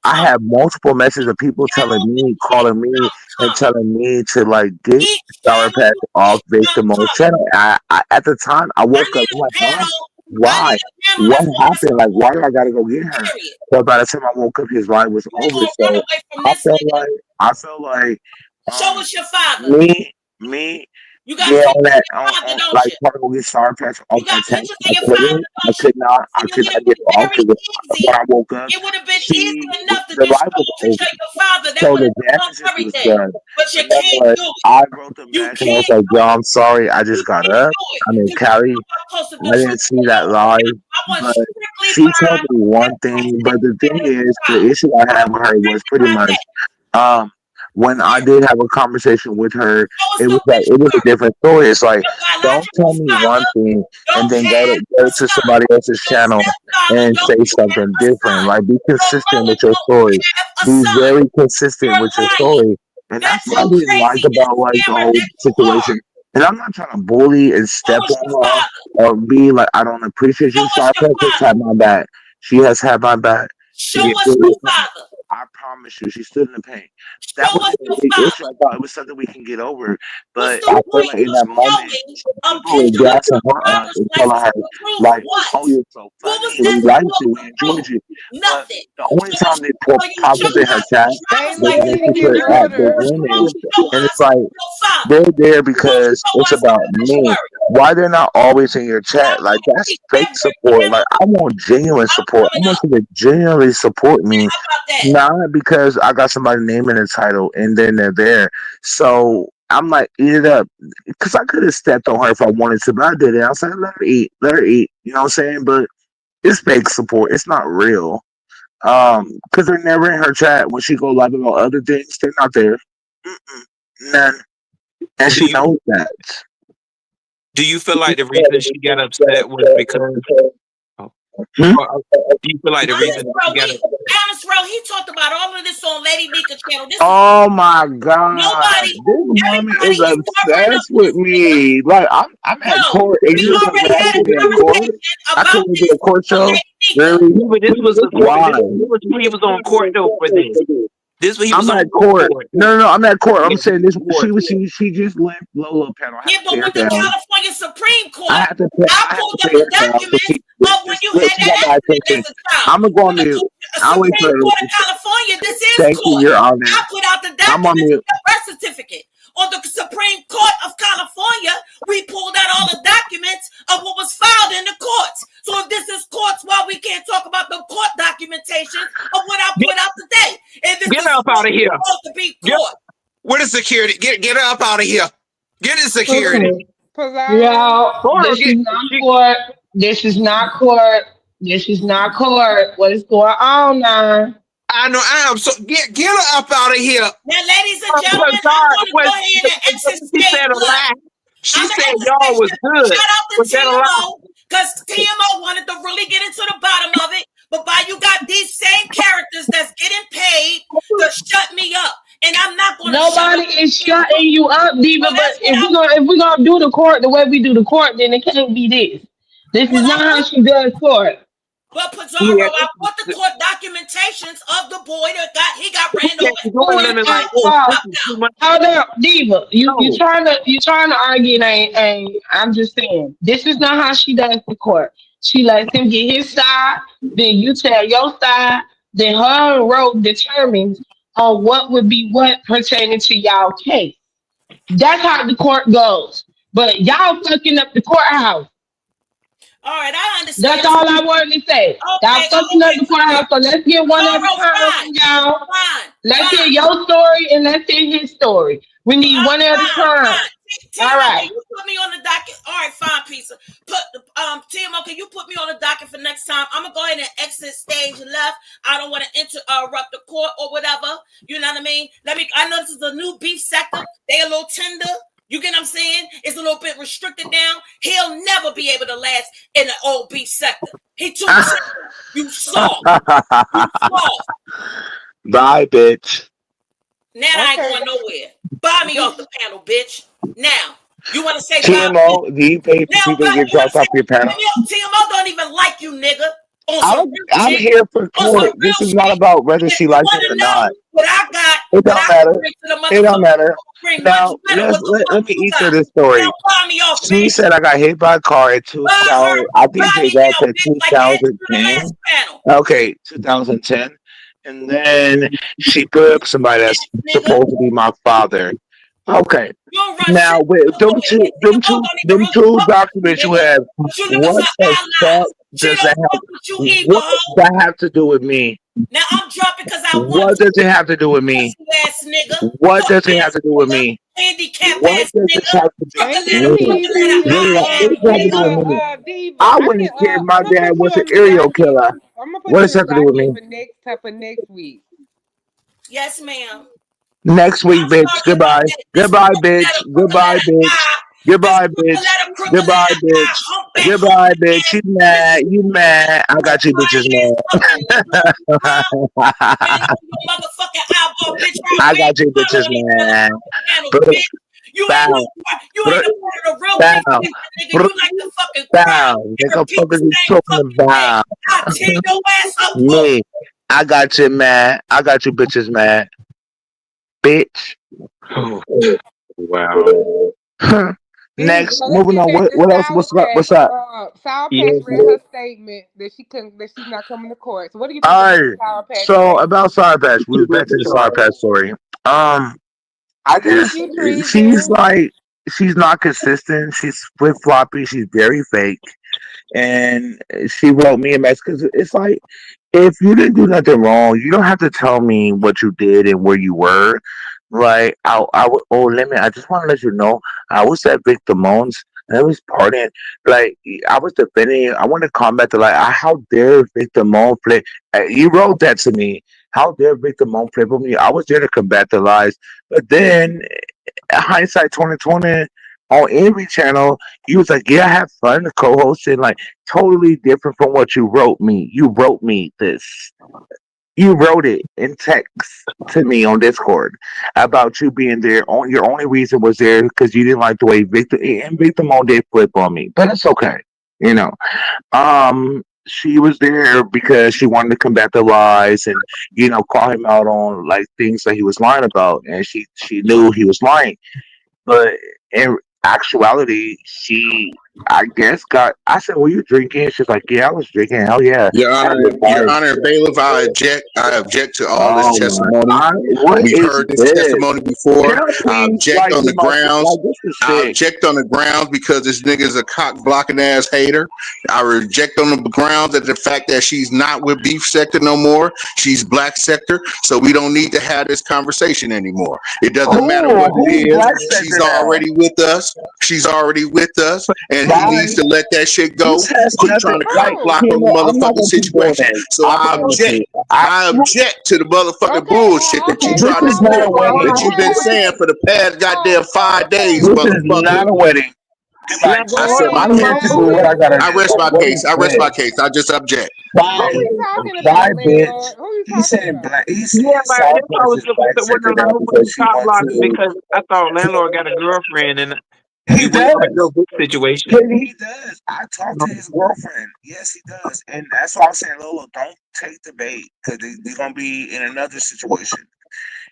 I have multiple messages of people telling me, calling me, and telling me to like get Sour Patch off Victim Mo's channel. I at the time I woke up, I'm like, huh? why? What happened? Like, why do I gotta go get her? Period. So by the time I woke up, his ride was You ain't over. gonna run So away from I this felt nigga. like Show us your father. me, You got yeah, pictures on of that, your father, don't like you? Particle get Sour Patch off You got that tank. pictures I of your couldn't, father, don't you? I See, it could would not have get been off very because easy. when I woke up, It would have been she, easy enough to the just ride show was a over. picture of your father. That So would the have done damages was everything. done. But you But can't nonetheless, do it. I wrote them You back and I was can't like, do yo, it. I'm sorry. I You just got can't up. do it. I'm in Because you Cali. know I'm supposed to I didn't see that live. I want But strictly she told by me one thing. But the thing is, the issue I had with her was pretty much when I did have a conversation with her, Show us it was the like picture it was a first. different story. It's like, Your don't biological tell me one father thing and don't then have go a to son. somebody else's Your channel stepfather and don't say have something a different. son. Like, be Your consistent mother with your don't story. have a Be son. very consistent You're with your lying. story. And that's That's what I how didn't like crazy and about like the scammer whole that you are. situation. And I'm not trying to bully and Show step us on your her father. or be like, I don't appreciate Show you. So us I your has father. had my back. She has had my back. She Show is us still your in pain. father. I promise you, she stood in the pain. That Show us wasn't a your big issue. father. I thought it was something we can get over. What's But the I feel point like in of that moment, showing some a people were picture of gassing your her up father's and telling her, license to prove like, what? oh, you're so What was funny. that We liked supposed you. to We enjoyed prove? you. But Nothing. the only So, time they so you popped up show in her us your chat Hey, driver's was license when ladies, and she your in put at the order. passport. You women. don't show And us it's like, your father. they're there You don't because show it's us the about me. obituary. Why they're not always in your And I'm chat? Like, going to that's keep fake that breaking support. Like, down. I want genuine I'm support. I coming want up. you to genuinely support me, How about that? not because I got somebody name in the title and then they're there. So I'm like, eat it up. Because I could have stepped on her if I wanted to, but I didn't. I was like, let her eat. Let her eat. You know what I'm saying? But it's fake support. It's not real. Because they're never in her chat when she go live about other things. They're not there. Mm-mm, none. And Do she you knows that. do you feel like the reason she got upset was because? Oh, Hmm? do you feel like the Honest, reason that bro, she got upset? he talked about all of this on Lady Nika channel. This is Oh my god, nobody, this woman everybody is is covering up obsessed with this nigga. me. Like I'm at No, court, and we you're telling already me I had a can't be at court. conversation I about can't do this a court on show. Lady Nika. Really? Yeah, but Why? he was on court though for this. This he was I'm on at court court. for it. No, I'm at court. I'm Yeah, saying this. court. She just left Lolo panel. I had Yeah, to but pay her with the down. California Supreme Court, I I had to pulled up pay the her down. So documents of when you had she that got my accident attention. as a child. I'm gonna go For on the mute. I'll wait for Supreme her. Court of California, this is Thank you, court. Your I Honor. put out the I'm on documents of mute. your birth certificate. On the Supreme Court of California, we pulled out all the documents of what was filed in the courts. So if this is courts, why we can't talk about the court documentation of what I put out today? If this Get is up out of here. supposed to be Get, court. where is security? Get her up out of here. Get the security. Okay. Pizarro. Y'all, Hold on, this is not court. This is not court. This is not court. What is going on now? I know I am so get her up out of here. Now, ladies and Because gentlemen, I'm God going to go was ahead and exit she stage said a left. lie. She I'm going to said exit y'all stage was left. good. Shout out to Was that a lie? TMO because TMO wanted to really get into the bottom of it. But by you got these same characters that's getting paid to shut me up. And I'm not going to shut Nobody up. is shutting you up, So Diva. But that's what I'm if we're gonna do the court the way we do the court, then it can't be this. This is well, not how she does court. but Pizarro, Yeah, I put the court documentations of the boy that got you ran over. can't be Who doing is nothing like that? this. Oh, This is too much. hold up, Diva. You No. trying to argue? And I'm just saying this is not how she does the court. She lets him get his side, then you tell your side, then her road determines on what would be what pertaining to y'all case. That's how the court goes. But y'all fucking up the courthouse. All right, I That's understand. all I wanted to say. Y'all Okay, fucking up the courthouse. So let's get one at a Pizarro, time fine. from y'all. Fine. Let's hear Fine. your story and let's hear his story. We need one at a time. Fine. All TMO, can right. you put me on the docket? All right, fine, pizza. TMO, can you put me on the docket for next time? I'm gonna go ahead and exit stage left. I don't want to interrupt the court or whatever. You know what I mean? I know this is a new beef sector. They a little tender. You get what I'm saying? It's a little bit restricted now. He'll never be able to last in the old beef sector. He too tender. You soft. You soft. Bye, bitch. Now I ain't Okay. going nowhere. Buy me off the panel, bitch. Now, you want to say buy me? TMO, do you pay for Now, people to get you want to dropped say off your buy panel? me off? TMO don't even like you, nigga. On some real I'm shit. here for On some court. real This is not shit. about whether If she you likes it want or to know not. what I got, It what don't I matter. can bring to the It don't motherfucker, matter. bring much Now better. What the fuck let me you eat through got? this Don't story. call me off, She bitch. said I got hit by a car in I heard 2000. you I think body it back now, in bitch, like you had to do the last 2010. panel. Okay, 2010. And then she put up somebody that's Nigga, supposed to be my father. Okay. you don't run shit. Now with Nigga, both don't even them really two fuck with you, documents you nigga. have, But you looking what for the fuck allies. She does that don't fuck with you have? either, What does hoe. that have to do with me? Now I'm dropping because I want What does it have to do with me? pussy ass nigga. What Fuck does it have ass to do with nigga. me? Handicap What ass does nigga. this have to do? Drop the Thank you, letter, Really, drop the letter, Peasy. really, I what ass does it have to do nigga. with me? Diva, I wouldn't care if my I'm gonna dad put you was an on the serial docket. killer. I'm gonna put What you does on it the have to do with docket me? for next week. Yes, ma'am. Next I'm week, bitch. talking about Goodbye. this Goodbye, crooked bitch. letter, Goodbye, bitch. I. This Goodbye, crooked bitch. letter, Goodbye, bitch. humpback, Goodbye, bitch. ass You nigga. mad? You mad? I got you, bitches Body ass fucking nigga. Bang your motherfucking eyeball, bitch. I'll I bang got you, you out on bitches, these man. motherfucking panels, Brr, bitch. bow, You brr, ain't a part of the real bow, big picture, nigga. brr, You like to fucking cry bow. and Nigga, repeat fuck the is you same talking fucking thing. about? I'll tear your ass up, hoe. Me. I got you, man. I got you, bitches, man. Bitch. Oh, wow. Diva, Next, so let's moving get on. back to What else? Sour What's up? Patch. What's up? Sour Patch Yes, read her statement that she's not coming to court. So what do you think All about right. Sour Patch So statement? about Sour Patch, we was back to the Sour Patch story. I Thank just you, she's Treason. like she's not consistent. She's flip floppy. She's very fake, and she wrote me a message because it's like if you didn't do nothing wrong, you don't have to tell me what you did and where you were. Like I would. Oh, let me. I just want to let you know I was at Victor Moans. And I was partying. Like I was defending. I want to combat the like. How dare Victor Moan play? You wrote that to me. How dare Victor Moan play with me? I was there to combat the lies. But then hindsight 2020 on every channel, you was like, yeah, I have fun co-hosting, like totally different from what you wrote me. You wrote me this. You wrote it in text to me on Discord about you being there. Your only reason was there because you didn't like the way Victor Mo did flip on me, but it's okay, you know. She was there because she wanted to combat the lies and call him out on like things that he was lying about, and she knew he was lying. But in actuality, she, I guess, got. I said, "Were you drinking?" She's like, "Yeah, I was drinking. Hell yeah." Your Honor, bailiff, I object. I object to all this Oh my testimony. God! What We've is heard this this? testimony Can before. I I please object like on get the my grounds. like this is I sick? object on the grounds because this nigga's a cock blocking ass hater. I reject on the grounds that the fact that she's not with beef sector no more. She's black sector. So we don't need to have this conversation anymore. It doesn't matter what it Who's is. black She's sector now? already with us. She's already with us. And he needs Bye. to let that shit go. This has Quit nothing. trying to cock Like, Who? block on the Kimo, I'm not motherfucking gonna keep doing situation. this. So I I promise object. you. I object to the motherfucking Okay, bullshit that you okay, This trying to is so not spit a that wedding. you've been saying for the past goddamn 5 days, This is motherfucker. not a wedding. Goodbye. I said Wait, my I'm here to do what I gotta I do. rest my What case. is I rest this? my case. I just object. who Bye. we talking Bye, about, bitch. landlord? Who you He talking said about? black. He said Yeah, but South that's why I was versus looking black for sector wondering like, now who was because she top wants blocking to. because I thought landlord got a girlfriend and He we on a does. girl big situation. He does. I talked to his girlfriend. Yes, he does. And that's why I'm saying, Lolo, don't take the bait because they're going to be in another situation.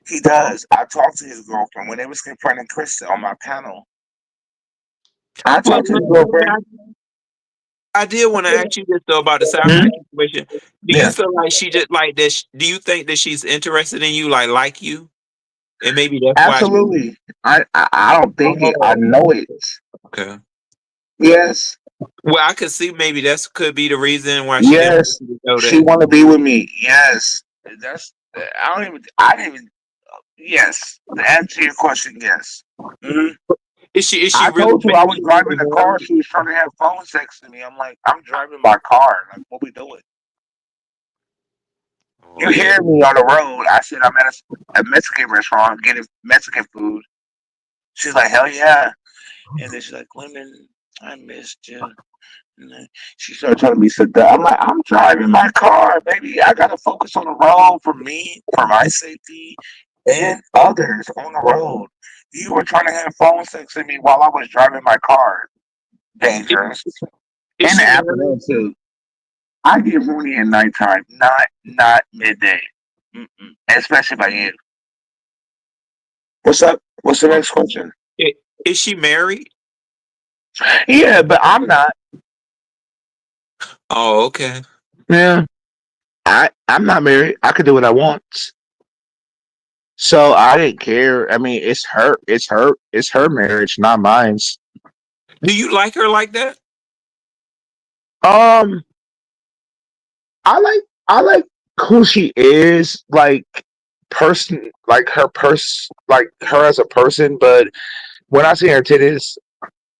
He does. I talked to his girlfriend when they was confronting Krista on my panel. I Well, talked to his girlfriend. I did want to ask you this though about the South Hmm? Patch situation. Do you Yeah, feel like she just like this? Do you think that she's interested in you, like you, and maybe that's why? absolutely. I don't think it. I Oh, know it. okay. Yes. Well, I could see maybe that's could be the reason why she didn't want Yes. you to know She that. want to be with me. Yes. That's. I don't even. I didn't even. Yes. To answer your question, yes. Mhm. Is she I really told you I thinking was she driving really the want car. you? She was trying to have phone sex to me. I'm like, I'm driving my car. Like, what we doing? Oh You yeah. hear me on the road. I said I'm at a Mexican restaurant getting Mexican food. She's like, hell yeah. And then she's like, women, I missed you. And then she started trying to be seductive. I'm like, I'm driving my car, baby. I gotta focus on the road for me, for my safety, and others on the road. You were trying to have phone sex with me while I was driving my car. Is, Dangerous. is In the she married? afternoon too. I get horny at nighttime, not midday. Mm-mm. Especially by you. What's up? What's the next question? Is she married? Yeah, but I'm not. Oh, okay. Yeah, I'm not married. I could do what I want. So I didn't care. I mean, it's her marriage, not mine. Do you like her like that? Um, I like who she is, like person, like like her as a person. But when I see her titties,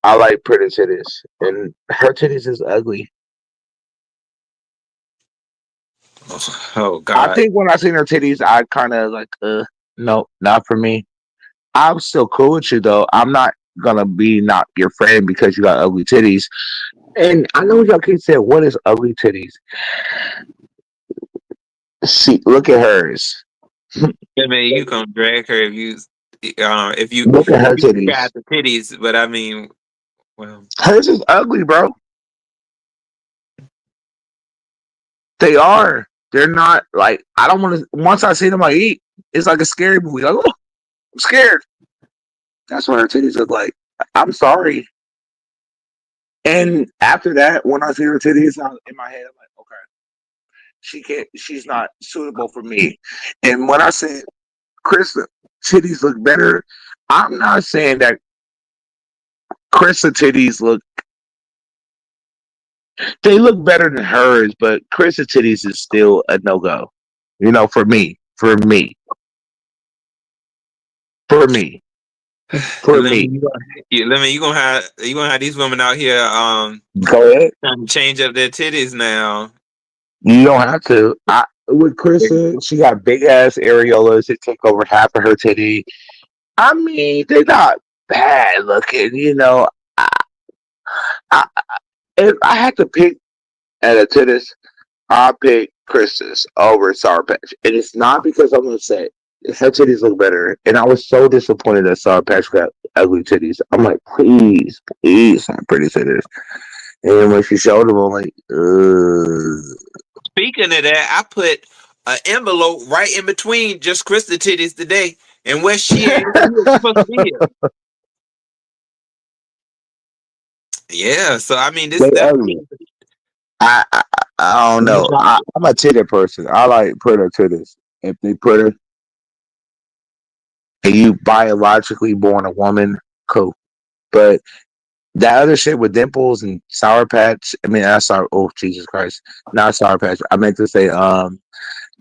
I like pretty titties, and her titties is ugly. Oh I God. think when I seen her titties, I kind of like, no, not for me. I'm still cool with you though. I'm not gonna be not your friend because you got ugly titties. And I know y'all kids said, "What is ugly titties?" See, look at hers. I mean, you gonna drag her if you Look at if her you titties. describe the titties, but I mean, well, Hers is ugly, bro. They are. They're not like I don't want to. Once I see them, I eat. It's like a scary movie. Like, oh, I'm scared. That's what her titties look like. I'm sorry. And after that, when I see her titties in my head, I'm like, okay, she can't. She's not suitable for me. And when I said Krista titties look better, I'm not saying that Krista titties look. They look better than hers, but Krista titties is still a no go. You know, for me, for me, for me, for Lemon, me. Lemon, you gonna have these women out here Go ahead. trying to change up their titties now. You don't have to. With Krista, she got big ass areolas that take over half of her titty. I mean, they're not bad looking. You know, I, if I had to pick at a tennis, I pick Krista's over Sour Patch, and it's not because I'm upset. Her titties look better, and I was so disappointed that Sour Patch got ugly titties. I'm like, please, please, have pretty titties. And when she showed them, I'm like, ugh. Speaking of that, I put an envelope right in between just Krista titties today, and where she ain't even here. She's supposed to be here. Yeah, so I mean, this They definitely. ugly. I, I I don't know. I'm a titty person. I like pretty titties. If they pretty and you biologically born a woman, cool. But that other shit with dimples and sour patch. I mean, that's sour. Oh Jesus Christ! Not sour patch. I meant to say.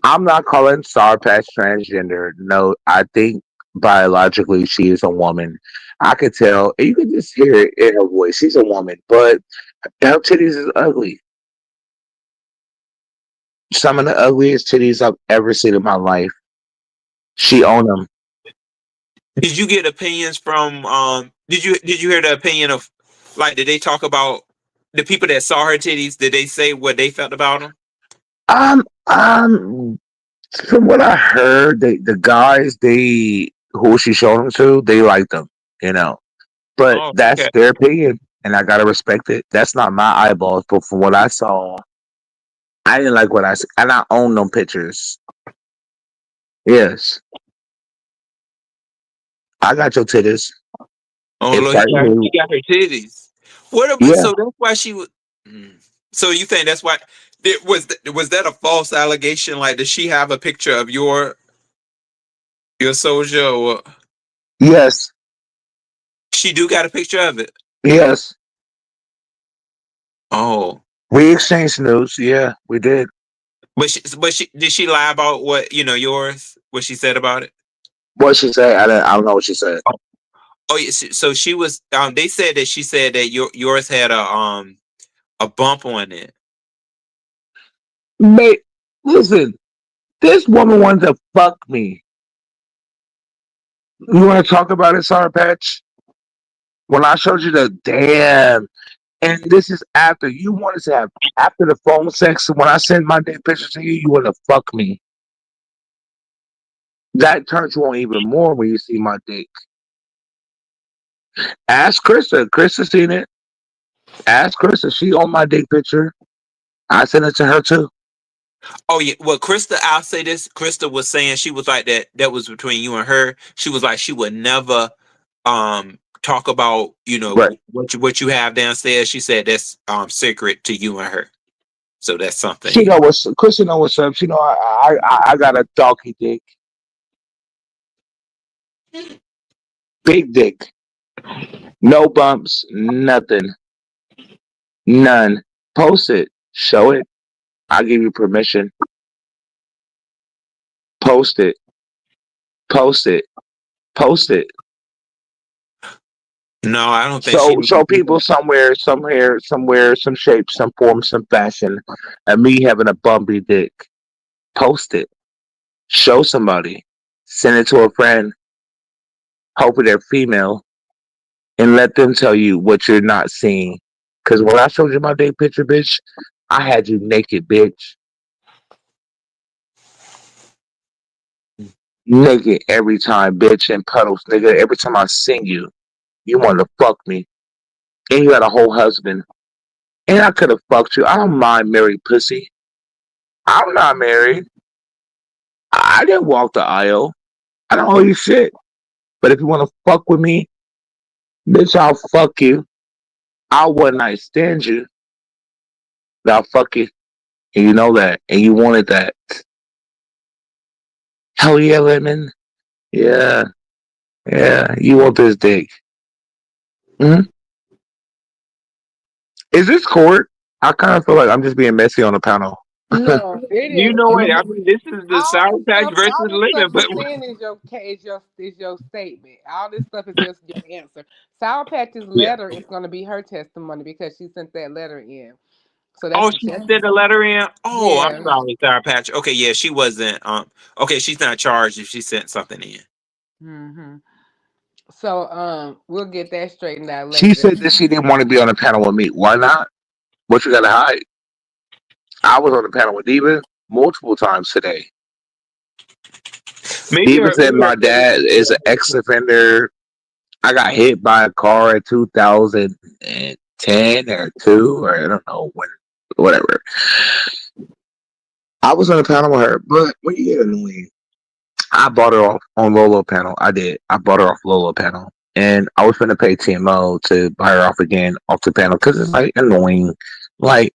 I'm not calling sour patch transgender. No, I think biologically she is a woman. I could tell. And you could just hear it in her voice. She's a woman, but her titties is ugly. Some of the ugliest titties I've ever seen in my life. She owned them. Did you get opinions from? Did you hear the opinion of, like, did they talk about the people that saw her titties? Did they say what they felt about them? Um, um, from what I heard, the guys who she showed them to, they liked them, you know. But Oh, that's okay. their opinion, and I gotta respect it. That's not my eyeballs, but from what I saw, I didn't like what I saw, and I own them pictures. Yes, I got your titties. Oh, It look, he frightened got her titties. What? me. Yeah, So that's why she was. Mm. So you think that's why? Was that a false allegation? Like, does she have a picture of your soldier, or yes, she do got a picture of it? yes. Oh, We exchanged news. Yeah, we did. but she did she lie about what yours? What she said about it? What she said? I don't know what she said. Oh, yeah. So she was. They said that she said that yours had a bump on it. Mate, listen. This woman wanted to fuck me. You want to talk about it, Sour Patch? When I showed you the damn, and this is after you wanted to have after the phone sex. When I send my dick pictures to you, you want to fuck me. That turns you on even more when you see my dick. Ask Krista. Krista seen it. Ask Krista. She on my dick picture. I sent it to her too. Oh yeah. Well, Krista, I'll say this. Krista was saying she was like that. That was between you and her. She was like she would never talk about Right. what you have downstairs. She said that's secret to you and her. So that's something. She know what's Krista know what's up. She know I got a doggy dick. Big dick. No bumps, nothing. None. Post it. Show it. I give you permission. Post it. Post it. Post it. No, I don't think she. So show people somewhere, some shape, some form, some fashion, and me having a bumpy dick. Post it. Show somebody. Send it to a friend. Hopefully they're female. And let them tell you what you're not seeing. Because when I showed you my dick picture, bitch, I had you naked, bitch. Naked every time, bitch, in puddles, nigga. Every time I sing you, you want to fuck me. And you had a whole husband. And I could have fucked you. I don't mind married pussy. I'm not married. I didn't walk the aisle. I don't owe you shit. But if you want to fuck with me, bitch, I'll fuck you. I'll one night stand you. But I'll fuck you. And you know that. And you wanted that. Hell yeah, Lemon. Yeah. Yeah. You want this dick. Hmm. Is this court? I kind of feel like I'm just being messy on the panel. No, it You is. know what? I mean, this is the Sour Patch versus All this Lena, stuff but you're saying is your statement. All this stuff is just your answer. Sour Patch's Yeah. letter is going to be her testimony because she sent that letter in. So oh, that's she sent a letter in. Oh, I'm yeah. sorry, Sour Patch. Okay, yeah, she wasn't. Okay, she's not charged if she sent something in. Hmm. So we'll get that straightened out She later. said that she didn't want to be on the panel with me. Why not? What you gotta hide? I was on the panel with Diva multiple times today. Diva said my dad is an ex offender. I got hit by a car in 2010 or 2 or I don't know when, whatever. I was on the panel with her, but when you get annoying, I bought her off on Lolo panel. I did. I bought her off Lolo panel, and I was going to pay TMO to buy her off again off the panel because it's like annoying. Like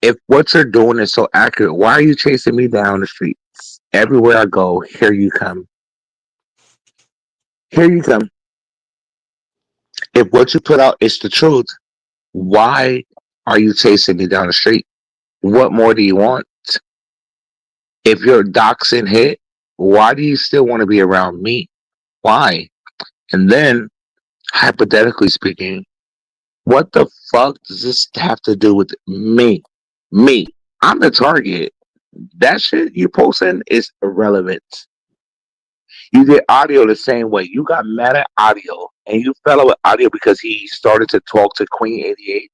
if what you're doing is so accurate, why are you chasing me down the streets? Everywhere I go, here you come. Here you come. If what you put out is the truth, why are you chasing me down the street? What more do you want? If your doxing hit, why do you still want to be around me? Why? And then, hypothetically speaking, what the fuck does this have to do with me? Me. I'm the target. That shit you posting is irrelevant. You did audio the same way. You got mad at audio and you fell out with audio because he started to talk to Queen 88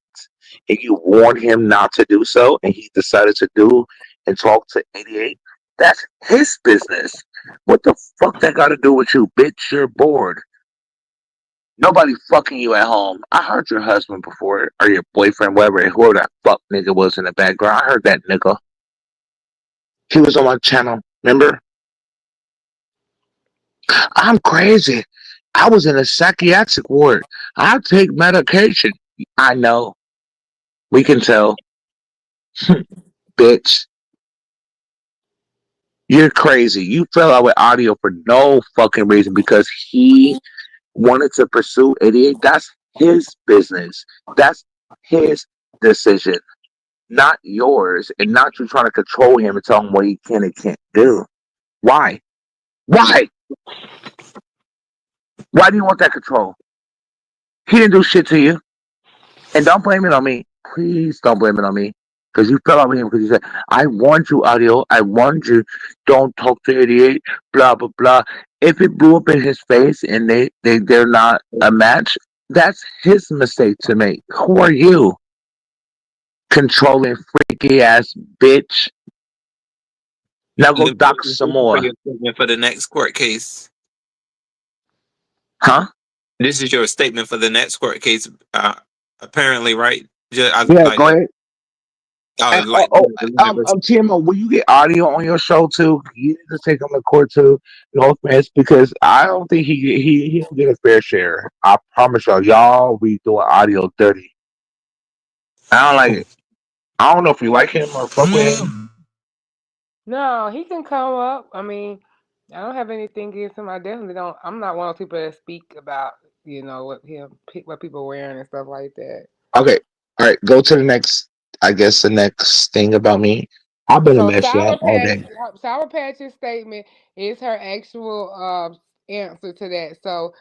and you warned him not to do so and he decided to do and talk to 88. That's his business. What the fuck that got to do with you, bitch? You're bored. Nobody fucking you at home. I heard your husband before, or your boyfriend, whatever, whoever that fuck nigga was in the background. I heard that nigga. He was on my channel. Remember? I'm crazy. I was in a psychiatric ward. I take medication. I know. We can tell. Bitch. You're crazy. You fell out with audio for no fucking reason because he wanted to pursue 88. That's his business. That's his decision, not yours, and not you trying to control him and tell him what he can and can't do. Why? Why? Why do you want that control? He didn't do shit to you. And don't blame it on me. Please don't blame it on me. Because you fell out with him because you said, I warned you, audio. I warned you. Don't talk to 88. Blah, blah, blah. If it blew up in his face and they're not a match, that's his mistake to make. Who are you? Controlling freaky ass bitch. Now go dox some more. For the next court case. Huh? This is your statement for the next court case. Apparently, right? Yeah, go ahead. And, Like the levers. TMO, will you get audio on your show too? You need to take him to court too. No offense, because I don't think he don't get a fair share. I promise y'all, y'all be doing audio dirty. I don't like it. I don't know if you like him or fuck with him. No, he can come up. I mean, I don't have anything against him. I definitely don't. I'm not one of those people that speak about, what people wearing and stuff like that. Okay, all right, go to the next. I guess the next thing about me. I've been a So mess, y'all, all day. Sour Patch's statement is her actual answer to that. So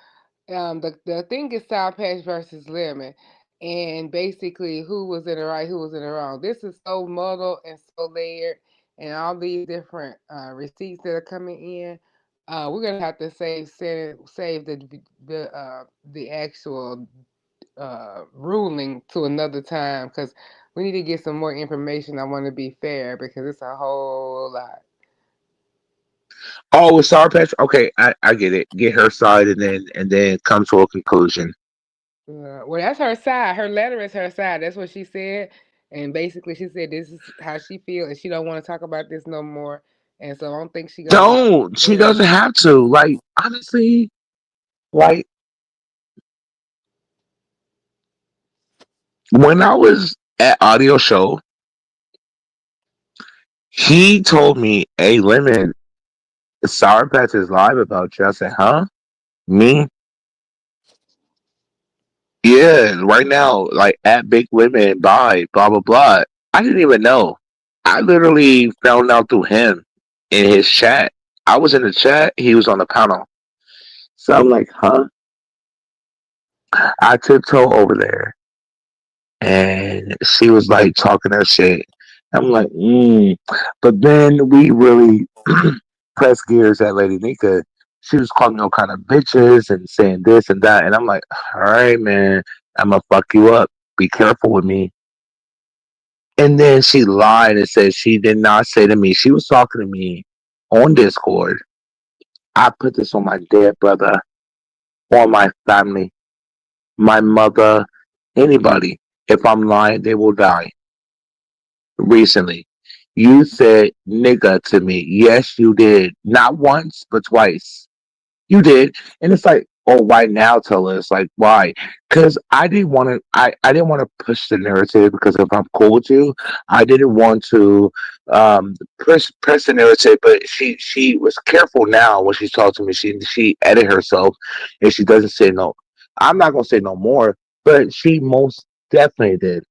the thing is Sour Patch versus Lemon, and basically who was in the right, who was in the wrong. This is so muddled and so layered, and all these different receipts that are coming in. We're gonna have to save the actual ruling to another time because we need to get some more information. I want to be fair because it's a whole lot. Oh, with Sour Patch. Okay, I get it. Get her side, and then come to a conclusion. Well, that's her side. Her letter is her side. That's what she said. And basically, she said this is how she feels, and she don't want to talk about this no more. And so I don't think she gonna be. Don't. She Yeah. doesn't have to. Like honestly, like when I was at audio show, he told me, "Hey, Lemon, Sour Patch is live about you." I said, "Huh? Me? Yeah, right now, like at Big Lemon, bye, blah blah blah." I didn't even know. I literally found out through him in his chat. I was in the chat. He was on the panel. So I'm like, "Huh?" I tiptoe over there, and she was like talking her shit. I'm like, But then we really pressed gears at Lady Nika. She was calling me all kind of bitches and saying this and that, and I'm like, all right, man, I'm gonna fuck you up. Be careful with me. And then she lied and said she did not say to me. She was talking to me on Discord. I put this on my dead brother, on my family, my mother, anybody. If I'm lying, they will die. Recently. You said nigga to me. Yes, you did. Not once, but twice. You did. And it's like, oh, why now tell us? Like, why? Because I didn't want to push the narrative because if I'm cool with you, I didn't want to press the narrative, but she was careful now when she's talking to me. She edited herself and she doesn't say no. I'm not gonna say no more, but she most definitely did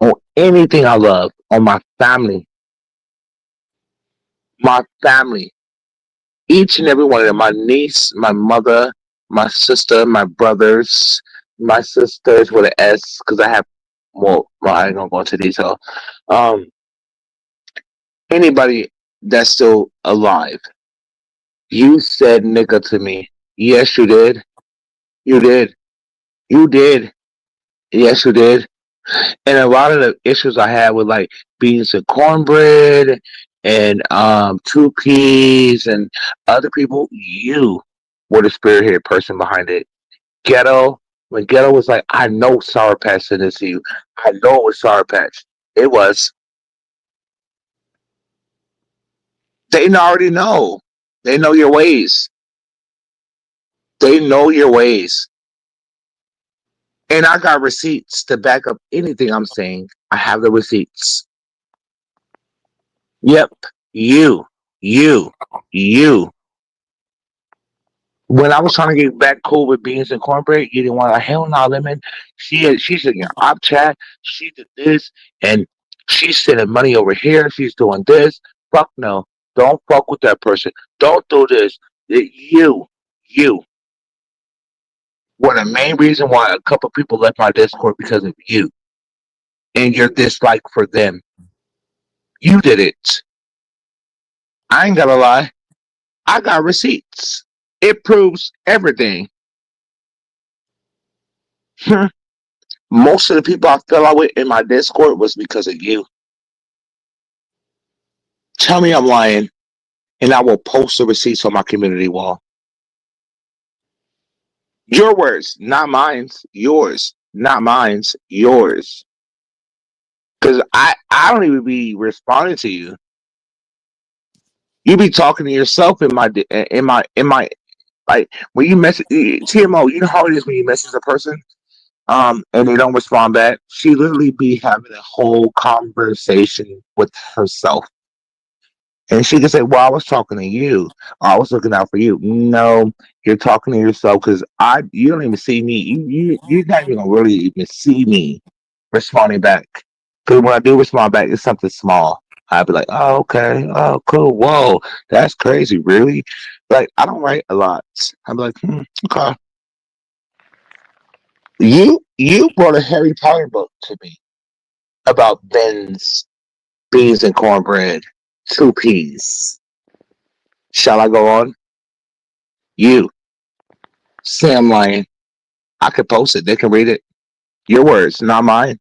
on anything I love, on my family, each and every one of them, my niece, my mother, my sister, my brothers, my sisters with an S, because I have, well, I ain't gonna go into detail. Um, Anybody that's still alive, you said nigga to me. Yes, you did. You did. You did. Yes, you did. And a lot of the issues I had with like beans and cornbread and two peas and other people, you were the spearhead person behind it. Ghetto, when Ghetto was like, I know Sour Patch sent this to you. I know it was Sour Patch. It was. They already know. They know your ways. They know your ways. And I got receipts to back up anything I'm saying. I have the receipts. Yep. You. You. You. When I was trying to get back cool with beans and cornbread, you didn't want to hell no lemon. She's in your op chat. She did this and she's sending money over here. She's doing this. Fuck no. Don't fuck with that person. Don't do this. You were the main reason why a couple people left my Discord because of you and your dislike for them. You did it. I ain't gonna lie. I got receipts. It proves everything. Most of the people I fell out with in my Discord was because of you. Tell me I'm lying, and I will post the receipts on my community wall. Your words, not mine. Yours, not mine. Yours. Because I don't even be responding to you. You be talking to yourself in my like when you message TMO. You know how it is when you message a person, and they don't respond back. She literally be having a whole conversation with herself. And she can say, "Well, I was talking to you. I was looking out for you." No, you're talking to yourself because you don't even see me. You're not even gonna really even see me responding back. Because when I do respond back, it's something small. I'd be like, "Oh, okay. Oh, cool. Whoa, that's crazy. Really?" Like I don't write a lot. I'm like, okay. You brought a Harry Potter book to me about beans and cornbread, two peas. Shall I go on? You, Sam Lyon. I could post it. They can read it. Your words, not mine.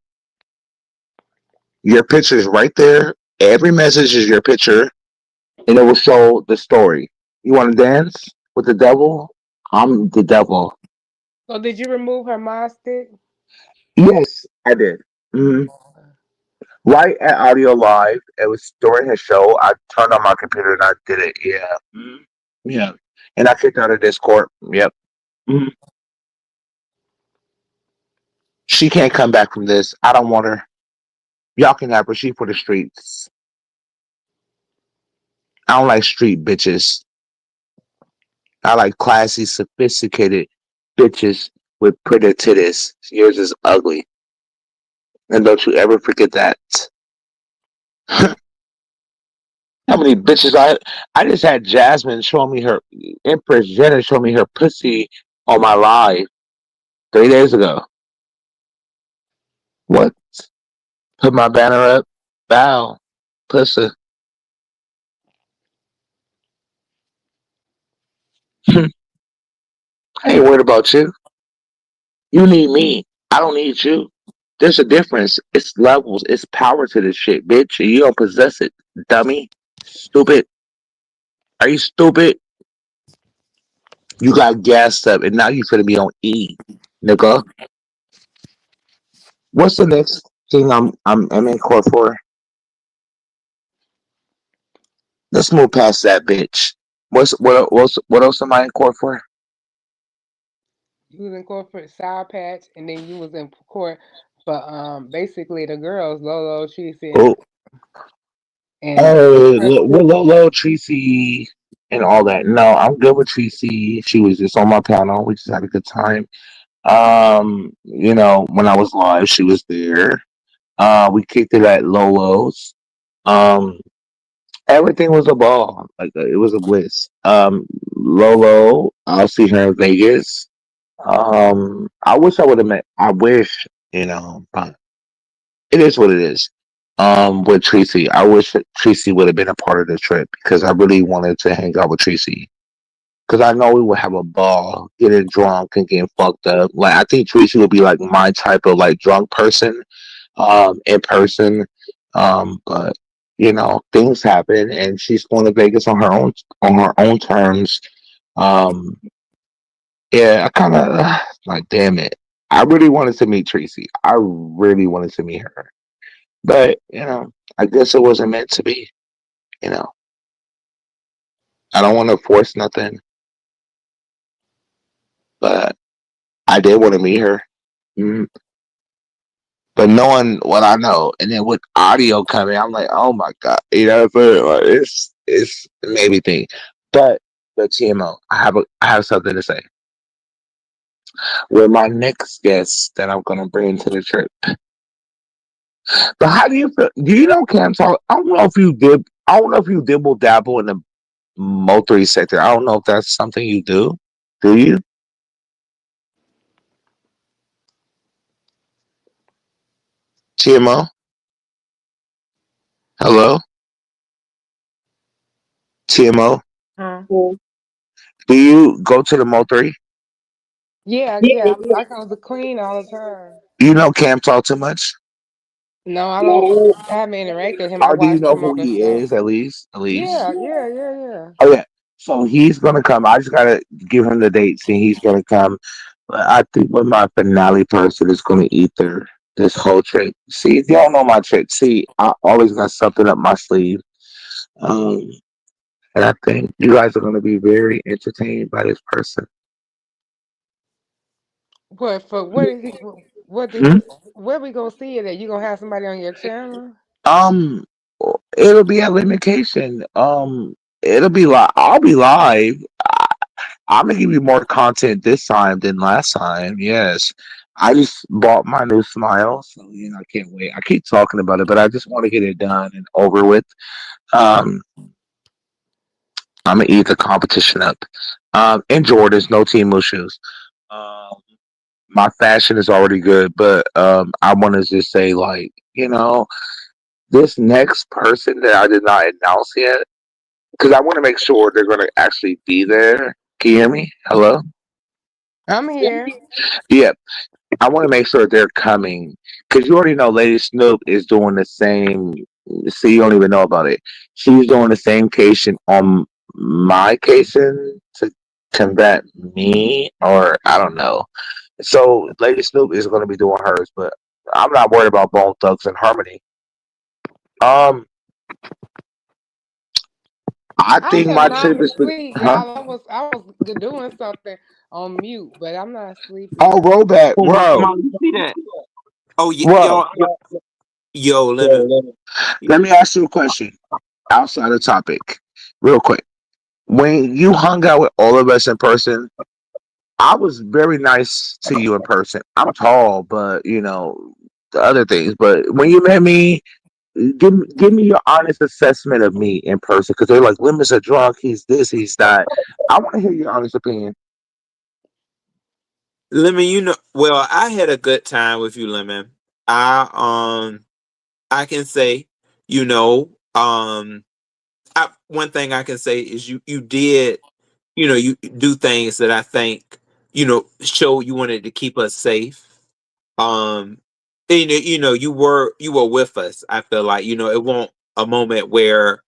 Your picture is right there. Every message is your picture, and it will show the story. You want to dance with the devil? I'm the devil. So did you remove her mod stick? Yes, I did. Mhm. Right at Audio Live, it was during his show. I turned on my computer and I did it. Yeah. Yeah. And I kicked out of Discord. Yep. Mhm. She can't come back from this. I don't want her. Y'all can have her. She for the streets. I don't like street bitches. I like classy, sophisticated bitches with pretty titties. Yours is ugly. And don't you ever forget that. How many bitches I just had Jasmine show me her Empress Jenna show me her pussy on my live 3 days ago. What? Put my banner up. Bow. Pussy. I ain't worried about you. You need me. I don't need you. There's a difference. It's levels. It's power to this shit, bitch. You don't possess it, dummy. Stupid. Are you stupid? You got gassed up and now you finna be on E, nigga. What's the next thing I'm in court for? Let's move past that bitch. What else am I in court for? You was in court for Sour Patch, and then you was in court for basically the girls, Lolo, Tracy, Oh, and oh, Lolo, Tracy, and all that. No, I'm good with Tracy. She was just on my panel. We just had a good time. When I was live, she was there. We kicked it at Lolo's. Um, Everything was a ball. Like it was a bliss. Lolo, I'll see her in Vegas. I wish I would have met. I wish, but it is what it is. With Tracy, I wish that Tracy would have been a part of the trip because I really wanted to hang out with Tracy. Because I know we would have a ball, getting drunk and getting fucked up. Like I think Tracy would be like my type of like drunk person, in person. But things happen, and she's going to Vegas on her own terms. Um, yeah, I kind of like, damn it. I really wanted to meet Tracy. I really wanted to meet her, but I guess it wasn't meant to be. You know, I don't want to force nothing, but I did want to meet her. Mm. But knowing what I know, and then with audio coming, I'm like, oh my god, what I'm saying? Like, it's it made me think. But TMO, I have something to say. With my next guest that I'm gonna bring to the trip. But how do you feel? Do you know Cam Talk? I don't know if you did. I don't know if you dibble dabble in the multi sector. I don't know if that's something you do. Do you, TMO? Hello, TMO. huh? Do you go to the multi? Yeah, yeah. I call the queen all the time. You know Cam Talk too much, No, I don't. I haven't interacted with him. I or do you watched know him on who the he show. is at least? At least. Yeah, yeah, yeah, yeah. Oh yeah. So he's gonna come. I just gotta give him the dates, and he's gonna come. But I think with my finale person is gonna eat there. this whole trick. See, y'all know my trick. See, I always got something up my sleeve. Um, and I think you guys are going to be very entertained by this person. What for? What is he? What did Hmm? he? Where we gonna see it at? You gonna have somebody on your channel? Um, it'll be at limitation. It'll be live. I'll be live. I'm gonna give you more content this time than last time. Yes, I just bought my new smile, so I can't wait. I keep talking about it, but I just want to get it done and over with. Um, I'm gonna eat the competition up. And Jordans, no Timu shoes. Um, my fashion is already good, but I want to just say, like, this next person that I did not announce yet, because I want to make sure they're gonna actually be there. Can you hear me? Hello. I'm here. Yeah, I want to make sure they're coming because you already know Lady Snoop is doing the same. See, you don't even know about it. She's doing the same cation on my cation to combat me, or I don't know. So Lady Snoop is going to be doing hers, but I'm not worried about Bone Thugs and Harmony. Um, I I think am my trip not is for, asleep, huh? y'all. I was doing something on mute, but I'm not asleep Oh, yet. rollback, Oh, bro. Mom, you see that? Oh, Bro, yo, Lemon. let me ask you a question outside the topic, real quick. When you hung out with all of us in person, I was very nice to you in person. I'm tall, but the other things. But when you met me, give me your honest assessment of me in person because they're like, Lemon's a drunk. He's this. He's that. I want to hear your honest opinion. Lemon, well, I had a good time with you, Lemon. I can say, you know, one thing I can say is you did, you do things that I think, show you wanted to keep us safe. Um, and, you were with us. I feel like, it won't a moment where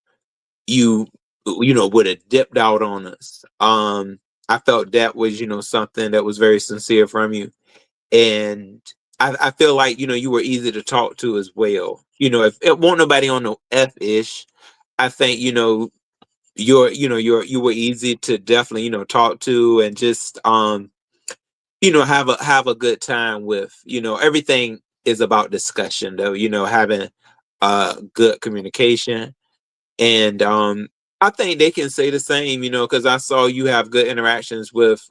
you would have dipped out on us. I felt that was, something that was very sincere from you. And I feel like, you were easy to talk to as well. If it won't nobody on no F-ish, I think, you were easy to definitely, talk to and just have a good time with. Everything is about discussion though, having good communication. And I think they can say the same, because I saw you have good interactions with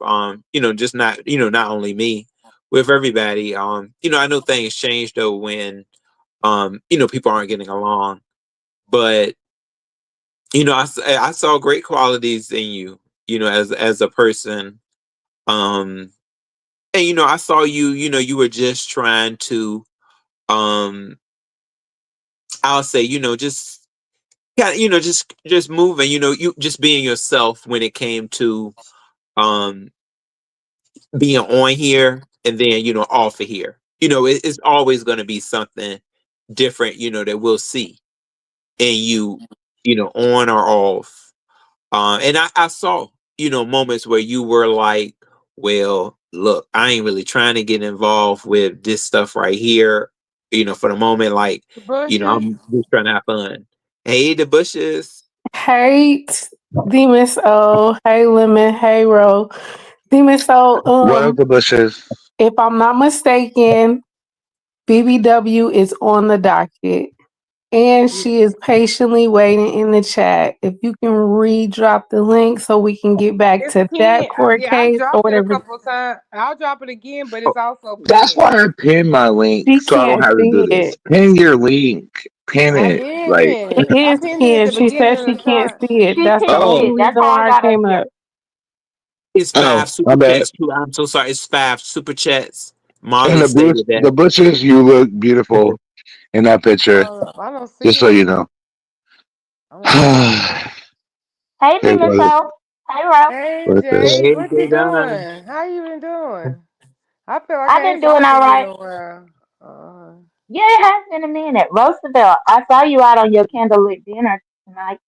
just not only me, with everybody. I know things change though when people aren't getting along. But I saw great qualities in you, as a person. Um and I saw you, you were just trying to um I'll say, just kind of, just moving, you just being yourself when it came to um being on here and then off of here. It's always going to be something different, that we'll see in you, on or off. And I saw, moments where you were like, well, look, I ain't really trying to get involved with this stuff right here, for the moment. Like, Bushes. I'm just trying to have fun. Hey, the bushes. Hey, Demon Soul. Hey, Lemon. Hey, Ro. Demon Soul. What up, the bushes? If I'm not mistaken, BBW is on the docket, and she is patiently waiting in the chat. If you can re-drop the link so we can get back It's to that pinned. court Yeah, I case or dropped it a whatever. couple of times. I'll drop it again, but Oh, it's also that's pinned. why I pinned my link She so I don't can't have to do see this. it. Pin your link. Pin I it. did Like, pin It it. I is pinned it at pinned. the She beginning says of she the can't shot. see it. She That's the pinned only oh, it. That's reason how I why I got up came here. up. It's oh, five my super bad. chats too. I'm so sorry. It's five super chats. And Marley stated the that. bushes, you look beautiful in that picture. I don't see Just so you it. know. I'm gonna look again. There Hey, Demon goes. Soul. Hey, Ro. Hey What's this? Jay, Hey, what they you done. doing? How you been doing? I feel like I've I been ain't doing talked to all you in right. a while. Uh, Yeah, it has been a minute. Roosevelt, I saw you out on your candlelit dinner tonight.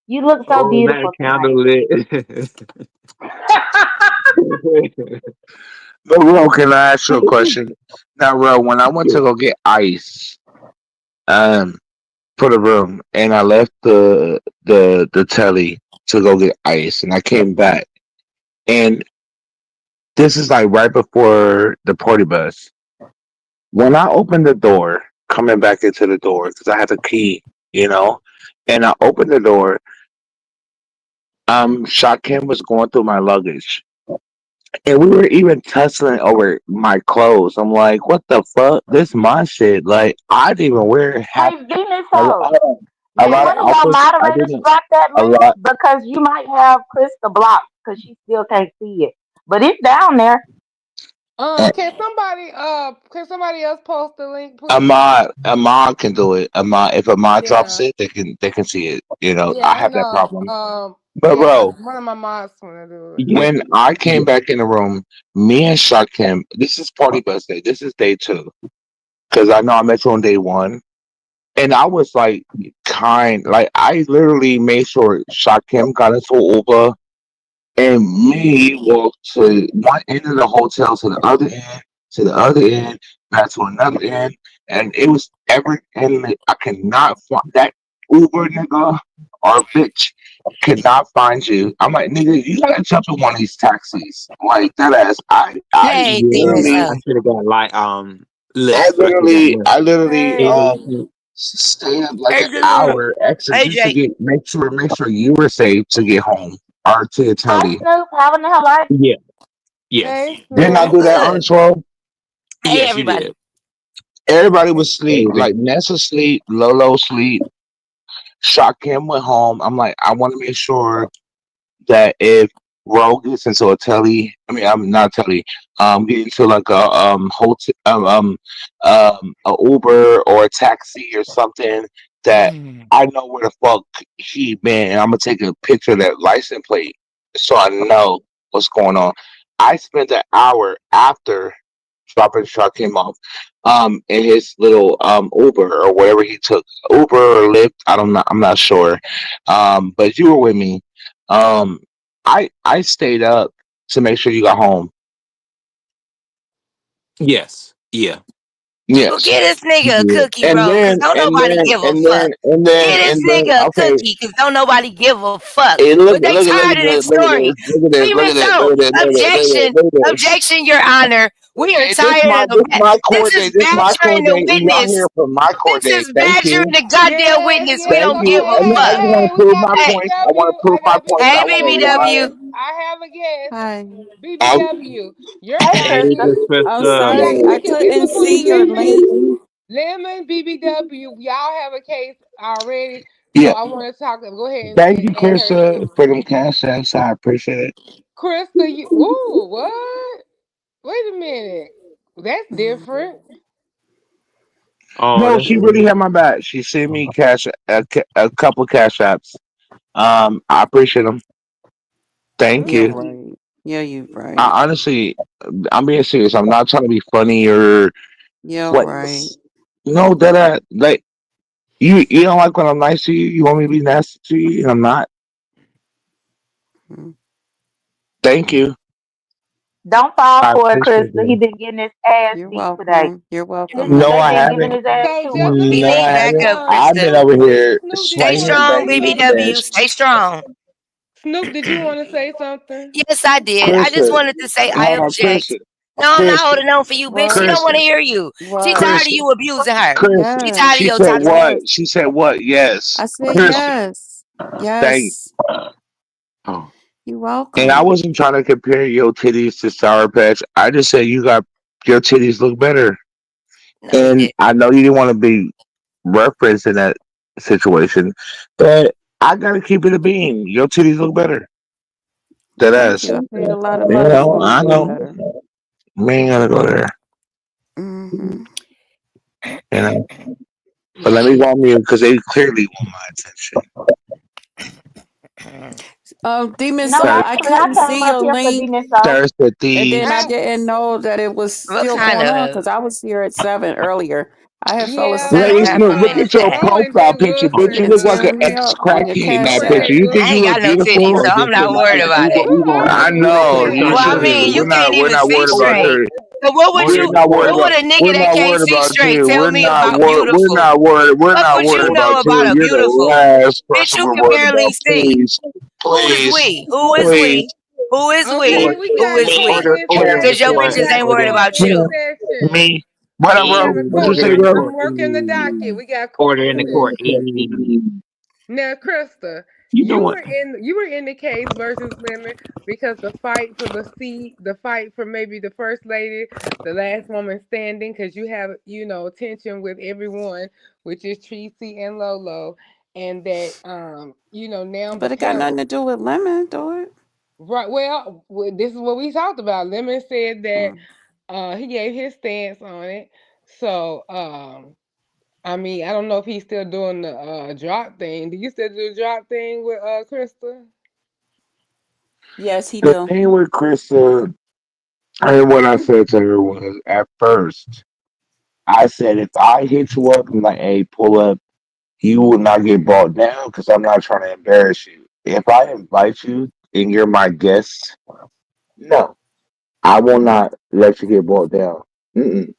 You look so Oh, not a beautiful tonight. candle lit. But Ro, can I ask you a question? Now, Ro, when I went to go get ice, um, for the room, and I left the telly to go get ice, and I came back, and this is like right before the party bus. When I opened the door, coming back into the door because I had the key, you know, and I opened the door. Shakim was going through my luggage, and we were even tussling over my clothes. I'm like, what the fuck? This my shit. Like I didn't even wear half Hey, Venus a, House. a Did lot one of of your outfits. I moderators didn't drop that a link? lot. Because you might have Krista blocked because she still can't see it. But it's down there. Can somebody else post the link, please? Ahmad can do it. Ahmad, if Ahmad drops Yeah. it, they can see it. You know, Yeah, I I have that know. problem. But bro, One of my moms wanna do it. when I came back in the room, me and Shakim, this is party bus day. This is day two because I know I met you on day one, and I was like like I literally made sure Shakim got into Uber and me walked to one end of the hotel to the other end, to the other end, back to another end, and it was every end that I cannot find that Uber nigga or bitch cannot find you. I'm like, nigga, you gotta jump in one of these taxis. Like that ass. I Hey, Demon literally I Soul. should have got like look. I should have got I literally one. Hey. stayed up like Hey, an Demon. hour extra Hey, just to Jay. get make sure you were safe to get home or to Hi, Italy. Snoop. Having her life. Yeah. Yes. Hey, Didn't I I'm Snoop. do that good. on 12? Hey, Yes, you did. everybody. Everybody was asleep. Like Ness was asleep, Lolo sleep, Shock him went home. I'm like, I want to make sure that if Ro gets into a telly, I mean, I'm not telly, get into like a hotel, a Uber or a taxi or something that Mm. I know where the fuck he been, and I'm gonna take a picture of that license plate so I know what's going on. I spent an hour after dropping truck him off, in his little Uber or whatever he took, Uber or Lyft. I'm not sure, but you were with me. Um, I stayed up to make sure you got home. Yes. Yeah. Well, Yes. get this You nigga a did. cookie, bro, because don't nobody give a fuck. Get this nigga a Okay. cookie, because don't nobody give a fuck. Hey, But they tired of this look at story. this, look at this, look Demon at this, Soul, look at this, look at this, look at this, objection, look at this. objection, Your Honor. We are Hey, tired of this my this court is date. This my badgering court the date. And y'all witness. here for my court This date. is Thank badgering you. the goddamn Yes, witness. We yes. Thank don't you. give a Okay, I fuck. just want to we prove got my Hey, point. I want to BBW. prove my point. hey, I want to BBW. BBW. I have a guest. Hi. lie. BBW. Your Hey, Hey, answer. Krista. Miss I'm Krista. Yeah, sorry, I we couldn't can put see your link. Lemon, BBW. Y'all have a case already. So Yeah. I want to talk. Go ahead Thank you, and her Krista, too. for them cash apps. I appreciate it. Krista, ooh, what? Wait a minute. That's different. Oh, No, that's she really good. had my back. She sent me a couple cash apps. I appreciate them. Thank You're you. Mm. right. Yeah, you're right. I honestly, I'm being serious. I'm not trying to be funny or You're what. right. No, like you don't like when I'm nice to you. You want me to be nasty to you, and I'm not. Mm. Thank you. Don't fall I for it, appreciate Krista. He it. been getting his ass You're beat today. welcome. You're welcome, His No, they I been honey. giving haven't. his ass So to just him. to No, I BB, back haven't. up, I've been Krista. over here Snoop, did Stay you want swinging, to strong, say banging, something? BBW. Stay fists. strong. Snoop, did you want to say something? Yes, I did. I just Krista, wanted to say I hold on, object. Krista, No, I'm not Krista, holding on for you, bitch. She What? don't want to Krista, hear you. She What? tired of Krista, you abusing her. Krista. She tired of Yes. She your said toxic. what? Yes. She said what? Yes, I said Krista. yes. Thank. Yes. Oh. You're And I welcome. wasn't trying to compare your titties to Sour Patch. I just said you got your titties look better. No, he And did. I know you didn't want to be referenced in that situation, but I gotta keep it a bean. Your titties look better. That Thank ass. you. I paid a lot of You money know, for them to I look know. better. We ain't gotta go there. Mm-hmm. You know. But let me go on mute because they clearly want my attention. Demon No, Soul, Thirst, I actually, I couldn't came see up your here for link, Demon Soul. thirst for and then I thieves. I didn't know that it was What still kind going on of? because I was here at 7 earlier. I had fell Yeah, asleep Lady half Snoop, of look it. at your Mo and Jay profile picture, bitch. You Wilson, It look like threw an me Crystal. up on your ex-crackhead in You that cash and picture. Jay app. You think I you ain't Wilson. look got no titties, beautiful? so I'm not worried about it. Who are I you? know Wait a you minute. Well, I should. mean, you can't We're even not see worried about straight. you. So We're not worried what would about. a nigga We're that not can't worried see about straight you. tell me about beautiful? We're What not would you worried know about about you. a You're the beautiful? last Bitch, person you we're can worried barely about. see. Please, Who is please, we? Who is please. we? Who is Okay, we? we Who got is two we? in Because your session. We bitches got ain't worried two about in you. session. What up, We bro? got a What you court. say, bro? I'm working the docket. We got court in session. Now, Krista, you were in the case versus Lemon because the fight for the seat, the fight for maybe the first lady, the last woman standing, because you have tension with everyone, which is Tracy and Lolo, and that now the But it got nothing panel. to do with lemon, do it? Right. Well, this is what we talked about. Lemon said that Mm. he gave his stance on it. So, I mean, I don't know if he's still doing the drop thing. Do you still do the drop thing with Krista? Yes, he The do. thing with Krista, and what I said to her was, at first, I said, if I hit you up and like, hey, pull up, you will not get brought down because I'm not trying to embarrass you. If I invite you and you're my guest, no, I will not let you get brought down. Mm-mm.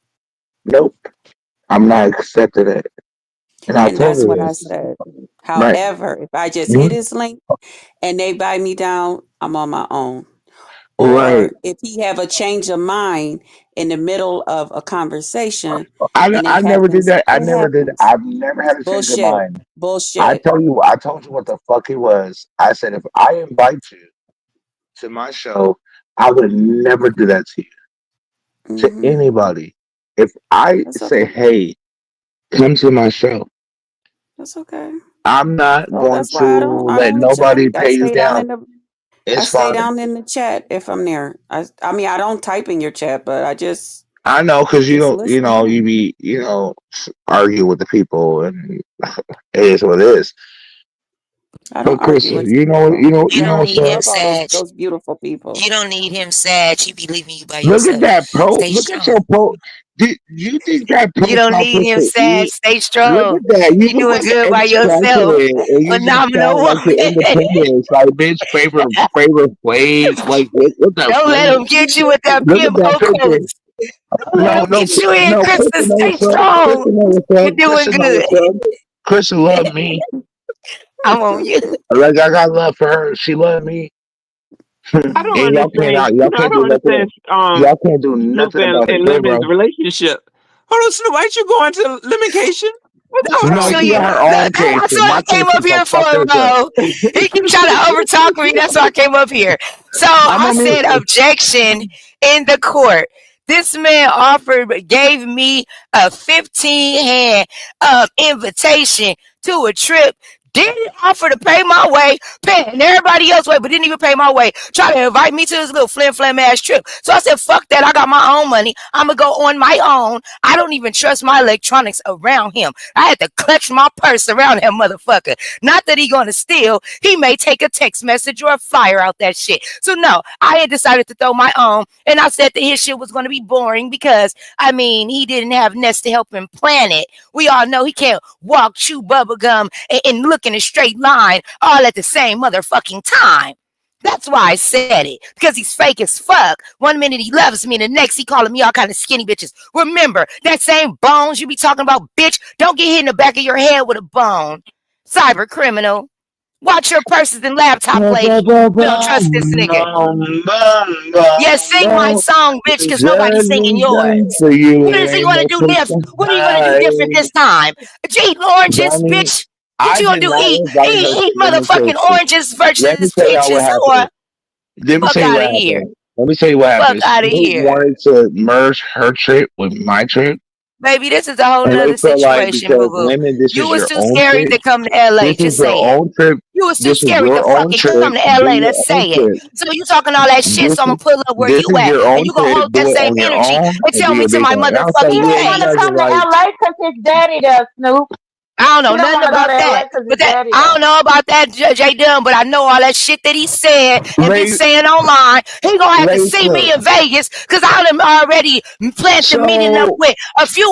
Nope, I'm not accepting it. And I And told that's her what I this. said. Right. However, if I just hit Mhm. his link and they buy me down, I'm on my own. Right. Or if he have a change of mind in the middle of a conversation and I never did that. I it never did. happens. I've never had a change of Bullshit. mind. Bullshit. I told you what the fuck it was. I said, if I invite you to my show, I would never do that to you, to Hmm. anybody. If I That's say, okay. hey, come to my show, That's okay. I'm not So going that's why to I let don't hit your nobody link. pay you down. I It's stay fine. down in the chat if I'm there. I mean I don't type in your chat, but I I know because you just don't, listen you in. be, argue with the people, and it is what it is. I don't But argue Chris, with people. You I don't what's need actually him, up? love all Sag. those beautiful people. You don't need him, Sag. He be leaving you by Look at yourself. that Stay Look at your strong. Do you think that You don't profile need him, picture? Sag. Stay Look strong. at that. You You look doing like an good by ex yourself. president, and you just Phenomenal sound like woman. your independence. Like, bitch, favorite wave. Like, what the Don't let fuck? him get you with that Look at that bimbo picture. coats. Don't let him get you in, No, Krista. Kristen know Stay what's up. strong. Kristen know what's You're up. doing Kristen know good. what's up. Kristen love me. I'm on you. Like, I got love for her. She love me. I don't And understand. y'all I can't don't do nothing. understand. Y'all can't do Snoop nothing about it. and Go ahead, Lemon's bro. relationship. Hold on, Snoop. Ain't you going to Limitation? What the No, fuck No, is so she you you, got her doing? own case, that's and what my I came case up is gonna here fuck for, her up. bro. He keep trying to overtalk me. That's why I came up here. So I'm I on said mute. objection in the court. This man gave me a 15 hand invitation to a trip. Didn't offer to pay my way, paying everybody else way, but didn't even pay my way. Try to invite me to this little flim flam ass trip. So I said, fuck that. I got my own money. I'm gonna go on my own. I don't even trust my electronics around him. I had to clutch my purse around that motherfucker. Not that he gonna steal. He may take a text message or a flyer out that shit. So no, I had decided to throw my own, and I said that his shit was gonna be boring because I mean he didn't have Nest to help him plan it. We all know he can't walk, chew bubble gum, and look in a straight line all at the same motherfucking time. That's why I said it. Because he's fake as fuck. One minute he loves me, and the next he calling me all kind of skinny bitches. Remember, that same bones you be talking about, bitch, don't get hit in the back of your head with a bone. Cyber criminal. Watch your purses and laptop, Bum, bum, lady. bum, We don't trust this bum, nigga. bum, Yeah, sing my bum. song, bitch, because nobody's singing yours. Just for you, What it is he ain't going to no do fish different? What are you going to do different fry. this time? Eat oranges, Dummy, bitch? What I you going did to do? not invite her Eat to motherfucking limitation. oranges Let me versus tell y'all what peaches, happened. or Let me fuck tell you out what of here. happened. Let me tell you what Fuck happened. out of Snoop here. wanted to merge her trip with my trip, Baby, this is a whole and they nother felt like situation, boo because boo. women, this You is was your too own scary trip. to come to LA. This is Just your say it. own trip. You was too This is scary to your own fucking trip. come to Do LA. your Let's own say it. trip. So you talking all that shit, This so I'm is gonna pull up where this you is at, your and own you gonna trip. hold that Do it same on your energy own and and tell be me a to big my one. And I was He like, motherfucking didn't yeah, you want to face. guys are come to right. LA because his daddy does, Snoop. I don't He know don't nothing want to go about to LA that. because his But that daddy I don't does. know about that J Dunn, but I know all that shit that he said and been Lady, saying online. He gonna have to Lady see me Snoop. in Vegas because I done already planned the meeting up So with a few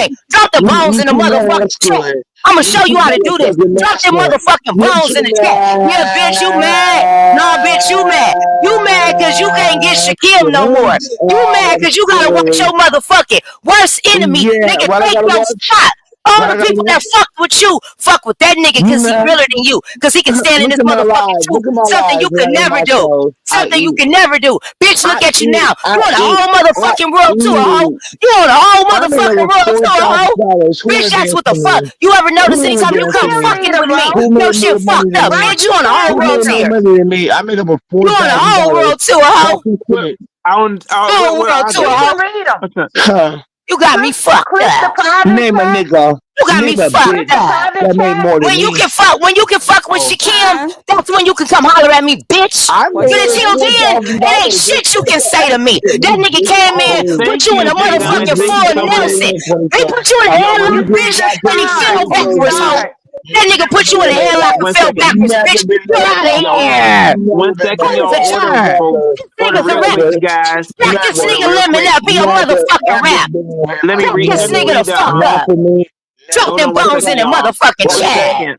Hey, drop the bones in the You motherfucking chat. masculine. I'm gonna You show too you how to do this. motherfucking Drop them masculine. motherfucking You're bones in too the chat. Yeah, bitch, you mad? Nah, bitch, you mad. You mad because you can't get Shaquille no more. You mad because you gotta watch your motherfucking worst enemy. Yeah, Nigga, what I take gotta your watch? spot. All What I the gotta people that watch? fucked with you, fuck with that nigga You because he mad? realer than you. Because he can stand in Look this at my motherfucking lives. truth. Look at my Something lives you when can I eat never my do. toes. I Something you eat. can never do. Bitch, I look at you eat. now. I You on the eat. whole I motherfucking world too, a hoe. eat. You on the whole I'm in there motherfucking with world too, a hoe. $4,000. Who Bitch, that's intervened what the for fuck. me? You ever notice Who anytime you intervened come for You me? need fucking a with me, Who roast. your made shit more money fucked than up. me? Roast Bitch, you on the whole Who world made more tier. money than me? I made over You on the whole $4,000. world too, a hoe. Talking Well, shit. I don't. Whole Well, world I too, You a do. hoe. can read them. Okay. Huh. You got me fucked Chris the up. private Name a chat. nigga. You got me Name a fucked Chris the bitch up. private that made chat. more than When you me. can fuck with Shakim, Huh? that's when you can come holler at me, bitch. I What But you made until say? then, it ain't $4,000 just shit you for can the say to me. extra. That You nigga just came in, Oh, paid. put thank you in you, a Jada. You motherfucking Thank just you full so much. paid Nelson. in They 24. put you in a Yo, You headlock, just bitch, got and he paid fell in Stop. 24. backwards, hoe. Stop. That nigga put you in a Never headlock and one fell second. backwards, Never bitch. been You're no out of Yo, father. here. Never one been second, no Out of yo. the Order, father. chart. before, Never. This order nigga's a real rap. quick, Never. you guys. Crack this Never. Order nigga real lemon quick. up. He a Never motherfucking ever rap. been in a Let me Crack headlock. read. this Let me nigga Never. the read the. fuck Not up. for me. Drop Hold Never. them on one bones second, in the y'all. motherfucking What One you say? chat. second.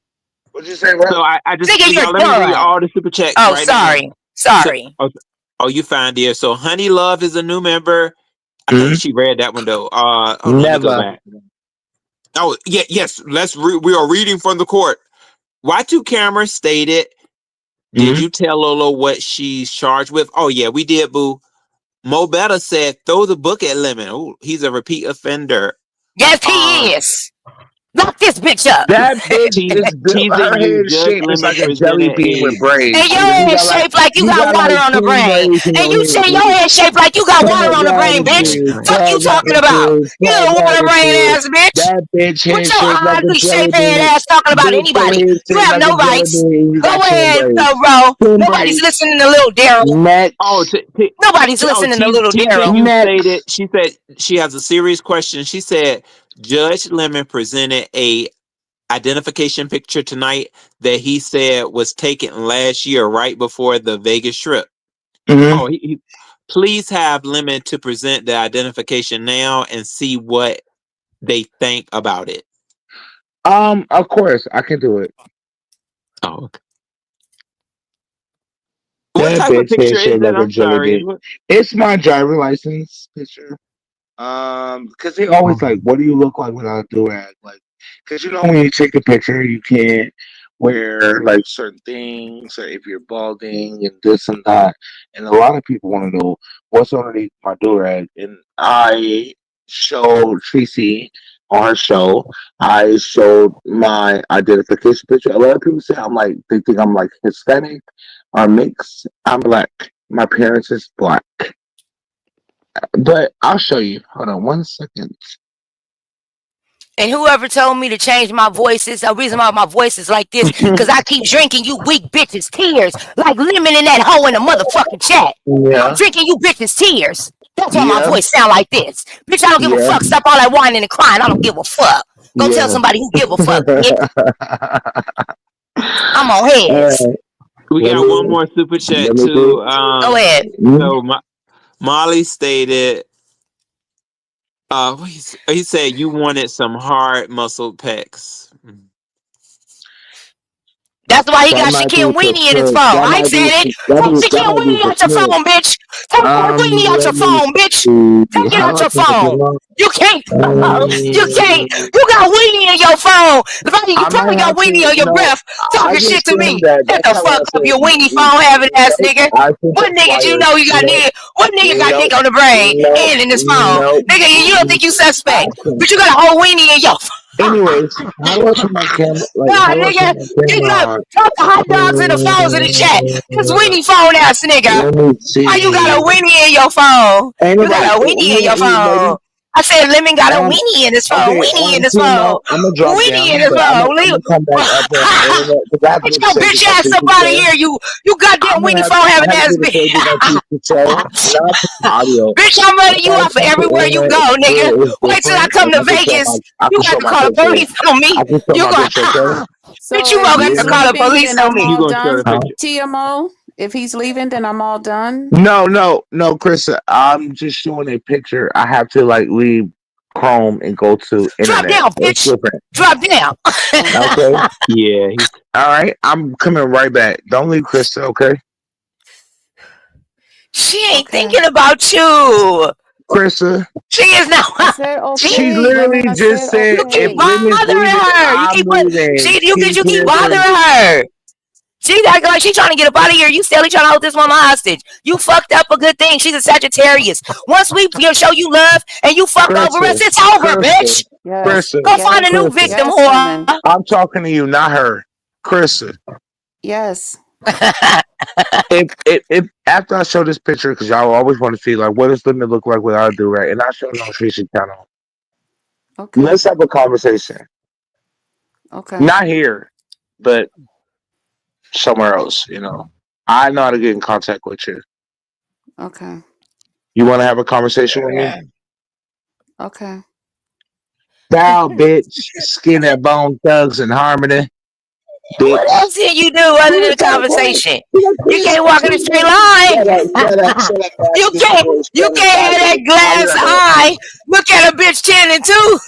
What you say, So bro? I just, Nigga, you're y'all. Let me read done. all the super chats Oh, right now. sorry. So, Sorry. oh, you found it. So, Honey Love is a new member. I think she read that one though. Hold on, let me go Never. back. Oh, yeah, yes. We are reading from the court. Y2 Camera stated, did you tell Lolo what she's charged with? Oh yeah, we did, boo. Mo Better said, throw the book at Lemon. Oh, he's a repeat offender. Yes, he is. Lock this bitch up. That bitch is Teasing her you, head Judge shaped is Lemon like a jelly presented bean with a braids. And your Nigga, head shaped like you you got got water like on the 10 brain. braids in And your you head, say your bitch. head shaped like you got water Fuck on the out brain, of bitch. here. Fuck you Fuck out talking of about. here. You Fuck a out water of brain here. ass bitch. That bitch Put head your shaped like a ugly jelly shape head bean. ass talking about Bitch, your anybody. head You shaped have like a no jelly rights. bean. You Go got 10 ahead, braids. bro. 10 Nobody's braids. listening to little Daryl. Oh, Next. Nobody's listening to little teasing Daryl. you Next. stated, she said she has a serious question. She said, Judge Lemon presented a identification picture tonight that he said was taken last year, right before the Vegas trip. Mm-hmm. Oh, please have Lemon to present the identification now and see what they think about it. Of course, I can do it. Oh, okay. What That type of bitch head picture is shaped it? like a I'm jelly sorry. bean. It's my driver license picture. Because they always like, what do you look like without a do-rag? Like, because you know when you take a picture, you can't wear like certain things, or if you're balding and this and that. And a lot of people want to know what's underneath my do-rag. And I showed Tracy on her show. I showed my identification picture. A lot of people say they think I'm like Hispanic or mixed. I'm black. My parents is black. But I'll show you. Hold on 1 second. And whoever told me to change my voice is the reason why my voice is like this, because I keep drinking you weak bitches' tears, like Lemon in that hoe in the motherfucking chat. I'm Yeah, drinking you bitches' tears. That's why my yeah, voice sound like this. Bitch, I don't give a yeah, fuck. Stop all that whining and crying. I don't give a fuck. Go tell yeah. somebody who give a fuck, bitch. I'm on All heads. right. We Let got one me more super chat let me see. too. Go ahead. So Molly stated, he said you wanted some hard muscle pecs. That's why he That got might be Shaquille for Weenie in his Chris. phone. That I might be said it. Take that Shaquille might be Weenie for out your Chris. phone, bitch. Take that Weenie out your Let me phone, bitch. see. Take it How out do I your put the phone. camera on? You can't. You can't. Um, You got weenie in your phone. You I probably might got have weenie to. on your No, breath. I Talking shit just to think me. that Shut the camera fuck up, says you weenie phone having ass nope. nigga. I think What that's nigga you wired. know you got Nope, nigga? What nigga got nope, nigga on the brain nope, and in his phone? nope. Nigga, you don't think you I suspect. can't. But you got a whole weenie in your Anyways, how do I turn my camera? Like, Nah, how do I turn nigga. my Get camera up. on? Drop the hot dogs in the phones in the chat. This weenie phone ass nigga. Let me Why you got see. a weenie in your phone? Ain't You got nobody. a You weenie in want your to eat, phone. lady? I said Lemon got a Um. weenie in his phone. Okay. Weenie in his phone. TMO. I'm gonna drop Weenie in down, his but phone. I'm Leave. gonna come back up on the internet because I have to Get go your save bitch my ass up picture out of show. here, you goddamn I'm gonna weenie have phone I having have to ass go to save my bitch. picture show. Now I put the audio. Bitch, I'm running you If I off of check the everywhere you internet, go, nigga. it is Wait till I different, come and to Vegas. I You can got show to my call the picture. police on me. I can show You my go, picture. Okay. bitch, So you if gonna have he's to Yeah. call the leaving, police then on I'm me. You all gonna show the done. Huh? picture? TMO, if he's leaving, then I'm all done. No, Chris. I'm just showing a picture. I have to like leave Chrome and go to Drop internet. down, It's bitch. different. Drop down. Okay. Okay. Yeah, All right. I'm coming right back. Don't leave, Krista. Okay. She ain't Okay. thinking about you. Krista. She is now. I said She okay. literally I just said said You keep if okay. Lemon's bothering leaving, her. You I'm keep leaving. you keep Period. bothering her. She like she trying to get up out of here. You still trying to hold this woman hostage. You fucked up a good thing. She's a Sagittarius. Once we show you love and you fuck over Krista. us, it's over, Krista. bitch. Yes. Krista. Go find a Yes. new Krista. victim, Yes, whore. Lemon. I'm talking to you, not her. Krista. Yes. If after I show this picture, because y'all always want to see like what does Lemon look like without a do rag, and I show it on Tracy channel. Okay. Let's have a conversation. Okay. Not here, but somewhere else. I know how to get in contact with you. Okay. You want to have a conversation with me? Okay. Bow, bitch. Skin and bone thugs in harmony, What bitch. else can you do other than a conversation? You can't walk in a straight line. Shut up, you Ashley. can't you Shut up, can't have that Ashley. glass eye. Look at a bitch 10 and 2.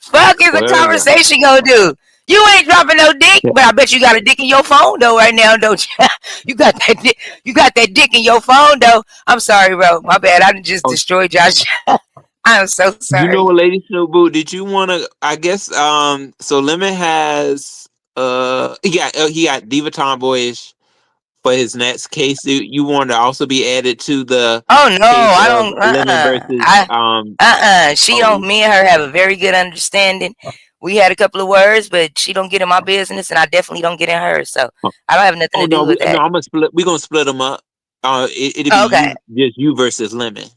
Fuck is a Well, conversation gonna do? You ain't dropping no dick, but I bet you got a dick in your phone though right now, don't you? You got that dick in your phone though. I'm sorry, bro. My bad. I just oh, destroyed Josh. I am so you know sorry. what, Lady Snow Boo? Did you want to? I guess. So Lemon has. He got Diva Tomboyish for his next case. You want to also be added to the Oh no, case I of don't. Lemon versus She Oh, don't. Me and her have a very good understanding. We had a couple of words, but she don't get in my business, and I definitely don't get in hers. So I don't have nothing oh to no, do with no, that. I'm gonna split. We're gonna split them up. It'll be Okay. just you versus Lemon.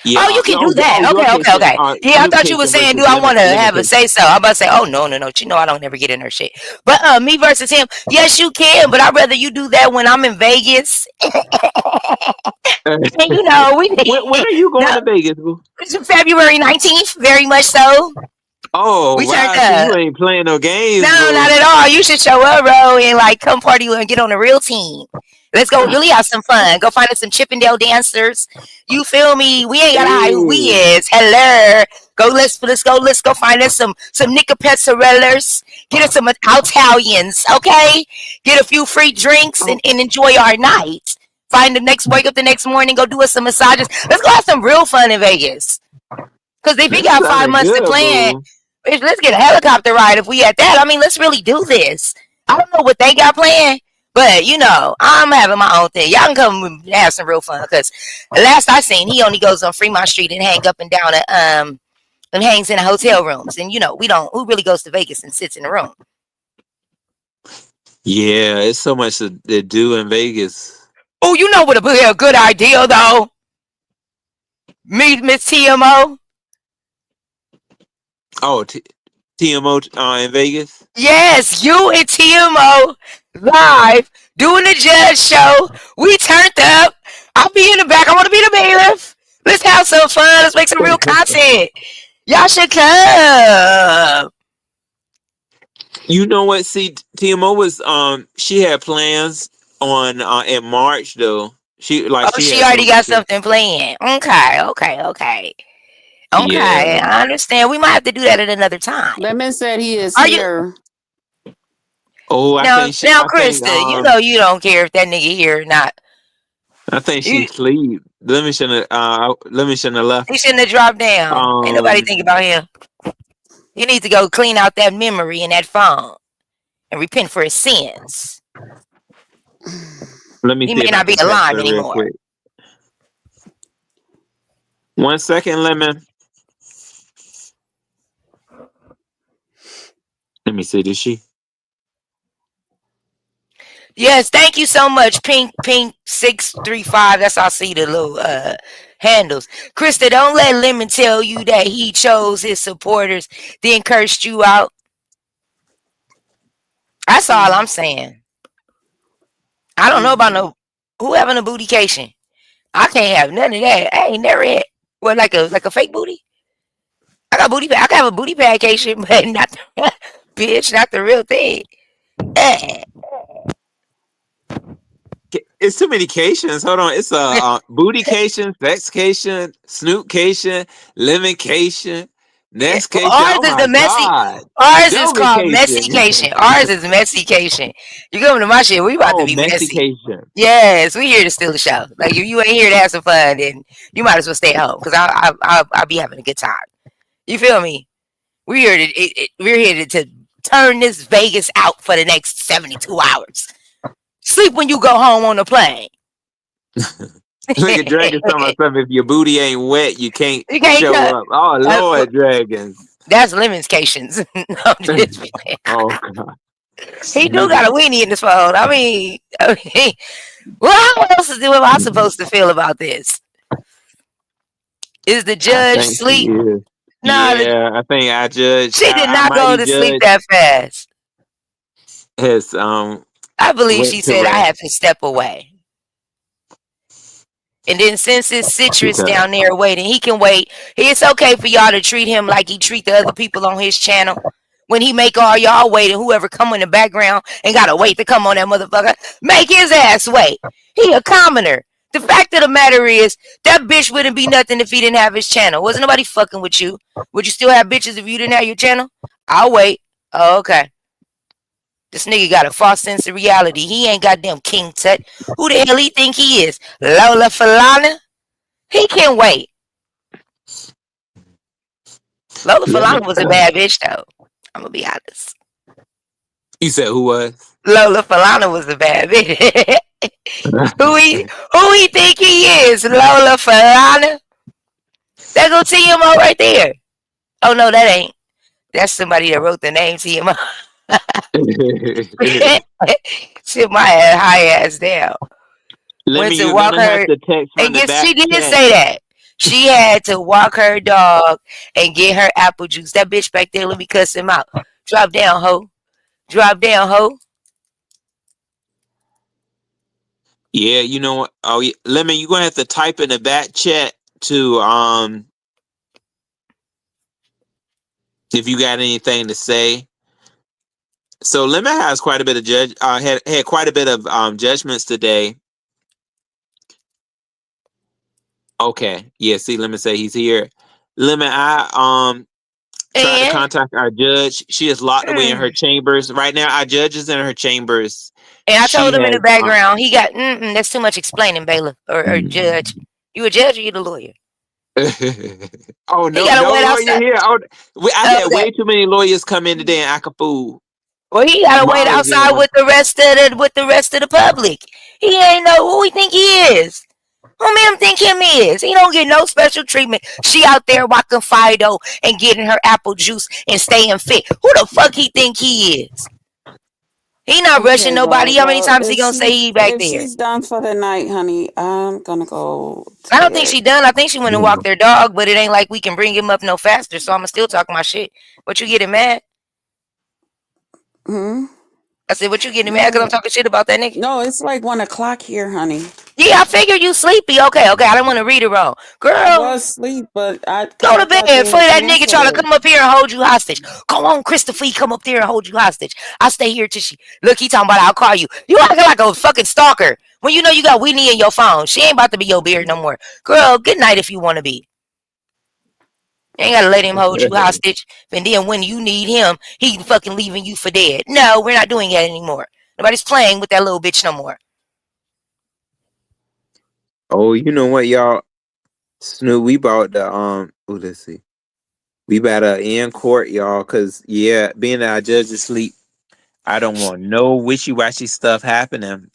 Yeah. Oh, you can do Oh, that. your Okay, case okay, okay. Yeah, I you thought you were casing saying, versus do I want to Lemon have a casing. say so? I'm about to say, oh no. You know I don't never get in her shit. But me versus him, yes, you can. But I'd rather you do that when I'm in Vegas. And you know we when are you going no to Vegas, boo? February 19th, very much so. Oh We turned wow, so up. you ain't playing no No, games, not boo. at all. You should show up, bro, and like come party and get on a real team. Let's go really have some fun. Go find us some Chippendale dancers. You feel me? We ain't gotta hide who we Hey. is. Hello. Let's go find us some Nica Pezzarellas. Get us some Italians, okay? Get a few free drinks Oh, and enjoy our night. Wake up the next morning, go do us some massages. Let's go have some real fun in Vegas. Cause if we that got five sounded months to good, plan, boo. bitch, let's get a helicopter ride if we at that. I mean, let's really do this. I don't know what they got planned, but I'm having my own thing. Y'all can come and have some real fun. Cause last I seen, he only goes on Fremont Street and hang up and down at and hangs in the hotel rooms. And we don't. Who really goes to Vegas and sits in the room? Yeah, it's so much to do in Vegas. Oh, you know what would be a good idea though? Meet Miss TMO. Oh, TMO in Vegas. Yes, you and TMO live doing the judge show. We turned up. I'll be in the back. I want to be the bailiff. Let's have some fun. Let's make some real content. Y'all should come. You know what? See, TMO was she had plans on in March though. Oh, She she had already got something. something planned. Okay. Yeah. I understand. We might have to do that at another time. Lemon said he is Are you here. Oh, now, Krista? You know you don't care if that nigga here or not. I think she You, sleep. Let me shouldn't have left. he shouldn't have dropped down. Ain't nobody Um, think about him. He needs to go clean out that memory in that phone and repent for his sins. let me He see may if I not be can text alive her real anymore. quick. 1 second, Lemon. Let me see. Did she? Yes, thank you so much, Pink 635. That's how I see the little handles. Krista, don't let Lemon tell you that he chose his supporters, then cursed you out. That's all I'm saying. I don't know about no who having a bootycation. I can't have none of that. I ain't never had what like a fake booty. I got booty. I can have a booty packation, but not the bitch, not the real thing. Eh. It's too many cations. Hold on. It's a bootycation, sexcation, snootcation, lemoncation, nextcation. Ours Oh is my the messy. god. Ours is called Domication. messycation. Ours is messycation. You coming to my shit? We about to Oh, be messy. messication. Yes, we here to steal the show. Like if you ain't here to have some fun, then you might as well stay at home because I'll be having a good time. You feel me? We're here to turn this Vegas out for the next 72 hours. Sleep when you go home on the plane. Look at Dragon talking about something. If your booty ain't wet, you can't You can't show cut. up. Oh Lord, Dragons. That's Lemon's cations. No, I'm just playing. Oh god. He do got a weenie in his phone. I mean, well, how else am I supposed to feel about this? Is the I judge think she sleep? is. Nah, Yeah, I think I judge. she did I not go mighty to sleep judge that fast. has I believe went she to said I rest have to step away. And then since it's Citrus because down there waiting, he can wait. It's okay for y'all to treat him like he treat the other people on his channel. When he make all y'all wait, and whoever come in the background and gotta wait to come on that motherfucker, make his ass wait. He a commoner. The fact of the matter is, that bitch wouldn't be nothing if he didn't have his channel. Wasn't nobody fucking with you. Would you still have bitches if you didn't have your channel? I'll wait. Oh, okay. This nigga got a false sense of reality. He ain't goddamn King Tut. Who the hell he think he is? Lola Falana? He can wait. Lola let me. Falana was a bad bitch though. I'm gonna be honest. You said who was? Lola Falana was a bad bitch. who he think he is? Lola Falana? That go TMO right there. Oh no, that ain't. That's somebody that wrote the name TMO. Sit my high ass down. Went to You're walk gonna have her, to text from and the yes, back she did chat. say that. She had to walk her dog and get her apple juice. That bitch back there, let me cuss him out. Drop down, ho. Drop down, ho. Yeah, you know what? Oh, yeah. Lemon, you're gonna have to type in the back chat to if you got anything to say. So Lemon has quite a bit of had quite a bit of judgments today. Okay, yeah. See, Lemon say he's here. Lemon, I tried to And contact our judge. She is locked away in her chambers right now. Our judge is in her chambers. I told She him in has the background, he got, that's too much explaining, Bailiff, or judge. You a judge or you the lawyer? Oh He no, gotta no wait lawyer outside. here. Oh, I had Okay. way too many lawyers come in today and act a fool. Well, he gotta wait Mari outside them. with the rest of the public. He ain't know who he think he is. Who him think him is? He don't get no special treatment. She out there walking Fido and getting her apple juice and staying fit. Who the fuck he think he is? He not rushing Okay, nobody. How many well, times he gonna say he back if there? she's done for the night, honey, I'm gonna go to I don't think bed. she done. I think she went and walked their dog, but it ain't like we can bring him up no faster. So I'ma still talk my shit. What you getting mad? Hmm. I said, what you getting mad? Cause I'm No, talking shit about that nigga. no, it's like 1 o'clock here, honey. Yeah, I figure you sleepy. Okay. I don't want to read it wrong, I girl. was asleep, but because Go I to bed thought they before had that nigga canceled try to it. come up here and hold you hostage. Go on, Christopher, come up there and hold you hostage. I stay here till she look. He talking about I'll call you. You acting like a fucking stalker when you know you got Whitney in your phone. She ain't about to be your beard no more, girl. Good night if you want to be. You ain't gotta let him hold you hostage. And then when you need him, he fucking leaving you for dead. No, we're not doing that anymore. Nobody's playing with that little bitch no more. Oh, you know what, y'all? Snoop, we bought the Oh, let's see. We better in court, y'all, cause yeah, being that our judge is asleep, I don't want no wishy-washy stuff happening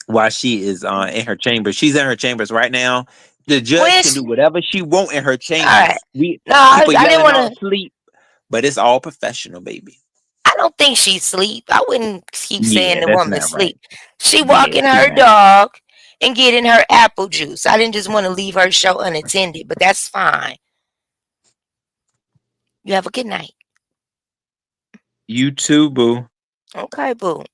while she is in her chambers. She's in her chambers right now. The judge can Wish. do whatever she want in her All right. chambers. We No, people I didn't yelling want all to. sleep, but it's all professional, baby. I don't think she sleep. I wouldn't keep saying Yeah, the that's woman not right. sleep. She Yeah, walking she her not. dog and getting her apple juice. I didn't just want to leave her show unattended, but that's fine. You have a good night. You too, boo. Okay, boo.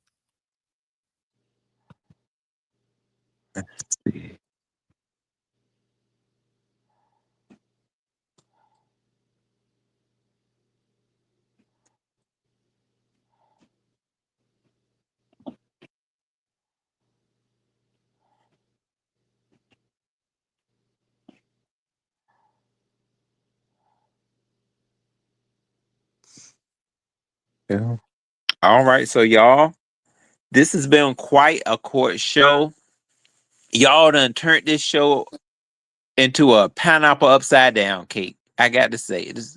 Yeah. All right, so y'all, this has been quite a court show. Y'all done turned this show into a pineapple upside down cake. I got to say, it's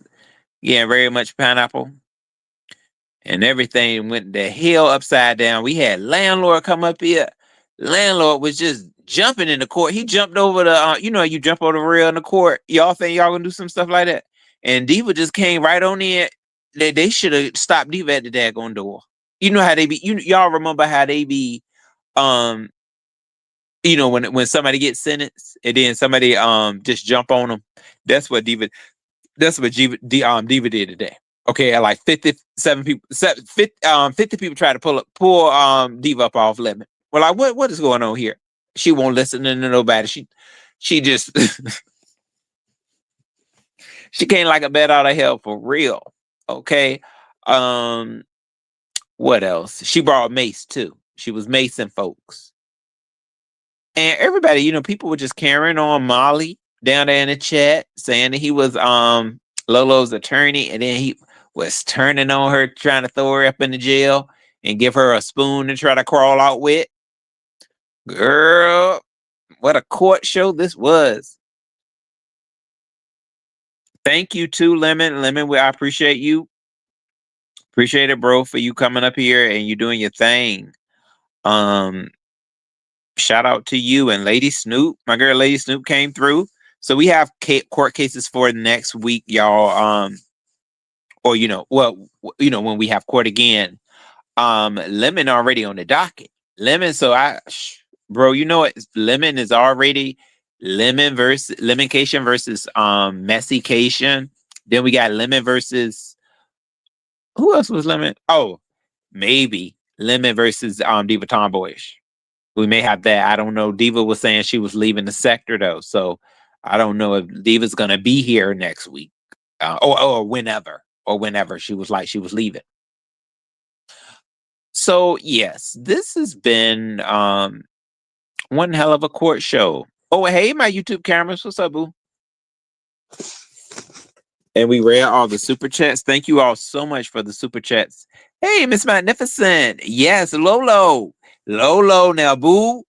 getting very much pineapple, and everything went the hell upside down. We had landlord come up here. Landlord was just jumping in the court. He jumped over the, you jump over the rail in the court. Y'all think y'all gonna do some stuff like that? And Diva just came right on in. They should have stopped Diva at the daggone door. You know how they be. Y'all remember how they be, um, when somebody gets sentenced and then somebody just jump on them. That's what Diva. That's what Diva did today. Okay, like 57 people, 50 people try to pull Diva up off Lemon. Well, like what is going on here? She won't listen to nobody. She just she came like a bat out of hell for real. Okay. What else? She brought Mace too. She was macing folks. And everybody, people were just carrying on Molly down there in the chat, saying that he was Lolo's attorney, and then he was turning on her, trying to throw her up in the jail and give her a spoon to try to crawl out with. Girl, what a court show this was. Thank you too, Lemon. Lemon, I appreciate you. Appreciate it, bro, for you coming up here and you doing your thing. Shout out to you and Lady Snoop. My girl Lady Snoop came through. So we have court cases for next week, y'all. Or when we have court again. Lemon already on the docket. Lemon, bro, you know what? Lemon is already Lemoncation versus Messycation. Then we got Lemon versus who else was Lemon? Oh, maybe Lemon versus Diva Tomboyish. We may have that. I don't know. Diva was saying she was leaving the sector though, so I don't know if Diva's gonna be here next week, or whenever she was leaving. So yes, this has been one hell of a court show. Oh, hey, my YouTube cameras, what's up, boo? And we read all the super chats. Thank you all so much for the super chats. Hey, Miss Magnificent. Yes, Lolo now, boo.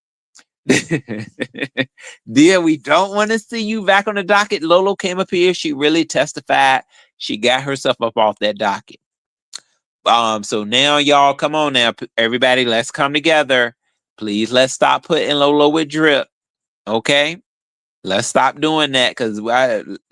Dear, we don't want to see you back on the docket. Lolo came up here. She really testified. She got herself up off that docket. So now y'all, come on now, everybody, let's come together. Please, let's stop putting Lolo with drip. Okay? Let's stop doing that because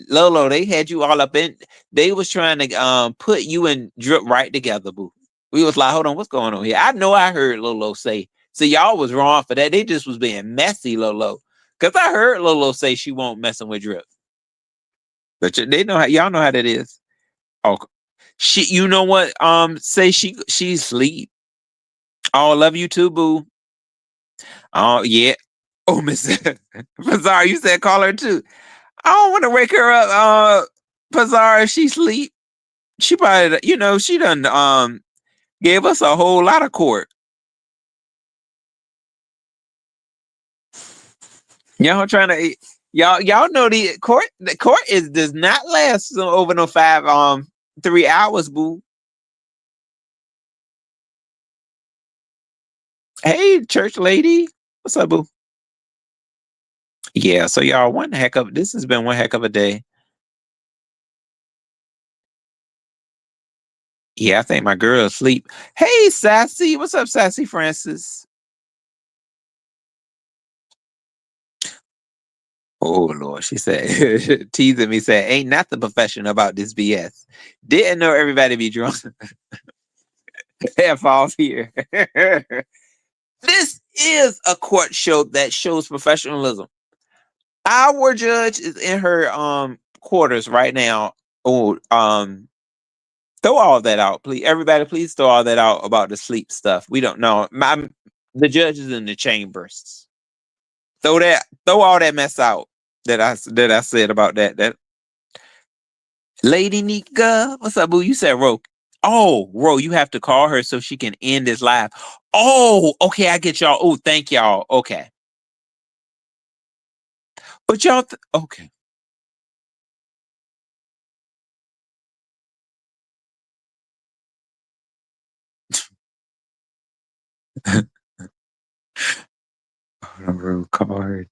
Lolo, they had you all up in. They was trying to put you and drip right together, boo. We was like, hold on, what's going on here? I know I heard Lolo say. So y'all was wrong for that. They just was being messy, Lolo. Cause I heard Lolo say she won't messing with drip. But they know how y'all know how that is. Oh, you know what? Say she sleep. Oh, love you too, boo. Oh yeah. Oh, Miss Pazar, you said call her too. I don't want to wake her up. Pazar, if she sleep, she probably, she done gave us a whole lot of court. Y'all trying to y'all know the court does not last over no 3 hours, boo. Hey, church lady. What's up, boo? Yeah, so y'all, this has been one heck of a day. Yeah, I think my girl is asleep. Hey, Sassy. What's up, Sassy Francis? Oh, Lord. She said, teasing me, said, ain't nothing professional about this BS. Didn't know everybody be drunk. Hair falls here. This is a court show that shows professionalism. Our judge is in her quarters right now. Oh, throw all that out, please. Everybody, please throw all that out about the sleep stuff. We don't know. The judge is in the chambers. Throw all that mess out that I said about that. That Lady Nika, what's up, boo? You said Ro. Oh, Ro, you have to call her so she can end this live. Oh, okay, I get y'all. Oh, thank y'all. Okay. But y'all, okay. Call her.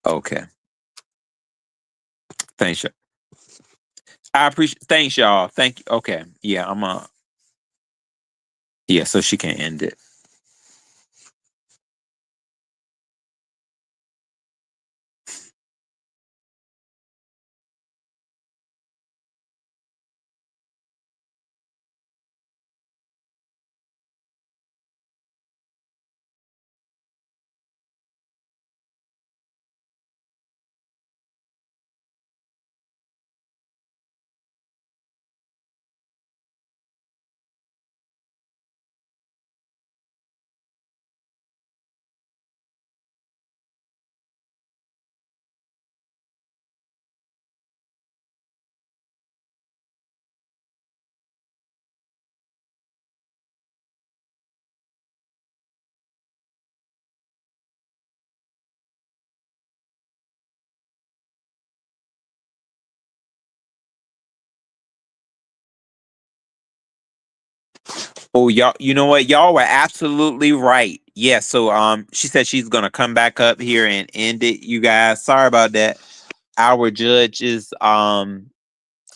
Okay. Thanks, y'all. I appreciate. Thanks, y'all. Thank you. Okay. Yeah, yeah, so she can end it. Oh, y'all, you know what? Y'all were absolutely right. Yeah, so she said she's gonna come back up here and end it. You guys, sorry about that. Our judge is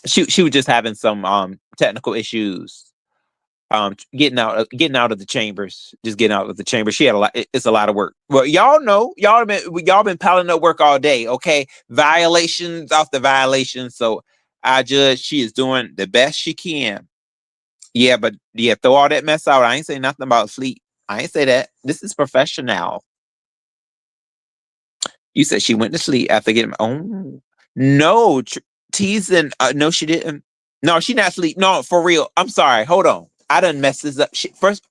she was just having some technical issues. Getting out of the chambers, just getting out of the chamber. She had a lot. It's a lot of work. Well, y'all know, y'all been piling up work all day. Okay, violations after violations. So our judge, she is doing the best she can. Yeah, but yeah, throw all that mess out. I ain't say nothing about sleep. I ain't say that. This is professional. You said she went to sleep after getting. Oh no, teasing. No, she didn't. No, she not sleep. No, for real. I'm sorry. Hold on. I done messed this up.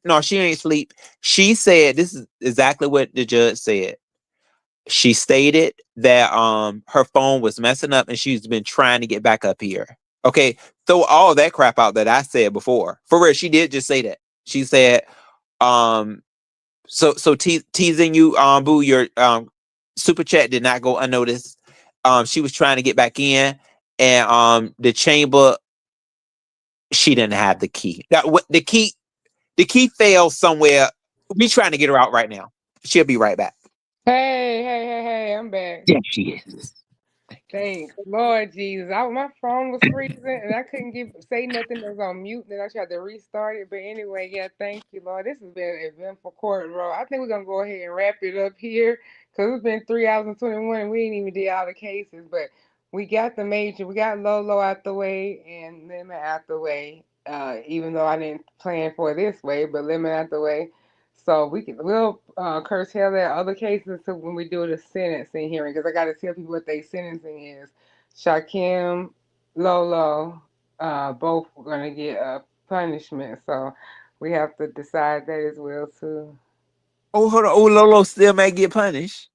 No, she ain't sleep. She said this is exactly what the judge said. She stated that her phone was messing up and she's been trying to get back up here. Okay, throw all that crap out that I said before. For real, she did just say that. She said um teasing you, boo, your super chat did not go unnoticed. She was trying to get back in, and the chamber, she didn't have the key. The key failed somewhere. We trying to get her out right now. She'll be right back. Hey, I'm back. Yeah, she is. Thanks, Lord Jesus. My phone was freezing and I couldn't say nothing. It was on mute. Then I tried to restart it. But anyway, yeah, thank you, Lord. This has been an eventful court, bro. I think we're gonna go ahead and wrap it up here because it's been 3 hours and 21 and we ain't even did all the cases. But we got the major, we got Lolo out the way and Lemon out the way. Even though I didn't plan for it this way, but Lemon out the way. So we'll curtail that other cases until when we do the sentencing hearing because I got to tell people what their sentencing is. Shakim, Lolo, both gonna get a punishment, so we have to decide that as well too. Oh, hold on. Oh, Lolo still may get punished.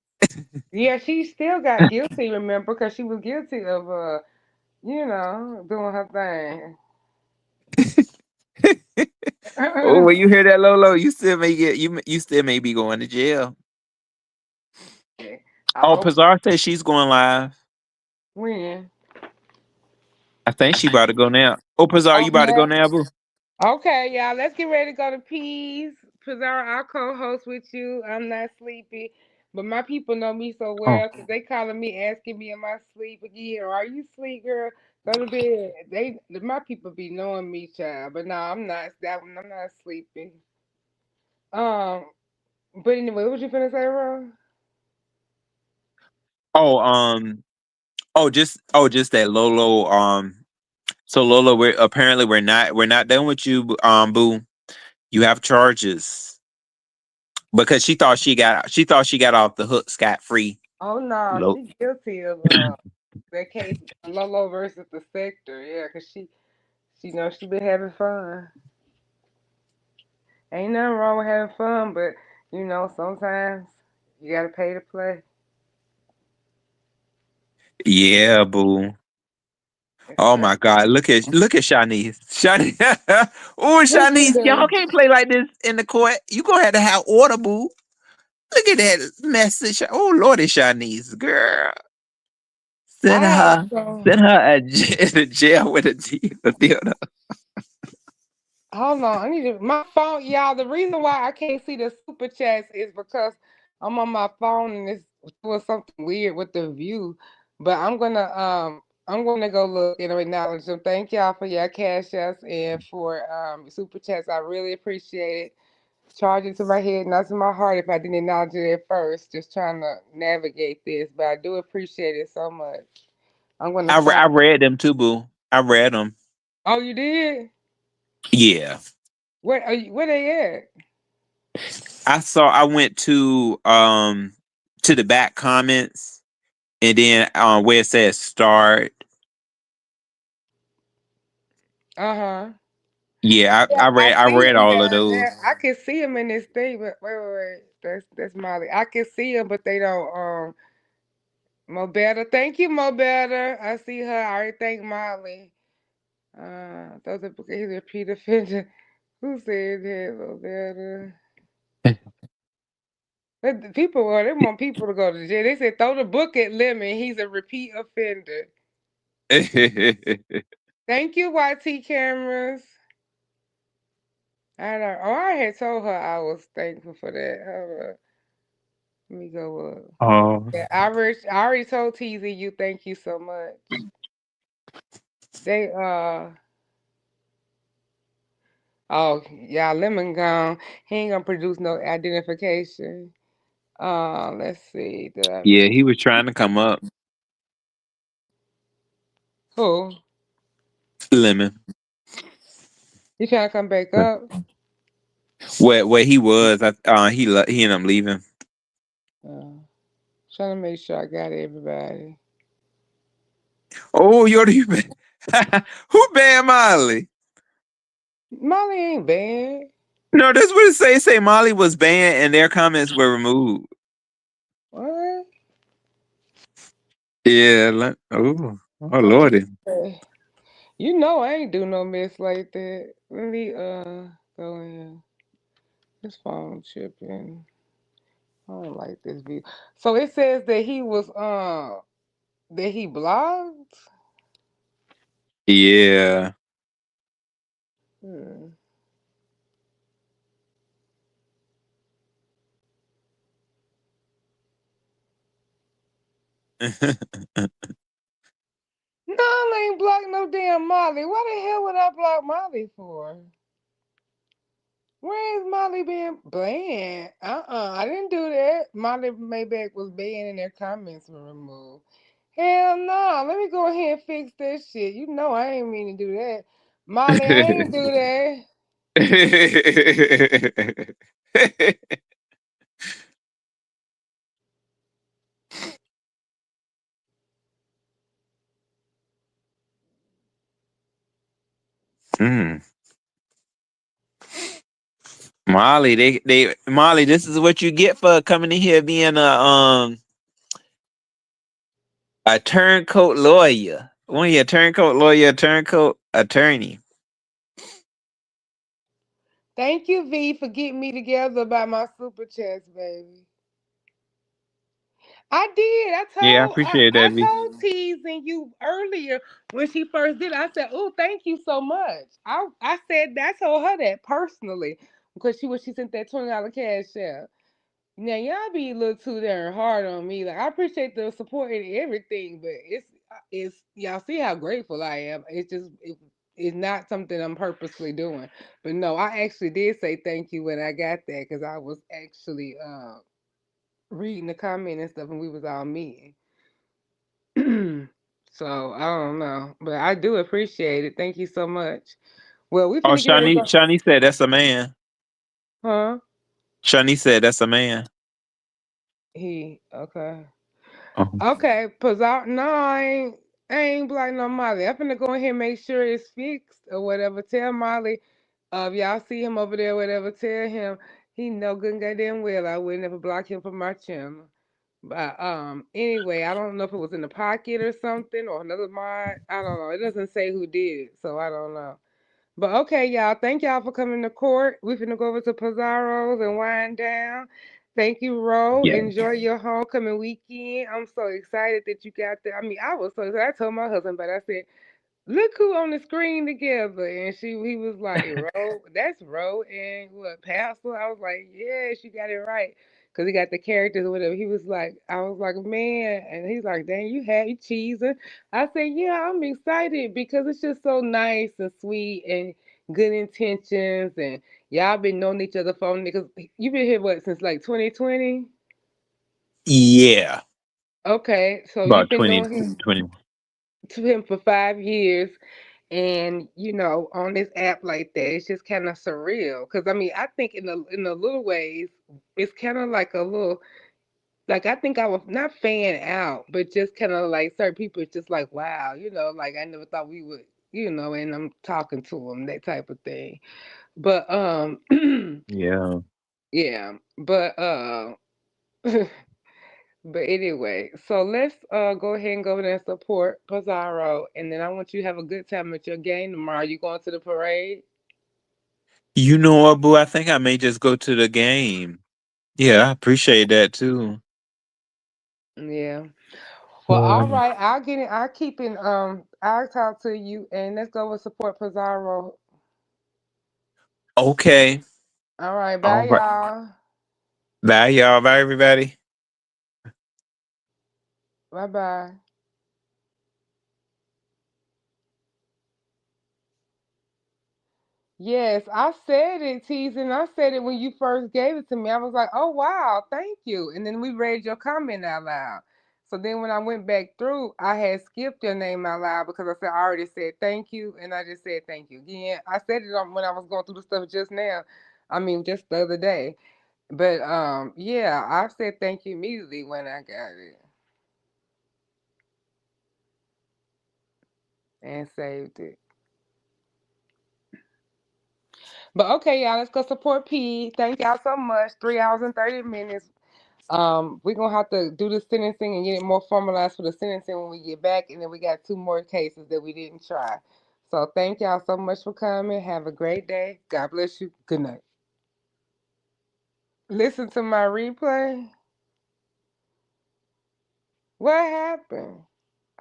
Yeah, she still got guilty, remember, because she was guilty of doing her thing. Oh, when you hear that, Lolo, you still may get you still may be going to jail. I Oh, hope Pizarro says she's going live. when. I think she about to go now. Oh, Pizarro, Oh you about to go yeah. now, boo? Okay, y'all, let's get ready to go to Peas. Pizarro, I'll co-host with you. I'm not sleepy, but my people know me so Oh. well because they calling me, asking me, "Am I asleep again? Or are you asleep, girl? Go to bed." My people be knowing me, child. But no, I'm not. I'm not sleepy. Um, but anyway, what you finna say, Ro? Oh, just that Lolo. So Lolo, we're not done with you, boo. You have charges because she thought she got off the hook scot free. Oh no, Lo- she guilty of that case, Lolo versus the Sector. Yeah, cause she knows she been having fun. Ain't nothing wrong with having fun, but sometimes you gotta pay to play. yeah, boo. Oh my God! Look at Shanice. Shanice. Oh, Who did Shanice, y'all that? can't play like this in the court. You gonna have to have order, boo. Look at that message. Oh Lordy, Shanice, girl. Send I had her, some. send her to jail with a deal. Hold on, I need my phone, y'all. The reason why I can't see the super chats is because I'm on my phone and it's doing something weird with the view. But I'm gonna go look and acknowledge them. Thank y'all for your cash apps and for super chats. I really appreciate it. Charge it to my head, not to my heart if I didn't acknowledge it at first. Just trying to navigate this, but I do appreciate it so much. I'm gonna I sign. read them too, boo. I read them. Oh, you did? Yeah, Where they at? I saw. I went to the back comments and then where it says start. Uh-huh. Yeah, Yeah, I I see read them all of down those. there. I can see them in this thing, but wait. That's Molly. I can see them, but they don't. Mo better. Thank you, Mo better. I see her. I already thank Molly. Those are he's a repeat offender. Who said that, Mo better? But they want people to go to jail. They said throw the book at Lemon. He's a repeat offender. Thank you, YT cameras. I had told her I was thankful for that. Hold up. Let me go up. Oh, Yeah, I already told TZ you thank you so much. They oh yeah, Lemon gone. He ain't gonna produce no identification. Let's see. Did I yeah, miss he was trying to come up. who? Lemon. You trying to come back up? Where he was, he ended up leaving. Trying to make sure I got everybody. Oh, you who banned Molly? Molly ain't bad. No, that's what it say. Say Molly was banned and their comments were removed. What? Yeah. Oh lordy. You know I ain't do no mess like that. Let me go in. This phone tripping. I don't like this view. So it says that he was that he blocked. Yeah. Hmm. No, I ain't blocked no damn Molly. Why the hell would I block Molly for? Where is Molly being banned? I didn't do that. Molly Maybach was banned and their comments were removed. Hell no. Let me go ahead and fix that shit. You know I ain't mean to do that. Molly, I ain't do that. Hmm. Molly, Molly, this is what you get for coming in here being a turncoat lawyer. One of your turncoat lawyer, turncoat attorney. Thank you, V, for getting me together about my super chats, baby. I did. Yeah, I appreciate I that, V. told teasing you earlier when she first did it. I said, "Oh, thank you so much." I said I told her that personally because she sent that $20 cash out. Now y'all be a little too darn hard on me. Like I appreciate the support and everything, but it's y'all see how grateful I am. It's not something I'm purposely doing. But no, I actually did say thank you when I got that because I was actually reading the comment and stuff, and we was all meeting. So I don't know, but I do appreciate it. Thank you so much. Well, we Oh, finna get ready to go. Shawnee said that's a man. Huh? Shawnee said that's a man. Okay. Oh. Okay, no, I ain't blocking no Molly. I'm finna go ahead and make sure it's fixed or whatever. Tell Molly, if y'all see him over there, whatever, tell him he know good and goddamn well I would never block him from my channel. But anyway, I don't know if it was in the pocket or something or another mod. I don't know. It doesn't say who did it, so I don't know. But okay, y'all. Thank y'all for coming to court. We finna go over to Pizarro's and wind down. Thank you, Ro. Yeah. Enjoy your homecoming weekend. I'm so excited that you got there. I mean, I was so excited. I told my husband, but I said, look who on the screen together. And he was like, Ro, that's Ro and what, Pastor? I was like, yes, you got it right. Because he got the characters or whatever. He was like, I was like, man. And he's like, dang, you cheesing. I said, yeah, I'm excited because it's just so nice and sweet and good intentions. And y'all been knowing each other for, because you've been here, what, since like 2020? Yeah. Okay, so you've About been 20, knowing him 20. to him for 5 years, and on this app like that, it's just kind of surreal. Because I mean, I think in the little ways, it's kind of like a little like I think I was not fan out, but just kind of like certain people. It's just like wow, like I never thought we would, and I'm talking to them that type of thing. But Yeah. yeah, but But anyway, so let's go ahead and go over there and support Pizarro, and then I want you to have a good time at your game tomorrow. You going to the parade? You know what, boo? I think I may just go to the game. Yeah, I appreciate that too. Yeah. Well, all right. I'll get it. I'll keep it. I'll talk to you, and let's go and support Pizarro. Okay. All right, All bye, right. y'all. Bye, y'all. Bye, everybody. Bye bye. Yes, I said it, teasing. I said it when you first gave it to me. I was like, oh, wow, thank you. And then we read your comment out loud. So then when I went back through, I had skipped your name out loud because I said I already said thank you. And I just said thank you again. I said it when I was going through the stuff just now. I mean, just the other day. But yeah, I said thank you immediately when I got it and saved it. But okay, y'all, let's go support P. Thank y'all so much. 3 hours and 30 minutes. We're gonna have to do the sentencing and get it more formalized for the sentencing when we get back, and then we got 2 more cases that we didn't try. So thank y'all so much for coming. Have a great day. God bless you. Good night. Listen to my replay. What happened?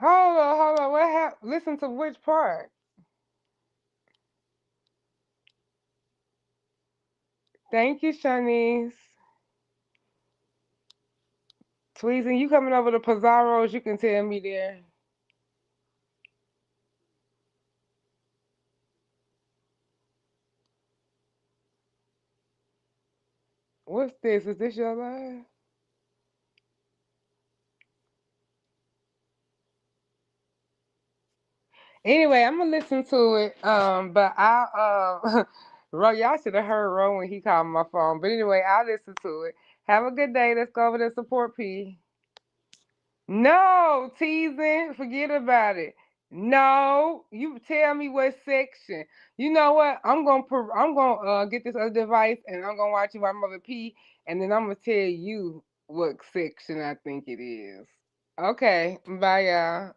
Hold on. What happened? Listen to which part? Thank you, Shanice. Tweezing, you coming over to Pizarro's? You can tell me there. What's this? Is this your live? Anyway, I'm gonna listen to it. But I Ro, y'all should have heard Ro when he called my phone. But anyway, I'll listen to it. Have a good day. Let's go over to support P. No, teasing. Forget about it. No, you tell me what section. You know what? I'm gonna get this other device and I'm gonna watch it while Mother P, and then I'm gonna tell you what section I think it is. Okay, bye y'all.